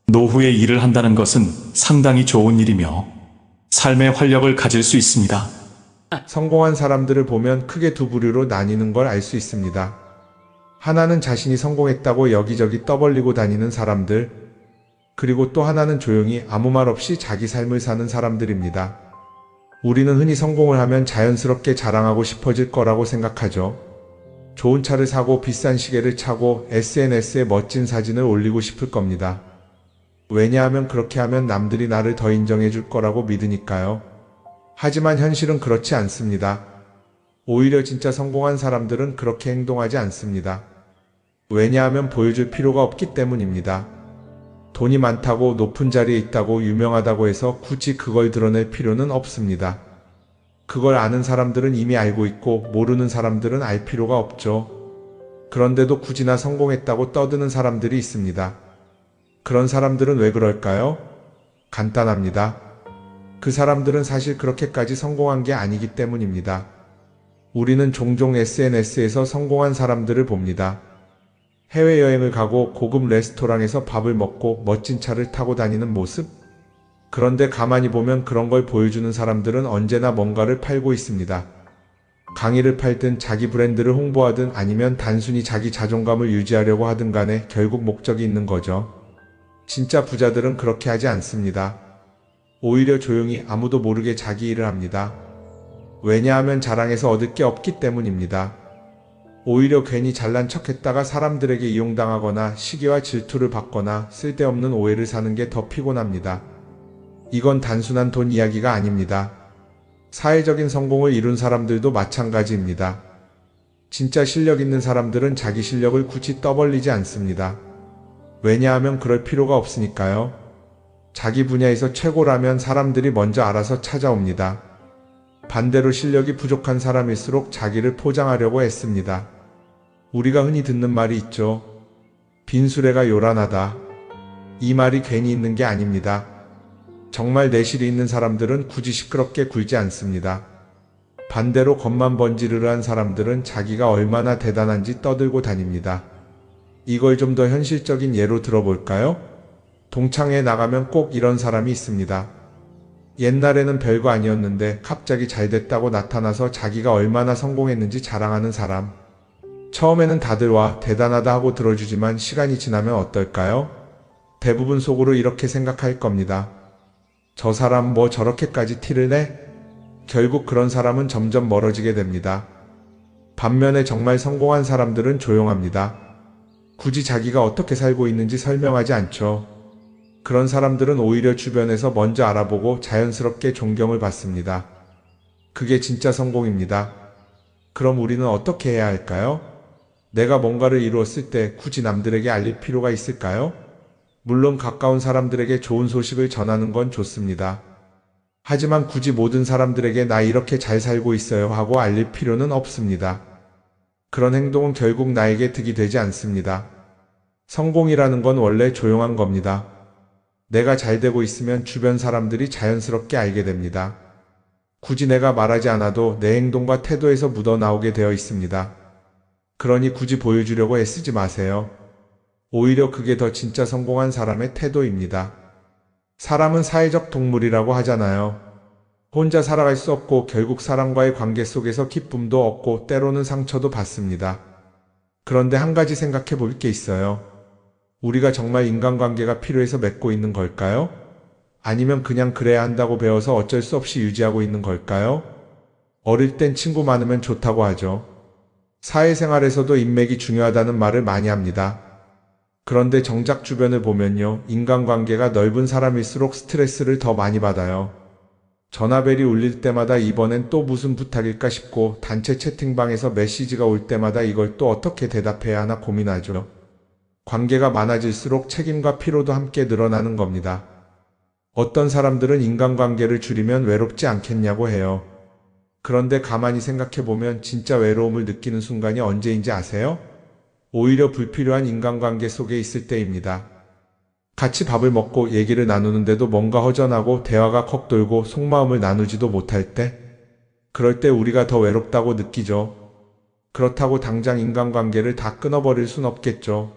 노후에 일을 한다는 것은 상당히 좋은 일이며 삶의 활력을 가질 수 있습니다. 성공한 사람들을 보면 크게 두 부류로 나뉘는 걸 알 수 있습니다. 하나는 자신이 성공했다고 여기저기 떠벌리고 다니는 사람들, 그리고 또 하나는 조용히 아무 말 없이 자기 삶을 사는 사람들입니다. 우리는 흔히 성공을 하면 자연스럽게 자랑하고 싶어질 거라고 생각하죠. 좋은 차를 사고 비싼 시계를 차고 SNS에 멋진 사진을 올리고 싶을 겁니다. 왜냐하면 그렇게 하면 남들이 나를 더 인정해 줄 거라고 믿으니까요. 하지만 현실은 그렇지 않습니다. 오히려 진짜 성공한 사람들은 그렇게 행동하지 않습니다. 왜냐하면 보여줄 필요가 없기 때문입니다. 돈이 많다고 높은 자리에 있다고 유명하다고 해서 굳이 그걸 드러낼 필요는 없습니다. 그걸 아는 사람들은 이미 알고 있고 모르는 사람들은 알 필요가 없죠. 그런데도 굳이나 성공했다고 떠드는 사람들이 있습니다. 그런 사람들은 왜 그럴까요? 간단합니다. 그 사람들은 사실 그렇게까지 성공한 게 아니기 때문입니다. 우리는 종종 SNS에서 성공한 사람들을 봅니다. 해외여행을 가고 고급 레스토랑에서 밥을 먹고 멋진 차를 타고 다니는 모습? 그런데 가만히 보면 그런 걸 보여주는 사람들은 언제나 뭔가를 팔고 있습니다. 강의를 팔든 자기 브랜드를 홍보하든 아니면 단순히 자기 자존감을 유지하려고 하든 간에 결국 목적이 있는 거죠. 진짜 부자들은 그렇게 하지 않습니다. 오히려 조용히 아무도 모르게 자기 일을 합니다. 왜냐하면 자랑해서 얻을 게 없기 때문입니다. 오히려 괜히 잘난 척했다가 사람들에게 이용당하거나 시기와 질투를 받거나 쓸데없는 오해를 사는 게 더 피곤합니다. 이건 단순한 돈 이야기가 아닙니다. 사회적인 성공을 이룬 사람들도 마찬가지입니다. 진짜 실력 있는 사람들은 자기 실력을 굳이 떠벌리지 않습니다. 왜냐하면 그럴 필요가 없으니까요. 자기 분야에서 최고라면 사람들이 먼저 알아서 찾아옵니다. 반대로 실력이 부족한 사람일수록 자기를 포장하려고 애씁니다. 우리가 흔히 듣는 말이 있죠. 빈수레가 요란하다. 이 말이 괜히 있는 게 아닙니다. 정말 내실이 있는 사람들은 굳이 시끄럽게 굴지 않습니다. 반대로 겉만 번지르르한 사람들은 자기가 얼마나 대단한지 떠들고 다닙니다. 이걸 좀 더 현실적인 예로 들어볼까요? 동창회에 나가면 꼭 이런 사람이 있습니다. 옛날에는 별거 아니었는데 갑자기 잘 됐다고 나타나서 자기가 얼마나 성공했는지 자랑하는 사람. 처음에는 다들 와 대단하다 하고 들어주지만 시간이 지나면 어떨까요? 대부분 속으로 이렇게 생각할 겁니다. 저 사람 뭐 저렇게까지 티를 내? 결국 그런 사람은 점점 멀어지게 됩니다. 반면에 정말 성공한 사람들은 조용합니다. 굳이 자기가 어떻게 살고 있는지 설명하지 않죠. 그런 사람들은 오히려 주변에서 먼저 알아보고 자연스럽게 존경을 받습니다. 그게 진짜 성공입니다. 그럼 우리는 어떻게 해야 할까요? 내가 뭔가를 이루었을 때 굳이 남들에게 알릴 필요가 있을까요? 물론 가까운 사람들에게 좋은 소식을 전하는 건 좋습니다. 하지만 굳이 모든 사람들에게 나 이렇게 잘 살고 있어요 하고 알릴 필요는 없습니다. 그런 행동은 결국 나에게 득이 되지 않습니다. 성공이라는 건 원래 조용한 겁니다. 내가 잘 되고 있으면 주변 사람들이 자연스럽게 알게 됩니다. 굳이 내가 말하지 않아도 내 행동과 태도에서 묻어나오게 되어 있습니다. 그러니 굳이 보여주려고 애쓰지 마세요. 오히려 그게 더 진짜 성공한 사람의 태도입니다. 사람은 사회적 동물이라고 하잖아요. 혼자 살아갈 수 없고 결국 사람과의 관계 속에서 기쁨도 얻고 때로는 상처도 받습니다. 그런데 한 가지 생각해 볼 게 있어요. 우리가 정말 인간관계가 필요해서 맺고 있는 걸까요? 아니면 그냥 그래야 한다고 배워서 어쩔 수 없이 유지하고 있는 걸까요? 어릴 땐 친구 많으면 좋다고 하죠. 사회생활에서도 인맥이 중요하다는 말을 많이 합니다. 그런데 정작 주변을 보면요, 인간관계가 넓은 사람일수록 스트레스를 더 많이 받아요. 전화벨이 울릴 때마다 이번엔 또 무슨 부탁일까 싶고, 단체 채팅방에서 메시지가 올 때마다 이걸 또 어떻게 대답해야 하나 고민하죠. 관계가 많아질수록 책임과 피로도 함께 늘어나는 겁니다. 어떤 사람들은 인간관계를 줄이면 외롭지 않겠냐고 해요. 그런데 가만히 생각해보면 진짜 외로움을 느끼는 순간이 언제인지 아세요? 오히려 불필요한 인간관계 속에 있을 때입니다. 같이 밥을 먹고 얘기를 나누는데도 뭔가 허전하고 대화가 컥 돌고 속마음을 나누지도 못할 때, 그럴 때 우리가 더 외롭다고 느끼죠. 그렇다고 당장 인간관계를 다 끊어버릴 순 없겠죠.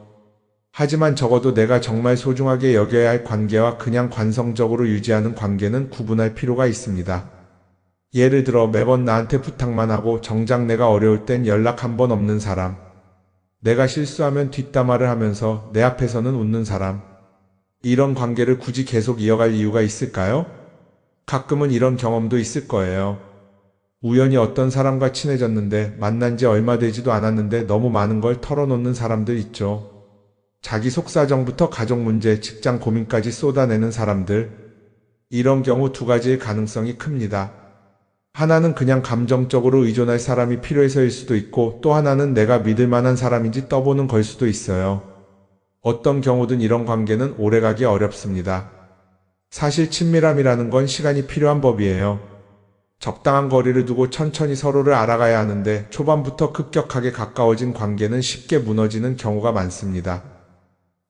하지만 적어도 내가 정말 소중하게 여겨야 할 관계와 그냥 관성적으로 유지하는 관계는 구분할 필요가 있습니다. 예를 들어 매번 나한테 부탁만 하고 정작 내가 어려울 땐 연락 한 번 없는 사람. 내가 실수하면 뒷담화를 하면서 내 앞에서는 웃는 사람. 이런 관계를 굳이 계속 이어갈 이유가 있을까요? 가끔은 이런 경험도 있을 거예요. 우연히 어떤 사람과 친해졌는데 만난 지 얼마 되지도 않았는데 너무 많은 걸 털어놓는 사람들 있죠. 자기 속사정부터 가족 문제, 직장 고민까지 쏟아내는 사람들. 이런 경우 두 가지의 가능성이 큽니다. 하나는 그냥 감정적으로 의존할 사람이 필요해서일 수도 있고, 또 하나는 내가 믿을 만한 사람인지 떠보는 걸 수도 있어요. 어떤 경우든 이런 관계는 오래가기 어렵습니다. 사실 친밀함이라는 건 시간이 필요한 법이에요. 적당한 거리를 두고 천천히 서로를 알아가야 하는데, 초반부터 급격하게 가까워진 관계는 쉽게 무너지는 경우가 많습니다.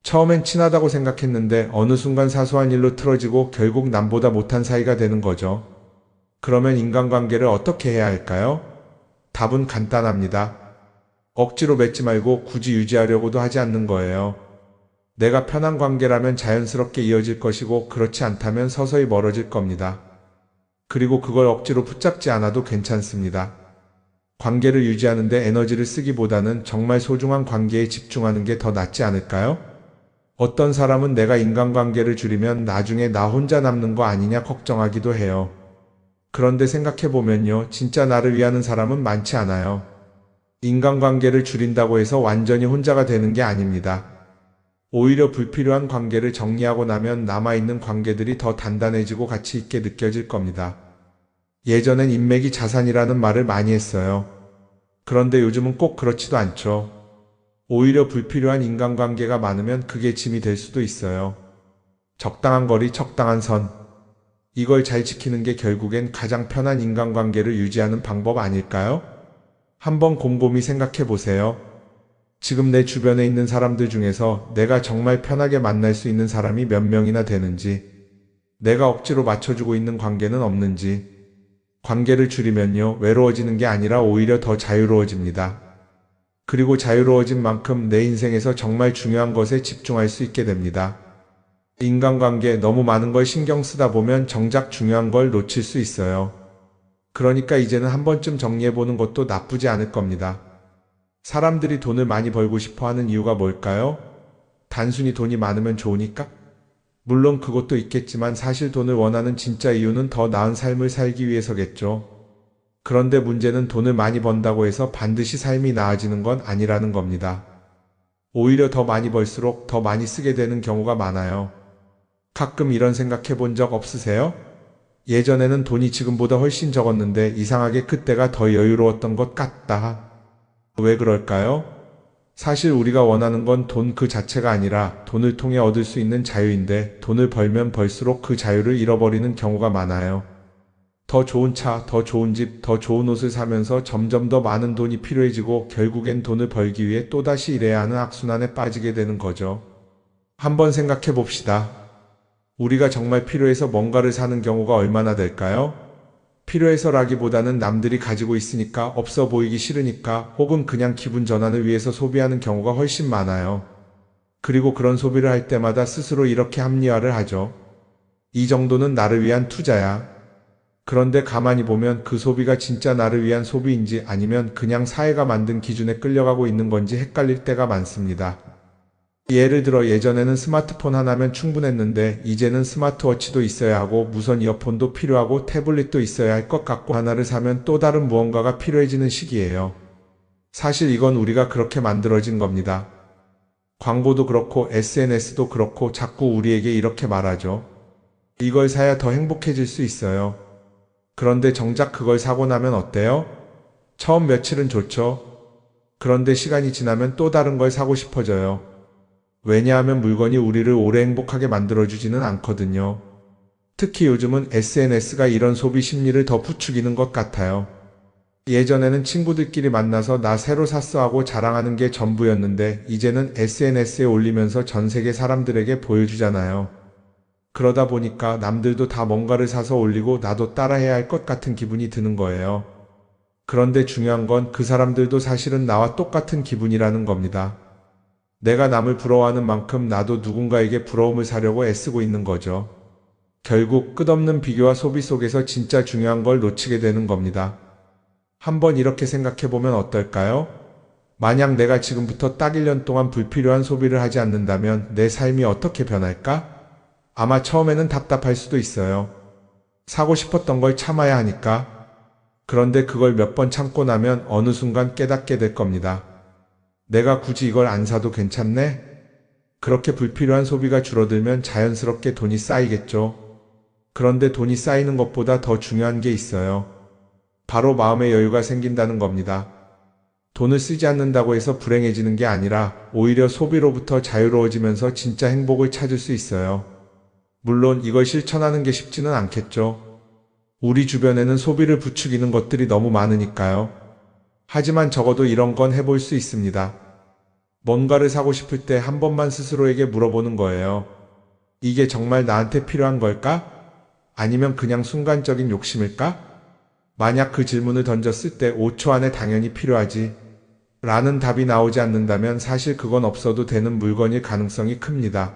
처음엔 친하다고 생각했는데 어느 순간 사소한 일로 틀어지고 결국 남보다 못한 사이가 되는 거죠. 그러면 인간관계를 어떻게 해야 할까요? 답은 간단합니다. 억지로 맺지 말고 굳이 유지하려고도 하지 않는 거예요. 내가 편한 관계라면 자연스럽게 이어질 것이고, 그렇지 않다면 서서히 멀어질 겁니다. 그리고 그걸 억지로 붙잡지 않아도 괜찮습니다. 관계를 유지하는데 에너지를 쓰기보다는 정말 소중한 관계에 집중하는 게 더 낫지 않을까요? 어떤 사람은 내가 인간관계를 줄이면 나중에 나 혼자 남는 거 아니냐 걱정하기도 해요. 그런데 생각해보면요, 진짜 나를 위하는 사람은 많지 않아요. 인간관계를 줄인다고 해서 완전히 혼자가 되는 게 아닙니다. 오히려 불필요한 관계를 정리하고 나면 남아있는 관계들이 더 단단해지고 가치 있게 느껴질 겁니다. 예전엔 인맥이 자산이라는 말을 많이 했어요. 그런데 요즘은 꼭 그렇지도 않죠. 오히려 불필요한 인간관계가 많으면 그게 짐이 될 수도 있어요. 적당한 거리, 적당한 선. 이걸 잘 지키는 게 결국엔 가장 편한 인간관계를 유지하는 방법 아닐까요? 한번 곰곰이 생각해 보세요. 지금 내 주변에 있는 사람들 중에서 내가 정말 편하게 만날 수 있는 사람이 몇 명이나 되는지, 내가 억지로 맞춰주고 있는 관계는 없는지. 관계를 줄이면요, 외로워지는 게 아니라 오히려 더 자유로워집니다. 그리고 자유로워진 만큼 내 인생에서 정말 중요한 것에 집중할 수 있게 됩니다. 인간관계 너무 많은 걸 신경 쓰다 보면 정작 중요한 걸 놓칠 수 있어요. 그러니까 이제는 한 번쯤 정리해보는 것도 나쁘지 않을 겁니다. 사람들이 돈을 많이 벌고 싶어 하는 이유가 뭘까요? 단순히 돈이 많으면 좋으니까? 물론 그것도 있겠지만 사실 돈을 원하는 진짜 이유는 더 나은 삶을 살기 위해서겠죠. 그런데 문제는 돈을 많이 번다고 해서 반드시 삶이 나아지는 건 아니라는 겁니다. 오히려 더 많이 벌수록 더 많이 쓰게 되는 경우가 많아요. 가끔 이런 생각해 본 적 없으세요? 예전에는 돈이 지금보다 훨씬 적었는데 이상하게 그때가 더 여유로웠던 것 같다. 왜 그럴까요? 사실 우리가 원하는 건 돈 그 자체가 아니라 돈을 통해 얻을 수 있는 자유인데, 돈을 벌면 벌수록 그 자유를 잃어버리는 경우가 많아요. 더 좋은 차, 더 좋은 집, 더 좋은 옷을 사면서 점점 더 많은 돈이 필요해지고 결국엔 돈을 벌기 위해 또다시 일해야 하는 악순환에 빠지게 되는 거죠. 한번 생각해 봅시다. 우리가 정말 필요해서 뭔가를 사는 경우가 얼마나 될까요? 필요해서라기보다는 남들이 가지고 있으니까, 없어 보이기 싫으니까, 혹은 그냥 기분 전환을 위해서 소비하는 경우가 훨씬 많아요. 그리고 그런 소비를 할 때마다 스스로 이렇게 합리화를 하죠. 이 정도는 나를 위한 투자야. 그런데 가만히 보면 그 소비가 진짜 나를 위한 소비인지 아니면 그냥 사회가 만든 기준에 끌려가고 있는 건지 헷갈릴 때가 많습니다. 예를 들어 예전에는 스마트폰 하나면 충분했는데 이제는 스마트워치도 있어야 하고 무선 이어폰도 필요하고 태블릿도 있어야 할 것 같고 하나를 사면 또 다른 무언가가 필요해지는 시기예요. 사실 이건 우리가 그렇게 만들어진 겁니다. 광고도 그렇고 SNS도 그렇고 자꾸 우리에게 이렇게 말하죠. 이걸 사야 더 행복해질 수 있어요. 그런데 정작 그걸 사고 나면 어때요? 처음 며칠은 좋죠. 그런데 시간이 지나면 또 다른 걸 사고 싶어져요. 왜냐하면 물건이 우리를 오래 행복하게 만들어주지는 않거든요. 특히 요즘은 SNS가 이런 소비 심리를 더 부추기는 것 같아요. 예전에는 친구들끼리 만나서 나 새로 샀어 하고 자랑하는 게 전부였는데 이제는 SNS에 올리면서 전 세계 사람들에게 보여주잖아요. 그러다 보니까 남들도 다 뭔가를 사서 올리고 나도 따라해야 할 것 같은 기분이 드는 거예요. 그런데 중요한 건 그 사람들도 사실은 나와 똑같은 기분이라는 겁니다. 내가 남을 부러워하는 만큼 나도 누군가에게 부러움을 사려고 애쓰고 있는 거죠. 결국 끝없는 비교와 소비 속에서 진짜 중요한 걸 놓치게 되는 겁니다. 한번 이렇게 생각해보면 어떨까요? 만약 내가 지금부터 딱 1년 동안 불필요한 소비를 하지 않는다면 내 삶이 어떻게 변할까? 아마 처음에는 답답할 수도 있어요. 사고 싶었던 걸 참아야 하니까. 그런데 그걸 몇 번 참고 나면 어느 순간 깨닫게 될 겁니다. 내가 굳이 이걸 안 사도 괜찮네? 그렇게 불필요한 소비가 줄어들면 자연스럽게 돈이 쌓이겠죠. 그런데 돈이 쌓이는 것보다 더 중요한 게 있어요. 바로 마음의 여유가 생긴다는 겁니다. 돈을 쓰지 않는다고 해서 불행해지는 게 아니라 오히려 소비로부터 자유로워지면서 진짜 행복을 찾을 수 있어요. 물론 이걸 실천하는 게 쉽지는 않겠죠. 우리 주변에는 소비를 부추기는 것들이 너무 많으니까요. 하지만 적어도 이런 건 해볼 수 있습니다. 뭔가를 사고 싶을 때 한 번만 스스로에게 물어보는 거예요. 이게 정말 나한테 필요한 걸까? 아니면 그냥 순간적인 욕심일까? 만약 그 질문을 던졌을 때 5초 안에 당연히 필요하지 라는 답이 나오지 않는다면 사실 그건 없어도 되는 물건일 가능성이 큽니다.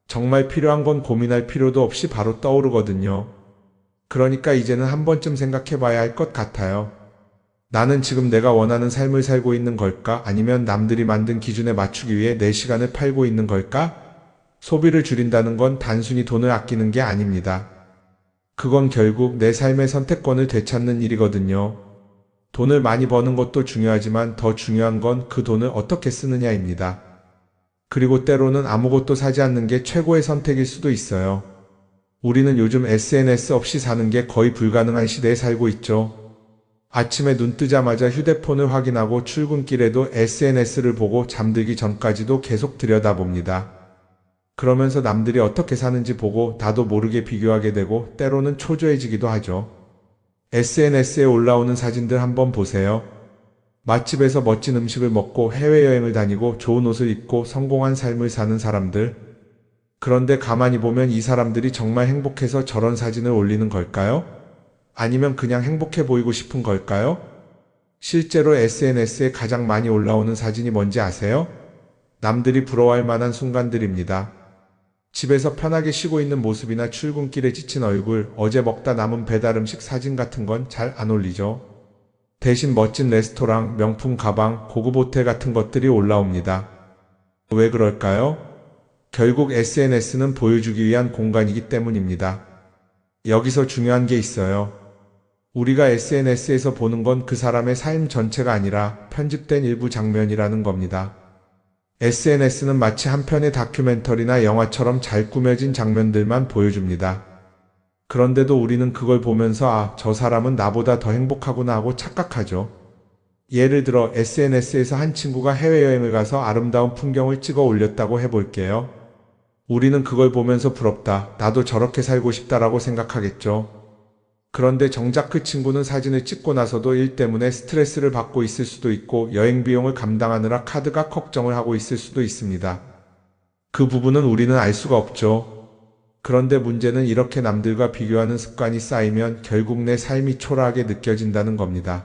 정말 필요한 건 고민할 필요도 없이 바로 떠오르거든요. 그러니까 이제는 한 번쯤 생각해 봐야 할 것 같아요. 나는 지금 내가 원하는 삶을 살고 있는 걸까? 아니면 남들이 만든 기준에 맞추기 위해 내 시간을 팔고 있는 걸까? 소비를 줄인다는 건 단순히 돈을 아끼는 게 아닙니다. 그건 결국 내 삶의 선택권을 되찾는 일이거든요. 돈을 많이 버는 것도 중요하지만 더 중요한 건 그 돈을 어떻게 쓰느냐입니다. 그리고 때로는 아무것도 사지 않는 게 최고의 선택일 수도 있어요. 우리는 요즘 SNS 없이 사는 게 거의 불가능한 시대에 살고 있죠. 아침에 눈 뜨자마자 휴대폰을 확인하고 출근길에도 SNS를 보고 잠들기 전까지도 계속 들여다봅니다. 그러면서 남들이 어떻게 사는지 보고 나도 모르게 비교하게 되고 때로는 초조해지기도 하죠. SNS에 올라오는 사진들 한번 보세요. 맛집에서 멋진 음식을 먹고 해외여행을 다니고 좋은 옷을 입고 성공한 삶을 사는 사람들. 그런데 가만히 보면 이 사람들이 정말 행복해서 저런 사진을 올리는 걸까요? 아니면 그냥 행복해 보이고 싶은 걸까요? 실제로 SNS에 가장 많이 올라오는 사진이 뭔지 아세요? 남들이 부러워할 만한 순간들입니다. 집에서 편하게 쉬고 있는 모습이나 출근길에 지친 얼굴, 어제 먹다 남은 배달 음식 사진 같은 건 잘 안 올리죠. 대신 멋진 레스토랑, 명품 가방, 고급 호텔 같은 것들이 올라옵니다. 왜 그럴까요? 결국 SNS는 보여주기 위한 공간이기 때문입니다. 여기서 중요한 게 있어요. 우리가 SNS에서 보는 건 그 사람의 삶 전체가 아니라 편집된 일부 장면이라는 겁니다. SNS는 마치 한 편의 다큐멘터리나 영화처럼 잘 꾸며진 장면들만 보여줍니다. 그런데도 우리는 그걸 보면서 아, 저 사람은 나보다 더 행복하구나 하고 착각하죠. 예를 들어 SNS에서 한 친구가 해외여행을 가서 아름다운 풍경을 찍어 올렸다고 해볼게요. 우리는 그걸 보면서 부럽다, 나도 저렇게 살고 싶다라고 생각하겠죠. 그런데 정작 그 친구는 사진을 찍고 나서도 일 때문에 스트레스를 받고 있을 수도 있고 여행 비용을 감당하느라 카드가 걱정을 하고 있을 수도 있습니다. 그 부분은 우리는 알 수가 없죠. 그런데 문제는 이렇게 남들과 비교하는 습관이 쌓이면 결국 내 삶이 초라하게 느껴진다는 겁니다.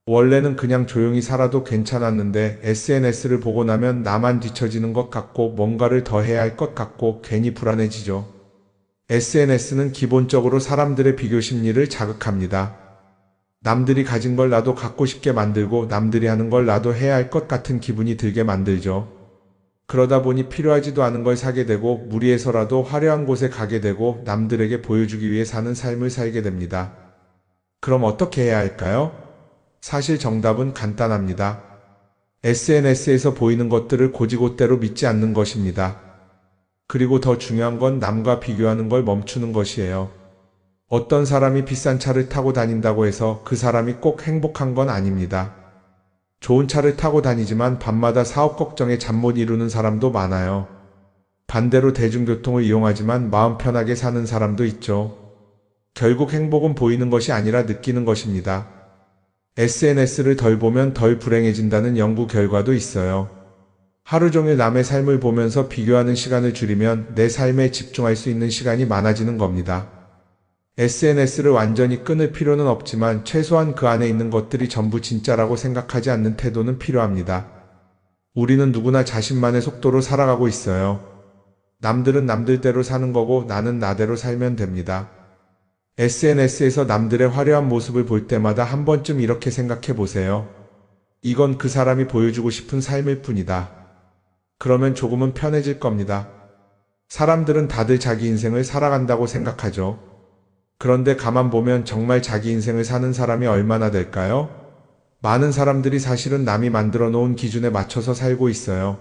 원래는 그냥 조용히 살아도 괜찮았는데 SNS를 보고 나면 나만 뒤처지는 것 같고 뭔가를 더 해야 할 것 같고 괜히 불안해지죠. SNS는 기본적으로 사람들의 비교 심리를 자극합니다. 남들이 가진 걸 나도 갖고 싶게 만들고 남들이 하는 걸 나도 해야 할 것 같은 기분이 들게 만들죠. 그러다 보니 필요하지도 않은 걸 사게 되고 무리해서라도 화려한 곳에 가게 되고 남들에게 보여주기 위해 사는 삶을 살게 됩니다. 그럼 어떻게 해야 할까요? 사실 정답은 간단합니다. SNS에서 보이는 것들을 고지고대로 믿지 않는 것입니다. 그리고 더 중요한 건 남과 비교하는 걸 멈추는 것이에요. 어떤 사람이 비싼 차를 타고 다닌다고 해서 그 사람이 꼭 행복한 건 아닙니다. 좋은 차를 타고 다니지만 밤마다 사업 걱정에 잠 못 이루는 사람도 많아요. 반대로 대중교통을 이용하지만 마음 편하게 사는 사람도 있죠. 결국 행복은 보이는 것이 아니라 느끼는 것입니다. SNS를 덜 보면 덜 불행해진다는 연구 결과도 있어요. 하루 종일 남의 삶을 보면서 비교하는 시간을 줄이면 내 삶에 집중할 수 있는 시간이 많아지는 겁니다. SNS를 완전히 끊을 필요는 없지만 최소한 그 안에 있는 것들이 전부 진짜라고 생각하지 않는 태도는 필요합니다. 우리는 누구나 자신만의 속도로 살아가고 있어요. 남들은 남들대로 사는 거고 나는 나대로 살면 됩니다. SNS에서 남들의 화려한 모습을 볼 때마다 한 번쯤 이렇게 생각해 보세요. 이건 그 사람이 보여주고 싶은 삶일 뿐이다. 그러면 조금은 편해질 겁니다. 사람들은 다들 자기 인생을 살아간다고 생각하죠. 그런데 가만 보면 정말 자기 인생을 사는 사람이 얼마나 될까요? 많은 사람들이 사실은 남이 만들어 놓은 기준에 맞춰서 살고 있어요.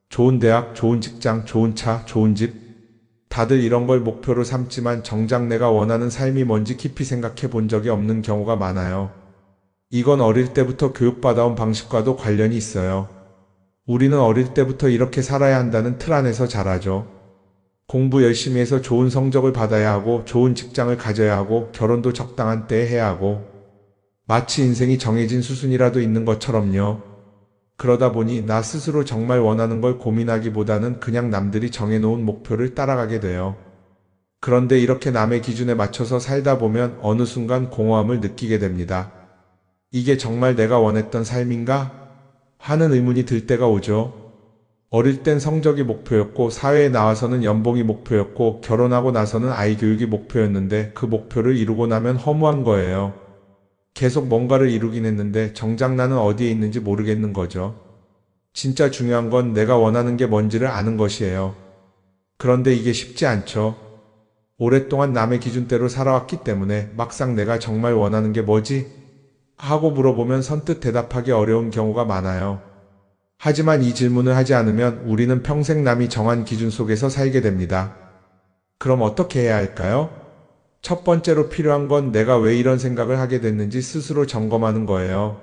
좋은 대학, 좋은 직장, 좋은 차, 좋은 집. 다들 이런 걸 목표로 삼지만 정작 내가 원하는 삶이 뭔지 깊이 생각해 본 적이 없는 경우가 많아요. 이건 어릴 때부터 교육받아온 방식과도 관련이 있어요. 우리는 어릴 때부터 이렇게 살아야 한다는 틀 안에서 자라죠. 공부 열심히 해서 좋은 성적을 받아야 하고 좋은 직장을 가져야 하고 결혼도 적당한 때에 해야 하고 마치 인생이 정해진 수순이라도 있는 것처럼요. 그러다 보니 나 스스로 정말 원하는 걸 고민하기보다는 그냥 남들이 정해놓은 목표를 따라가게 돼요. 그런데 이렇게 남의 기준에 맞춰서 살다 보면 어느 순간 공허함을 느끼게 됩니다. 이게 정말 내가 원했던 삶인가? 하는 의문이 들 때가 오죠. 어릴 땐 성적이 목표였고 사회에 나와서는 연봉이 목표였고 결혼하고 나서는 아이 교육이 목표였는데 그 목표를 이루고 나면 허무한 거예요. 계속 뭔가를 이루긴 했는데 정작 나는 어디에 있는지 모르겠는 거죠. 진짜 중요한 건 내가 원하는 게 뭔지를 아는 것이에요. 그런데 이게 쉽지 않죠. 오랫동안 남의 기준대로 살아왔기 때문에 막상 내가 정말 원하는 게 뭐지? 하고 물어보면 선뜻 대답하기 어려운 경우가 많아요. 하지만 이 질문을 하지 않으면 우리는 평생 남이 정한 기준 속에서 살게 됩니다. 그럼 어떻게 해야 할까요? 첫 번째로 필요한 건 내가 왜 이런 생각을 하게 됐는지 스스로 점검하는 거예요.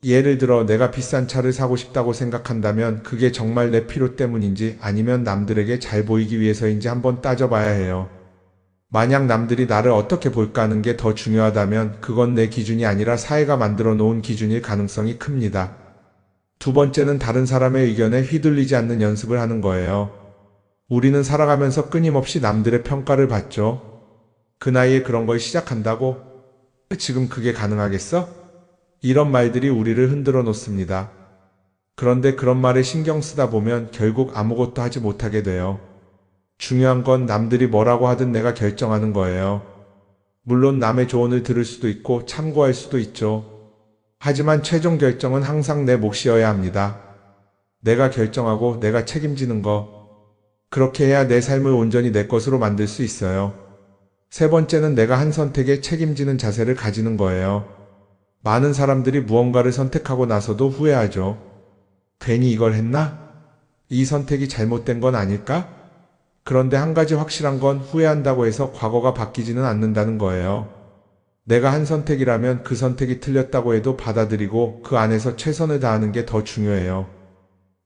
예를 들어 내가 비싼 차를 사고 싶다고 생각한다면 그게 정말 내 필요 때문인지 아니면 남들에게 잘 보이기 위해서인지 한번 따져봐야 해요. 만약 남들이 나를 어떻게 볼까 하는 게 더 중요하다면 그건 내 기준이 아니라 사회가 만들어 놓은 기준일 가능성이 큽니다. 두 번째는 다른 사람의 의견에 휘둘리지 않는 연습을 하는 거예요. 우리는 살아가면서 끊임없이 남들의 평가를 받죠. 그 나이에 그런 걸 시작한다고? 지금 그게 가능하겠어? 이런 말들이 우리를 흔들어 놓습니다. 그런데 그런 말에 신경 쓰다 보면 결국 아무것도 하지 못하게 돼요. 중요한 건 남들이 뭐라고 하든 내가 결정하는 거예요. 물론 남의 조언을 들을 수도 있고 참고할 수도 있죠. 하지만 최종 결정은 항상 내 몫이어야 합니다. 내가 결정하고 내가 책임지는 거. 그렇게 해야 내 삶을 온전히 내 것으로 만들 수 있어요. 세 번째는 내가 한 선택에 책임지는 자세를 가지는 거예요. 많은 사람들이 무언가를 선택하고 나서도 후회하죠. 괜히 이걸 했나? 이 선택이 잘못된 건 아닐까? 그런데 한 가지 확실한 건 후회한다고 해서 과거가 바뀌지는 않는다는 거예요. 내가 한 선택이라면 그 선택이 틀렸다고 해도 받아들이고 그 안에서 최선을 다하는 게 더 중요해요.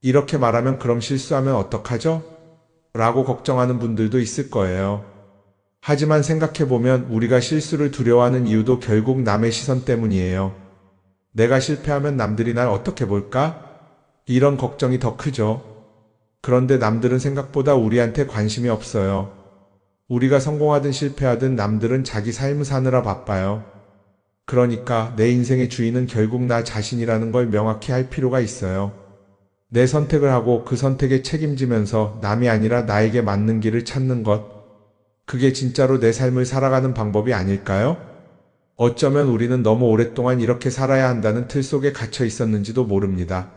이렇게 말하면 그럼 실수하면 어떡하죠? 라고 걱정하는 분들도 있을 거예요. 하지만 생각해보면 우리가 실수를 두려워하는 이유도 결국 남의 시선 때문이에요. 내가 실패하면 남들이 날 어떻게 볼까? 이런 걱정이 더 크죠. 그런데 남들은 생각보다 우리한테 관심이 없어요. 우리가 성공하든 실패하든 남들은 자기 삶을 사느라 바빠요. 그러니까 내 인생의 주인은 결국 나 자신이라는 걸 명확히 할 필요가 있어요. 내 선택을 하고 그 선택에 책임지면서 남이 아니라 나에게 맞는 길을 찾는 것. 그게 진짜로 내 삶을 살아가는 방법이 아닐까요? 어쩌면 우리는 너무 오랫동안 이렇게 살아야 한다는 틀 속에 갇혀 있었는지도 모릅니다.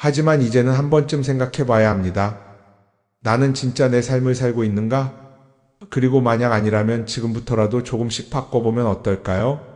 하지만 이제는 한 번쯤 생각해 봐야 합니다. 나는 진짜 내 삶을 살고 있는가? 그리고 만약 아니라면 지금부터라도 조금씩 바꿔보면 어떨까요?